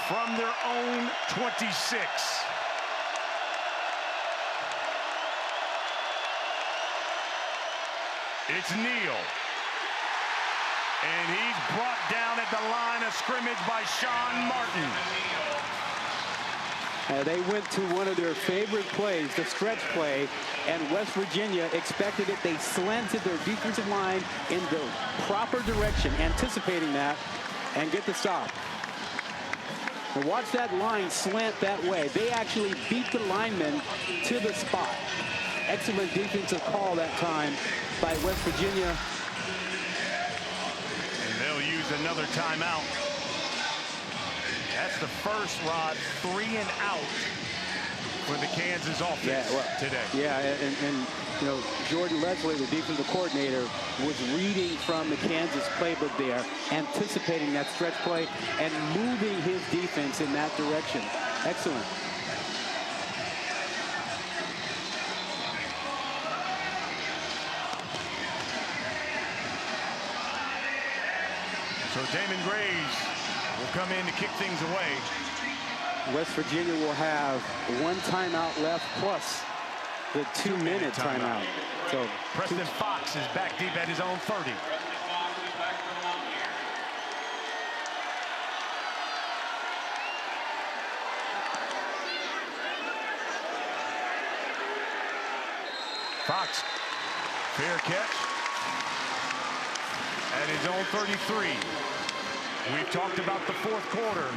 From their own 26. It's Neal. And he's brought down at the line of scrimmage by Sean Martin. They went to one of their favorite plays, the stretch play, and West Virginia expected it. They slanted their defensive line in the proper direction, anticipating that, and get the stop. And watch that line slant that way. They actually beat the linemen to the spot. Excellent defensive call that time by West Virginia. And they'll use another timeout. That's the first, Rod, 3 and out for the Kansas offense today. Yeah, and you know, Jordan Leslie, the defensive coordinator, was reading from the Kansas playbook there, anticipating that stretch play and moving his defense in that direction. Excellent. So Damon Graves will come in to kick things away. West Virginia will have 1 timeout left plus the 2-minute timeout. So Preston Fox is back deep at his own 30. Fox, fair catch at his own 33. We've talked about the 4th quarter,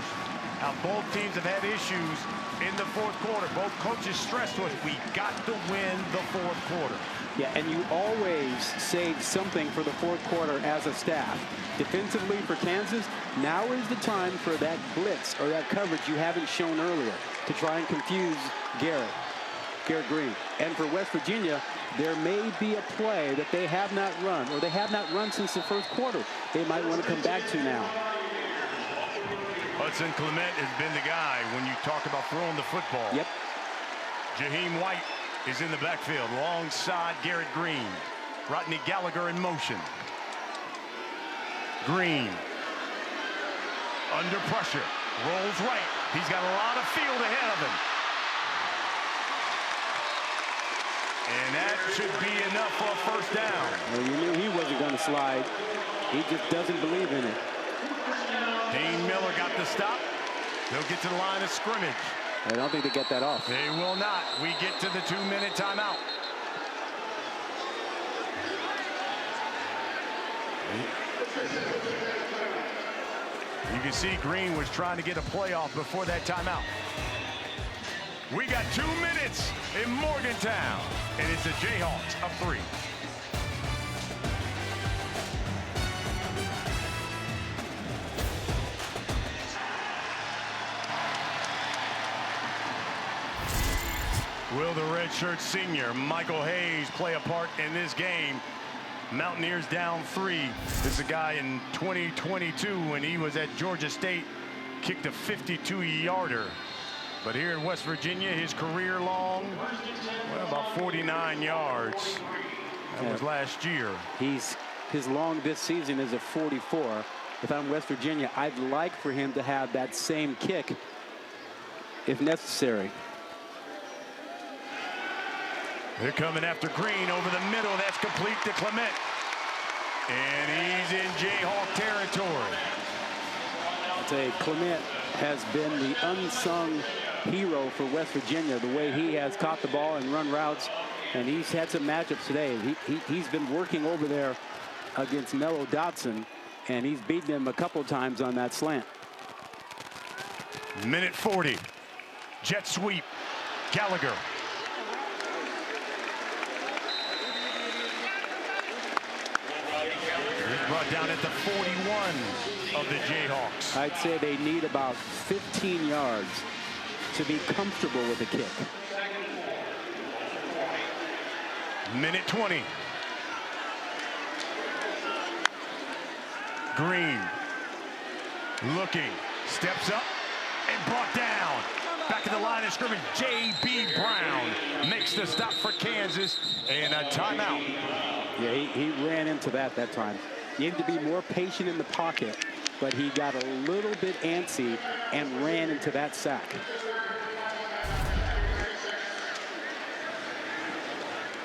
how both teams have had issues in the 4th quarter. Both coaches stressed to us, we got to win the 4th quarter. Yeah, and you always save something for the 4th quarter as a staff. Defensively for Kansas, now is the time for that blitz or that coverage you haven't shown earlier to try and confuse Garrett Green. And for West Virginia, there may be a play that they have not run, or they have not run since the 1st quarter. They might want to come back to now. Hudson Clement has been the guy when you talk about throwing the football. Yep. Jaheim White is in the backfield alongside Garrett Green. Rodney Gallagher in motion. Green under pressure, rolls right. He's got a lot of field ahead of him. And that should be enough for a 1st down. Well, you knew he wasn't going to slide. He just doesn't believe in it. Dean Miller got the stop. They'll get to the line of scrimmage. I don't think they get that off. They will not. We get to the 2-minute timeout. You can see Green was trying to get a playoff before that timeout. We got 2 minutes in Morgantown, and it's the Jayhawks up 3. Will the redshirt senior Michael Hayes play a part in this game? Mountaineers down 3. This is a guy in 2022 when he was at Georgia State, kicked a 52-yarder. But here in West Virginia, his career long, well, about 49 yards. That was last year. His long this season is a 44. If I'm West Virginia, I'd like for him to have that same kick if necessary. They're coming after Green over the middle. That's complete to Clement. And he's in Jayhawk territory. I'll tell you, Clement has been the unsung hero for West Virginia, the way he has caught the ball and run routes. And he's had some matchups today. He's been working over there against Mello Dotson, and he's beaten him a couple times on that slant. Minute 40. Jet sweep. Gallagher. Brought down at the 41 of the Jayhawks. I'd say they need about 15 yards to be comfortable with a kick. Minute 20. Green looking, steps up and brought down. Back at the line of scrimmage, J.B. Brown makes the stop for Kansas, and a timeout. Yeah, he ran into that time. Needed to be more patient in the pocket, but he got a little bit antsy and ran into that sack.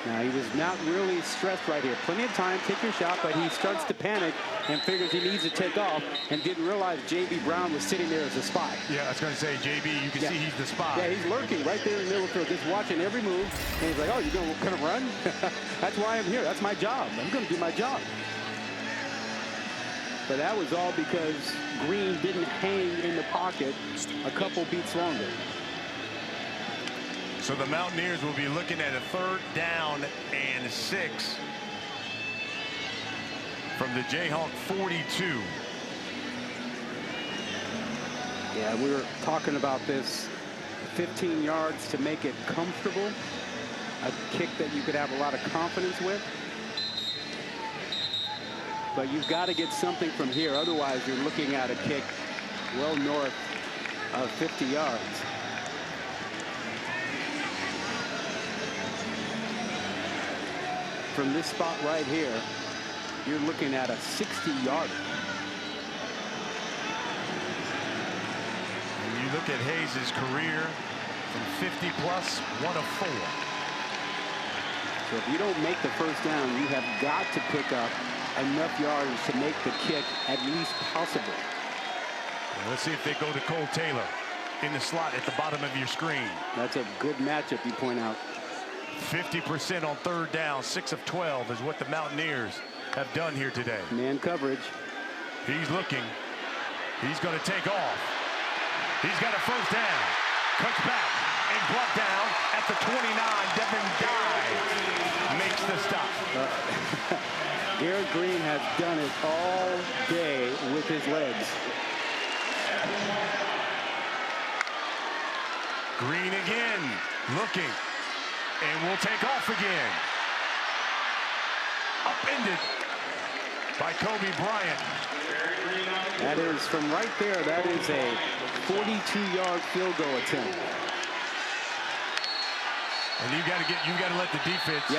Now, he was not really stressed right here. Plenty of time, take your shot, but he starts to panic and figures he needs to take off and didn't realize J.B. Brown was sitting there as a spy. Yeah, I was going to say, J.B., you can see he's the spy. Yeah, he's lurking right there in the middle of the field, just watching every move. And he's like, oh, you're going to run? That's why I'm here. That's my job. I'm going to do my job. But that was all because Green didn't hang in the pocket a couple beats longer. So the Mountaineers will be looking at a 3rd down and 6 from the Jayhawk 42. Yeah, we were talking about this. 15 yards to make it comfortable. A kick that you could have a lot of confidence with. But you've got to get something from here. Otherwise, you're looking at a kick well north of 50 yards. From this spot right here, you're looking at a 60-yarder. When you look at Hayes' career from 50-plus, 1 of 4. So if you don't make the first down, you have got to pick up enough yardage to make the kick at least possible. Well, let's see if they go to Cole Taylor in the slot at the bottom of your screen. That's a good matchup, you point out. 50% on 3rd down, 6 of 12 is what the Mountaineers have done here today. Man coverage. He's looking. He's going to take off. He's got a 1st down. Cuts back and brought down at the 29. Devin Dye makes the stop. Garrett Green has done it all day with his legs. Green again, looking, and will take off again. Upended by Kobe Bryant. That is from right there. That is a 42-yard field goal attempt. And you got to let the defense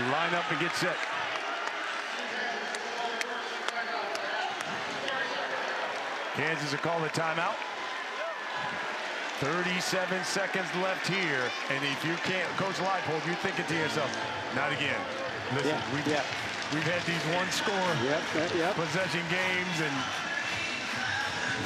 line up and get set. Kansas will call the timeout. 37 seconds left here, and if you can't, Coach Leipold, you're thinking to yourself, not again. Listen, We've had these one-score possession games, and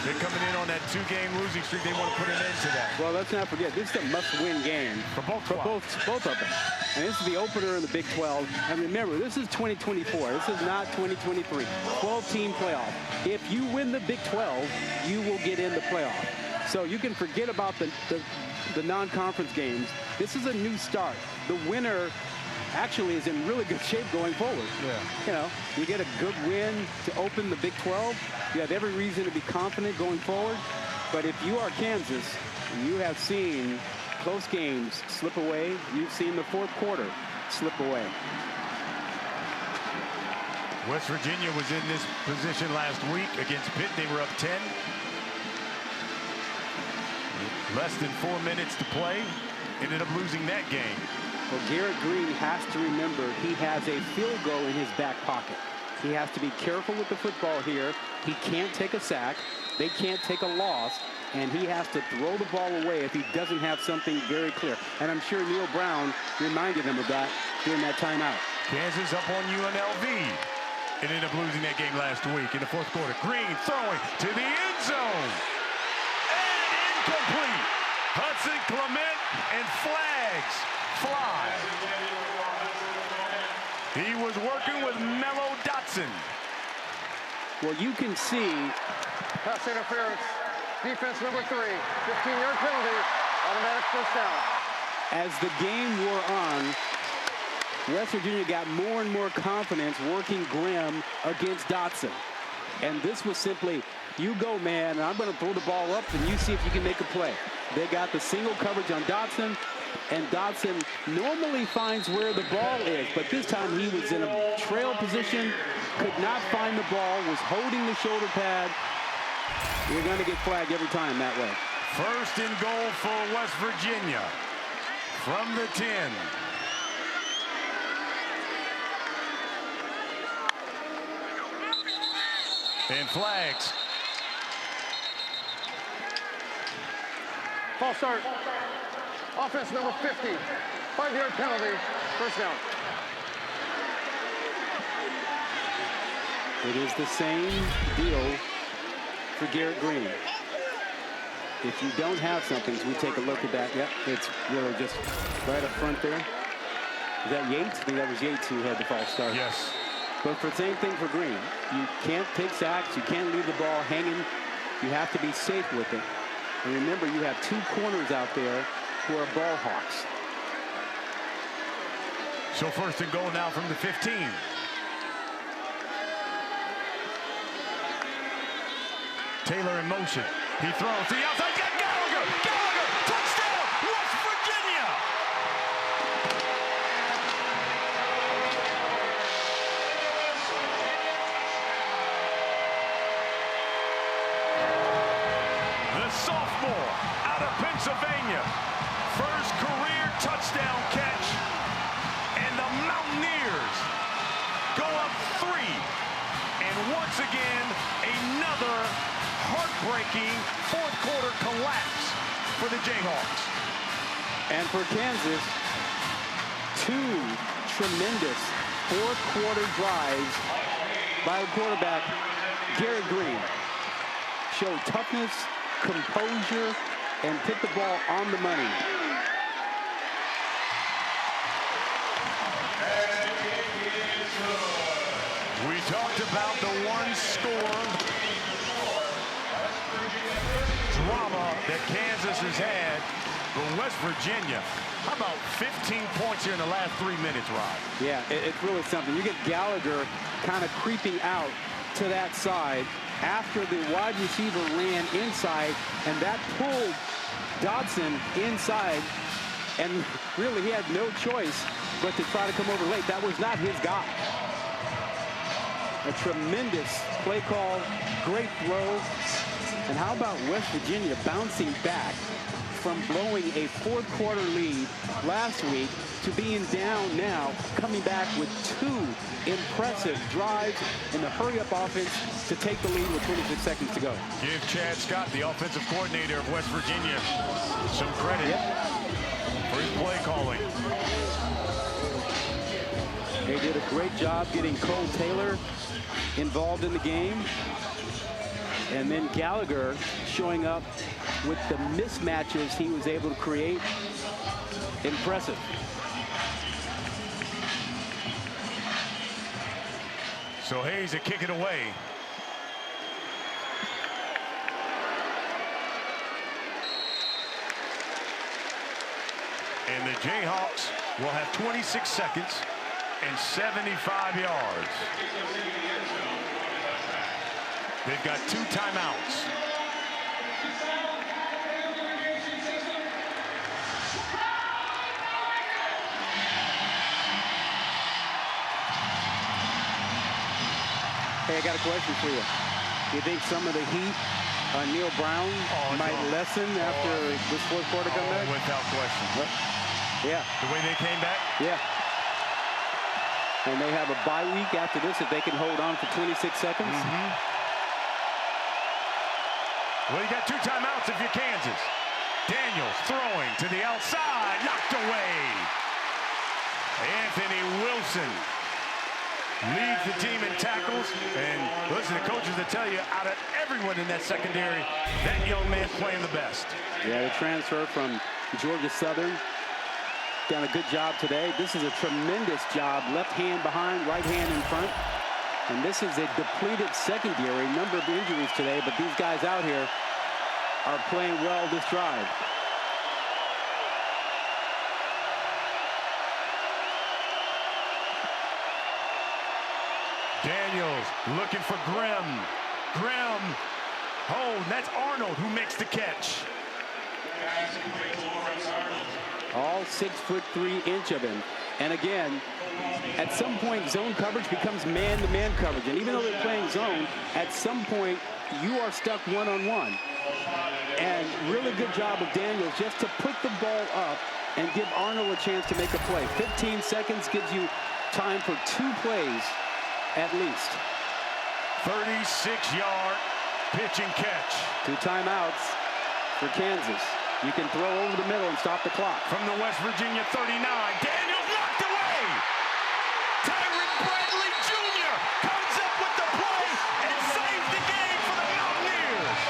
they're coming in on that 2-game losing streak. They want to put an end to that. Well, let's not forget, this is a must-win game For both of them. And this is the opener in the Big 12. And remember, this is 2024. This is not 2023. 12-team playoff. If you win the Big 12, you will get in the playoff. So you can forget about the non-conference games. This is a new start. The winner actually is in really good shape going forward. Yeah. You know, you get a good win to open the Big 12. You have every reason to be confident going forward. But if you are Kansas, you have seen close games slip away. You've seen the fourth quarter slip away. West Virginia was in this position last week against Pitt. They were up 10. Less than 4 minutes to play. Ended up losing that game. Well, Garrett Green has to remember he has a field goal in his back pocket. He has to be careful with the football here. He can't take a sack. They can't take a loss. And he has to throw the ball away if he doesn't have something very clear. And I'm sure Neil Brown reminded him of that during that timeout. Kansas up on UNLV. And ended up losing that game last week in the fourth quarter. Green throwing to the end zone. And incomplete. Hudson Clement and flags fly. He was working with Mello Dotson. Well, you can see. Pass interference. Defense number 3. 15-yard penalty. Automatic first down. As the game wore on, West Virginia got more and more confidence working Graham against Dotson. And this was simply, you go, man, and I'm going to throw the ball up, and you see if you can make a play. They got the single coverage on Dotson, and Dotson normally finds where the ball is, but this time he was in a trail position, could not find the ball, was holding the shoulder pad. You're going to get flagged every time that way. First and goal for West Virginia from the 10. And flags. False start. Offense number 50. 5-yard penalty. First down. It is the same deal for Garrett Green. If you don't have something, so we take a look at that. Yep, it's really just right up front there. Is that Yates? I think that was Yates who had the false start. Yes. But for the same thing for Green. You can't take sacks. You can't leave the ball hanging. You have to be safe with it. And remember, you have 2 corners out there who are ball hawks. So first and goal now from the 15. Taylor in motion. He throws to the outside. Got Gallagher. Gallagher. Touchdown. West Virginia. The sophomore out of Pennsylvania. First career touchdown catch. And the Mountaineers go up 3. And once again, another heartbreaking fourth quarter collapse for the Jayhawks. And for Kansas, 2 tremendous fourth quarter drives by the quarterback, Garrett Green. Showed toughness, composure, and put the ball on the money. We talked about the one-score drama that Kansas has had, but West Virginia, how about 15 points here in the last 3 minutes, Rod? Yeah, it's really something. You get Gallagher kind of creeping out to that side after the wide receiver ran inside, and that pulled Dotson inside, and really he had no choice but to try to come over late. That was not his guy. A tremendous play call, great throw. And how about West Virginia bouncing back from blowing a fourth quarter lead last week to being down now, coming back with 2 impressive drives in the hurry-up offense to take the lead with 26 seconds to go. Give Chad Scott, the offensive coordinator of West Virginia, some credit for his play calling. They did a great job getting Cole Taylor involved in the game. And then Gallagher showing up with the mismatches he was able to create. Impressive. So Hayes to kick it away. And the Jayhawks will have 26 seconds and 75 yards. They've got 2 timeouts. Hey, I got a question for you. Do you think some of the heat on Neil Brown might lessen after this fourth quarter comeback? Without question. Yeah. The way they came back? Yeah. And they have a bye week after this if they can hold on for 26 seconds. Well, you got 2 timeouts if you're Kansas. Daniels throwing to the outside, knocked away. Anthony Wilson leads the team in tackles. And listen, the coaches that tell you, out of everyone in that secondary, that young man's playing the best. Yeah, the transfer from Georgia Southern. Done a good job today. This is a tremendous job. Left hand behind, right hand in front. And this is a depleted secondary. Number of injuries today, but these guys out here are playing well this drive. Daniels looking for Grimm. Grimm. Oh, that's Arnold who makes the catch. All 6'3" of him. And again, at some point, zone coverage becomes man-to-man coverage. And even though they're playing zone, at some point, you are stuck one-on-one. And really good job of Daniels just to put the ball up and give Arnold a chance to make a play. 15 seconds gives you time for 2 plays at least. 36-yard pitch and catch. 2 timeouts for Kansas. You can throw over the middle and stop the clock. From the West Virginia 39, Daniels knocked away. Tyron Bradley Jr. comes up with the play and saves the game for the Mountaineers.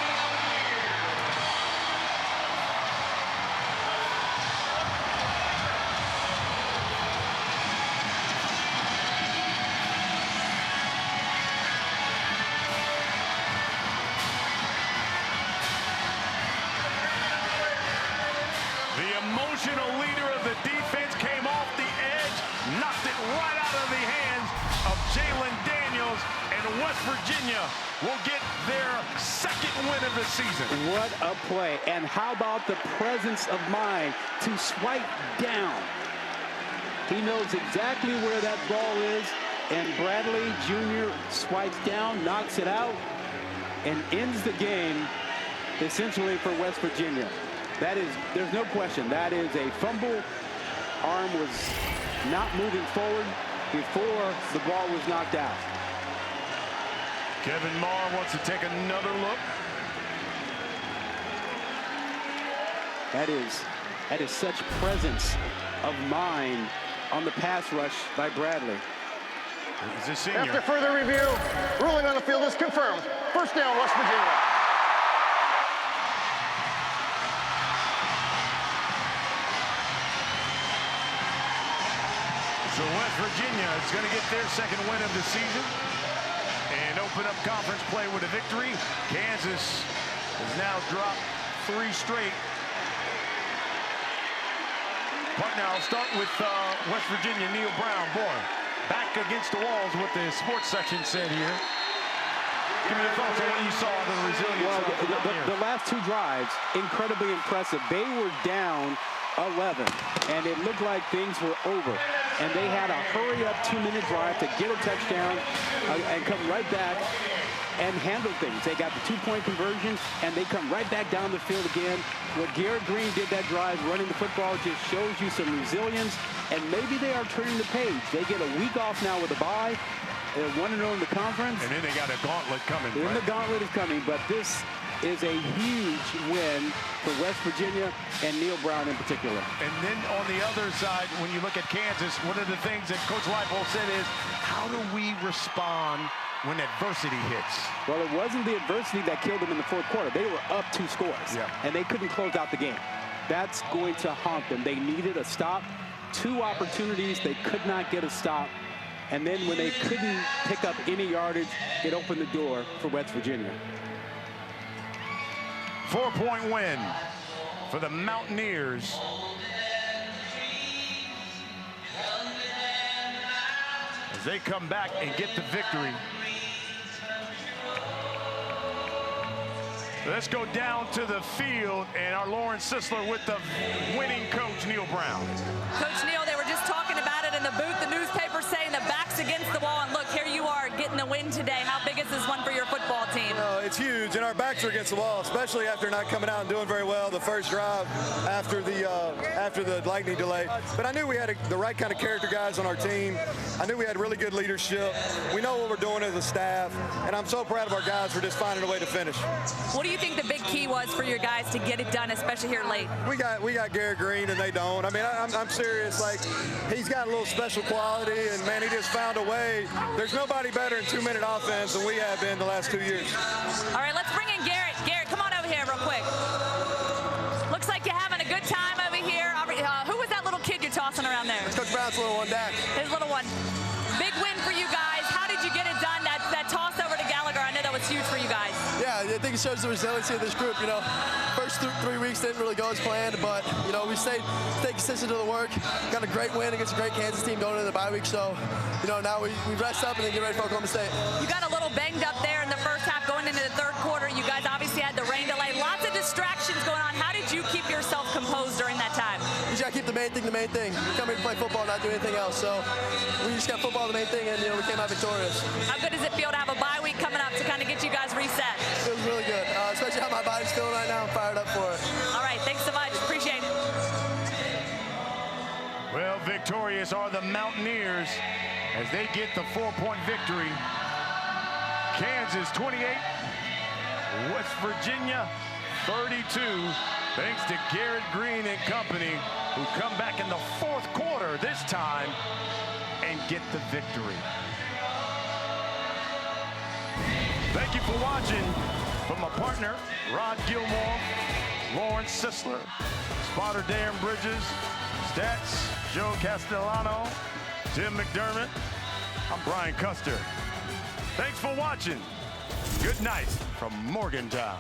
Emotional leader of the defense came off the edge, knocked it right out of the hands of Jalen Daniels, and West Virginia will get their 2nd win of the season. What a play. And how about the presence of mind to swipe down? He knows exactly where that ball is, and Bradley Jr. swipes down, knocks it out, and ends the game essentially for West Virginia. That is, there's no question, that is a fumble. Arm was not moving forward before the ball was knocked out. Kevin Marr wants to take another look. That is such presence of mind on the pass rush by Bradley. He's a senior. After further review, ruling on the field is confirmed. First down, West Virginia. So West Virginia is going to get their 2nd win of the season and open up conference play with a victory. Kansas has now dropped 3 straight. Partner, I'll start with West Virginia, Neil Brown. Boy, back against the walls, what the sports section said here. Give me your thoughts on what you saw of the resilience. Well, the last 2 drives, incredibly impressive. They were down 11, and it looked like things were over. And they had a hurry-up 2-minute drive to get a touchdown and come right back and handle things. They got the 2-point conversion, and they come right back down the field again. What Garrett Green did that drive, running the football, just shows you some resilience, and maybe they are turning the page. They get a week off now with a bye. They're 1-0 in the conference. And then they got a gauntlet coming. And the gauntlet is coming, but this is a huge win for West Virginia and Neil Brown in particular. And then on the other side, when you look at Kansas, one of the things that Coach Leipold said is, how do we respond when adversity hits? Well, it wasn't the adversity that killed them in the fourth quarter. They were up 2 scores, and they couldn't close out the game. That's going to haunt them. They needed a stop. 2 opportunities, they could not get a stop. And then when they couldn't pick up any yardage, it opened the door for West Virginia. 4-point win for the Mountaineers. As they come back and get the victory. Let's go down to the field and our Lawrence Sisler with the winning coach, Neil Brown. Coach Neil, they were just talking about it in the booth. The newspaper saying the back's against the wall. And look, here you are getting the win today. How big is this one for your football team? It's huge, and our backs are against the wall, especially after not coming out and doing very well the first drive after the lightning delay. But I knew we had the right kind of character guys on our team. I knew we had really good leadership. We know what we're doing as a staff, and I'm so proud of our guys for just finding a way to finish. What do you think the big key was for your guys to get it done, especially here late? We got Garrett Green, and they don't. I mean, I'm serious. Like, he's got a little special quality, and man, he just found a way. There's nobody better in 2-minute offense than we have been the last 2 years. All right, let's bring in Garrett. Garrett, come on over here real quick. Looks like you're having a good time over here. Who was that little kid you're tossing around there? It's Coach Brown's little one, Dak. His little one. Big win for you guys. How did you get it done? That toss over to Gallagher, I know that was huge for you guys. Yeah, I think it shows the resiliency of this group. You know, first 3 weeks didn't really go as planned, but you know, we stayed consistent to the work. Got a great win against a great Kansas team going into the bye week. So, you know, now we rest up and then get ready for Oklahoma State. You got a little banged up there in the first half going into the third quarter. You guys obviously had the rain delay. Lots of distractions going on. How did you keep yourself composed during that time? You just got to keep the main thing the main thing. We come here to play football, not do anything else. So we just got football the main thing, and you know, we came out victorious. How good does it feel to have a bye week coming up to kind of get you guys reset? It was really good, especially how my body's feeling right now. I'm fired up for it. All right, thanks so much. Appreciate it. Well, victorious are the Mountaineers as they get the 4-point victory. Kansas 28, West Virginia 32. Thanks to Garrett Green and company, who come back in the fourth quarter this time and get the victory. Thank you for watching. From my partner, Rod Gilmore, Lawrence Sisler, spotter Darren Bridges, stats Joe Castellano, Tim McDermott, I'm Brian Custer. Thanks for watching. Good night from Morgantown.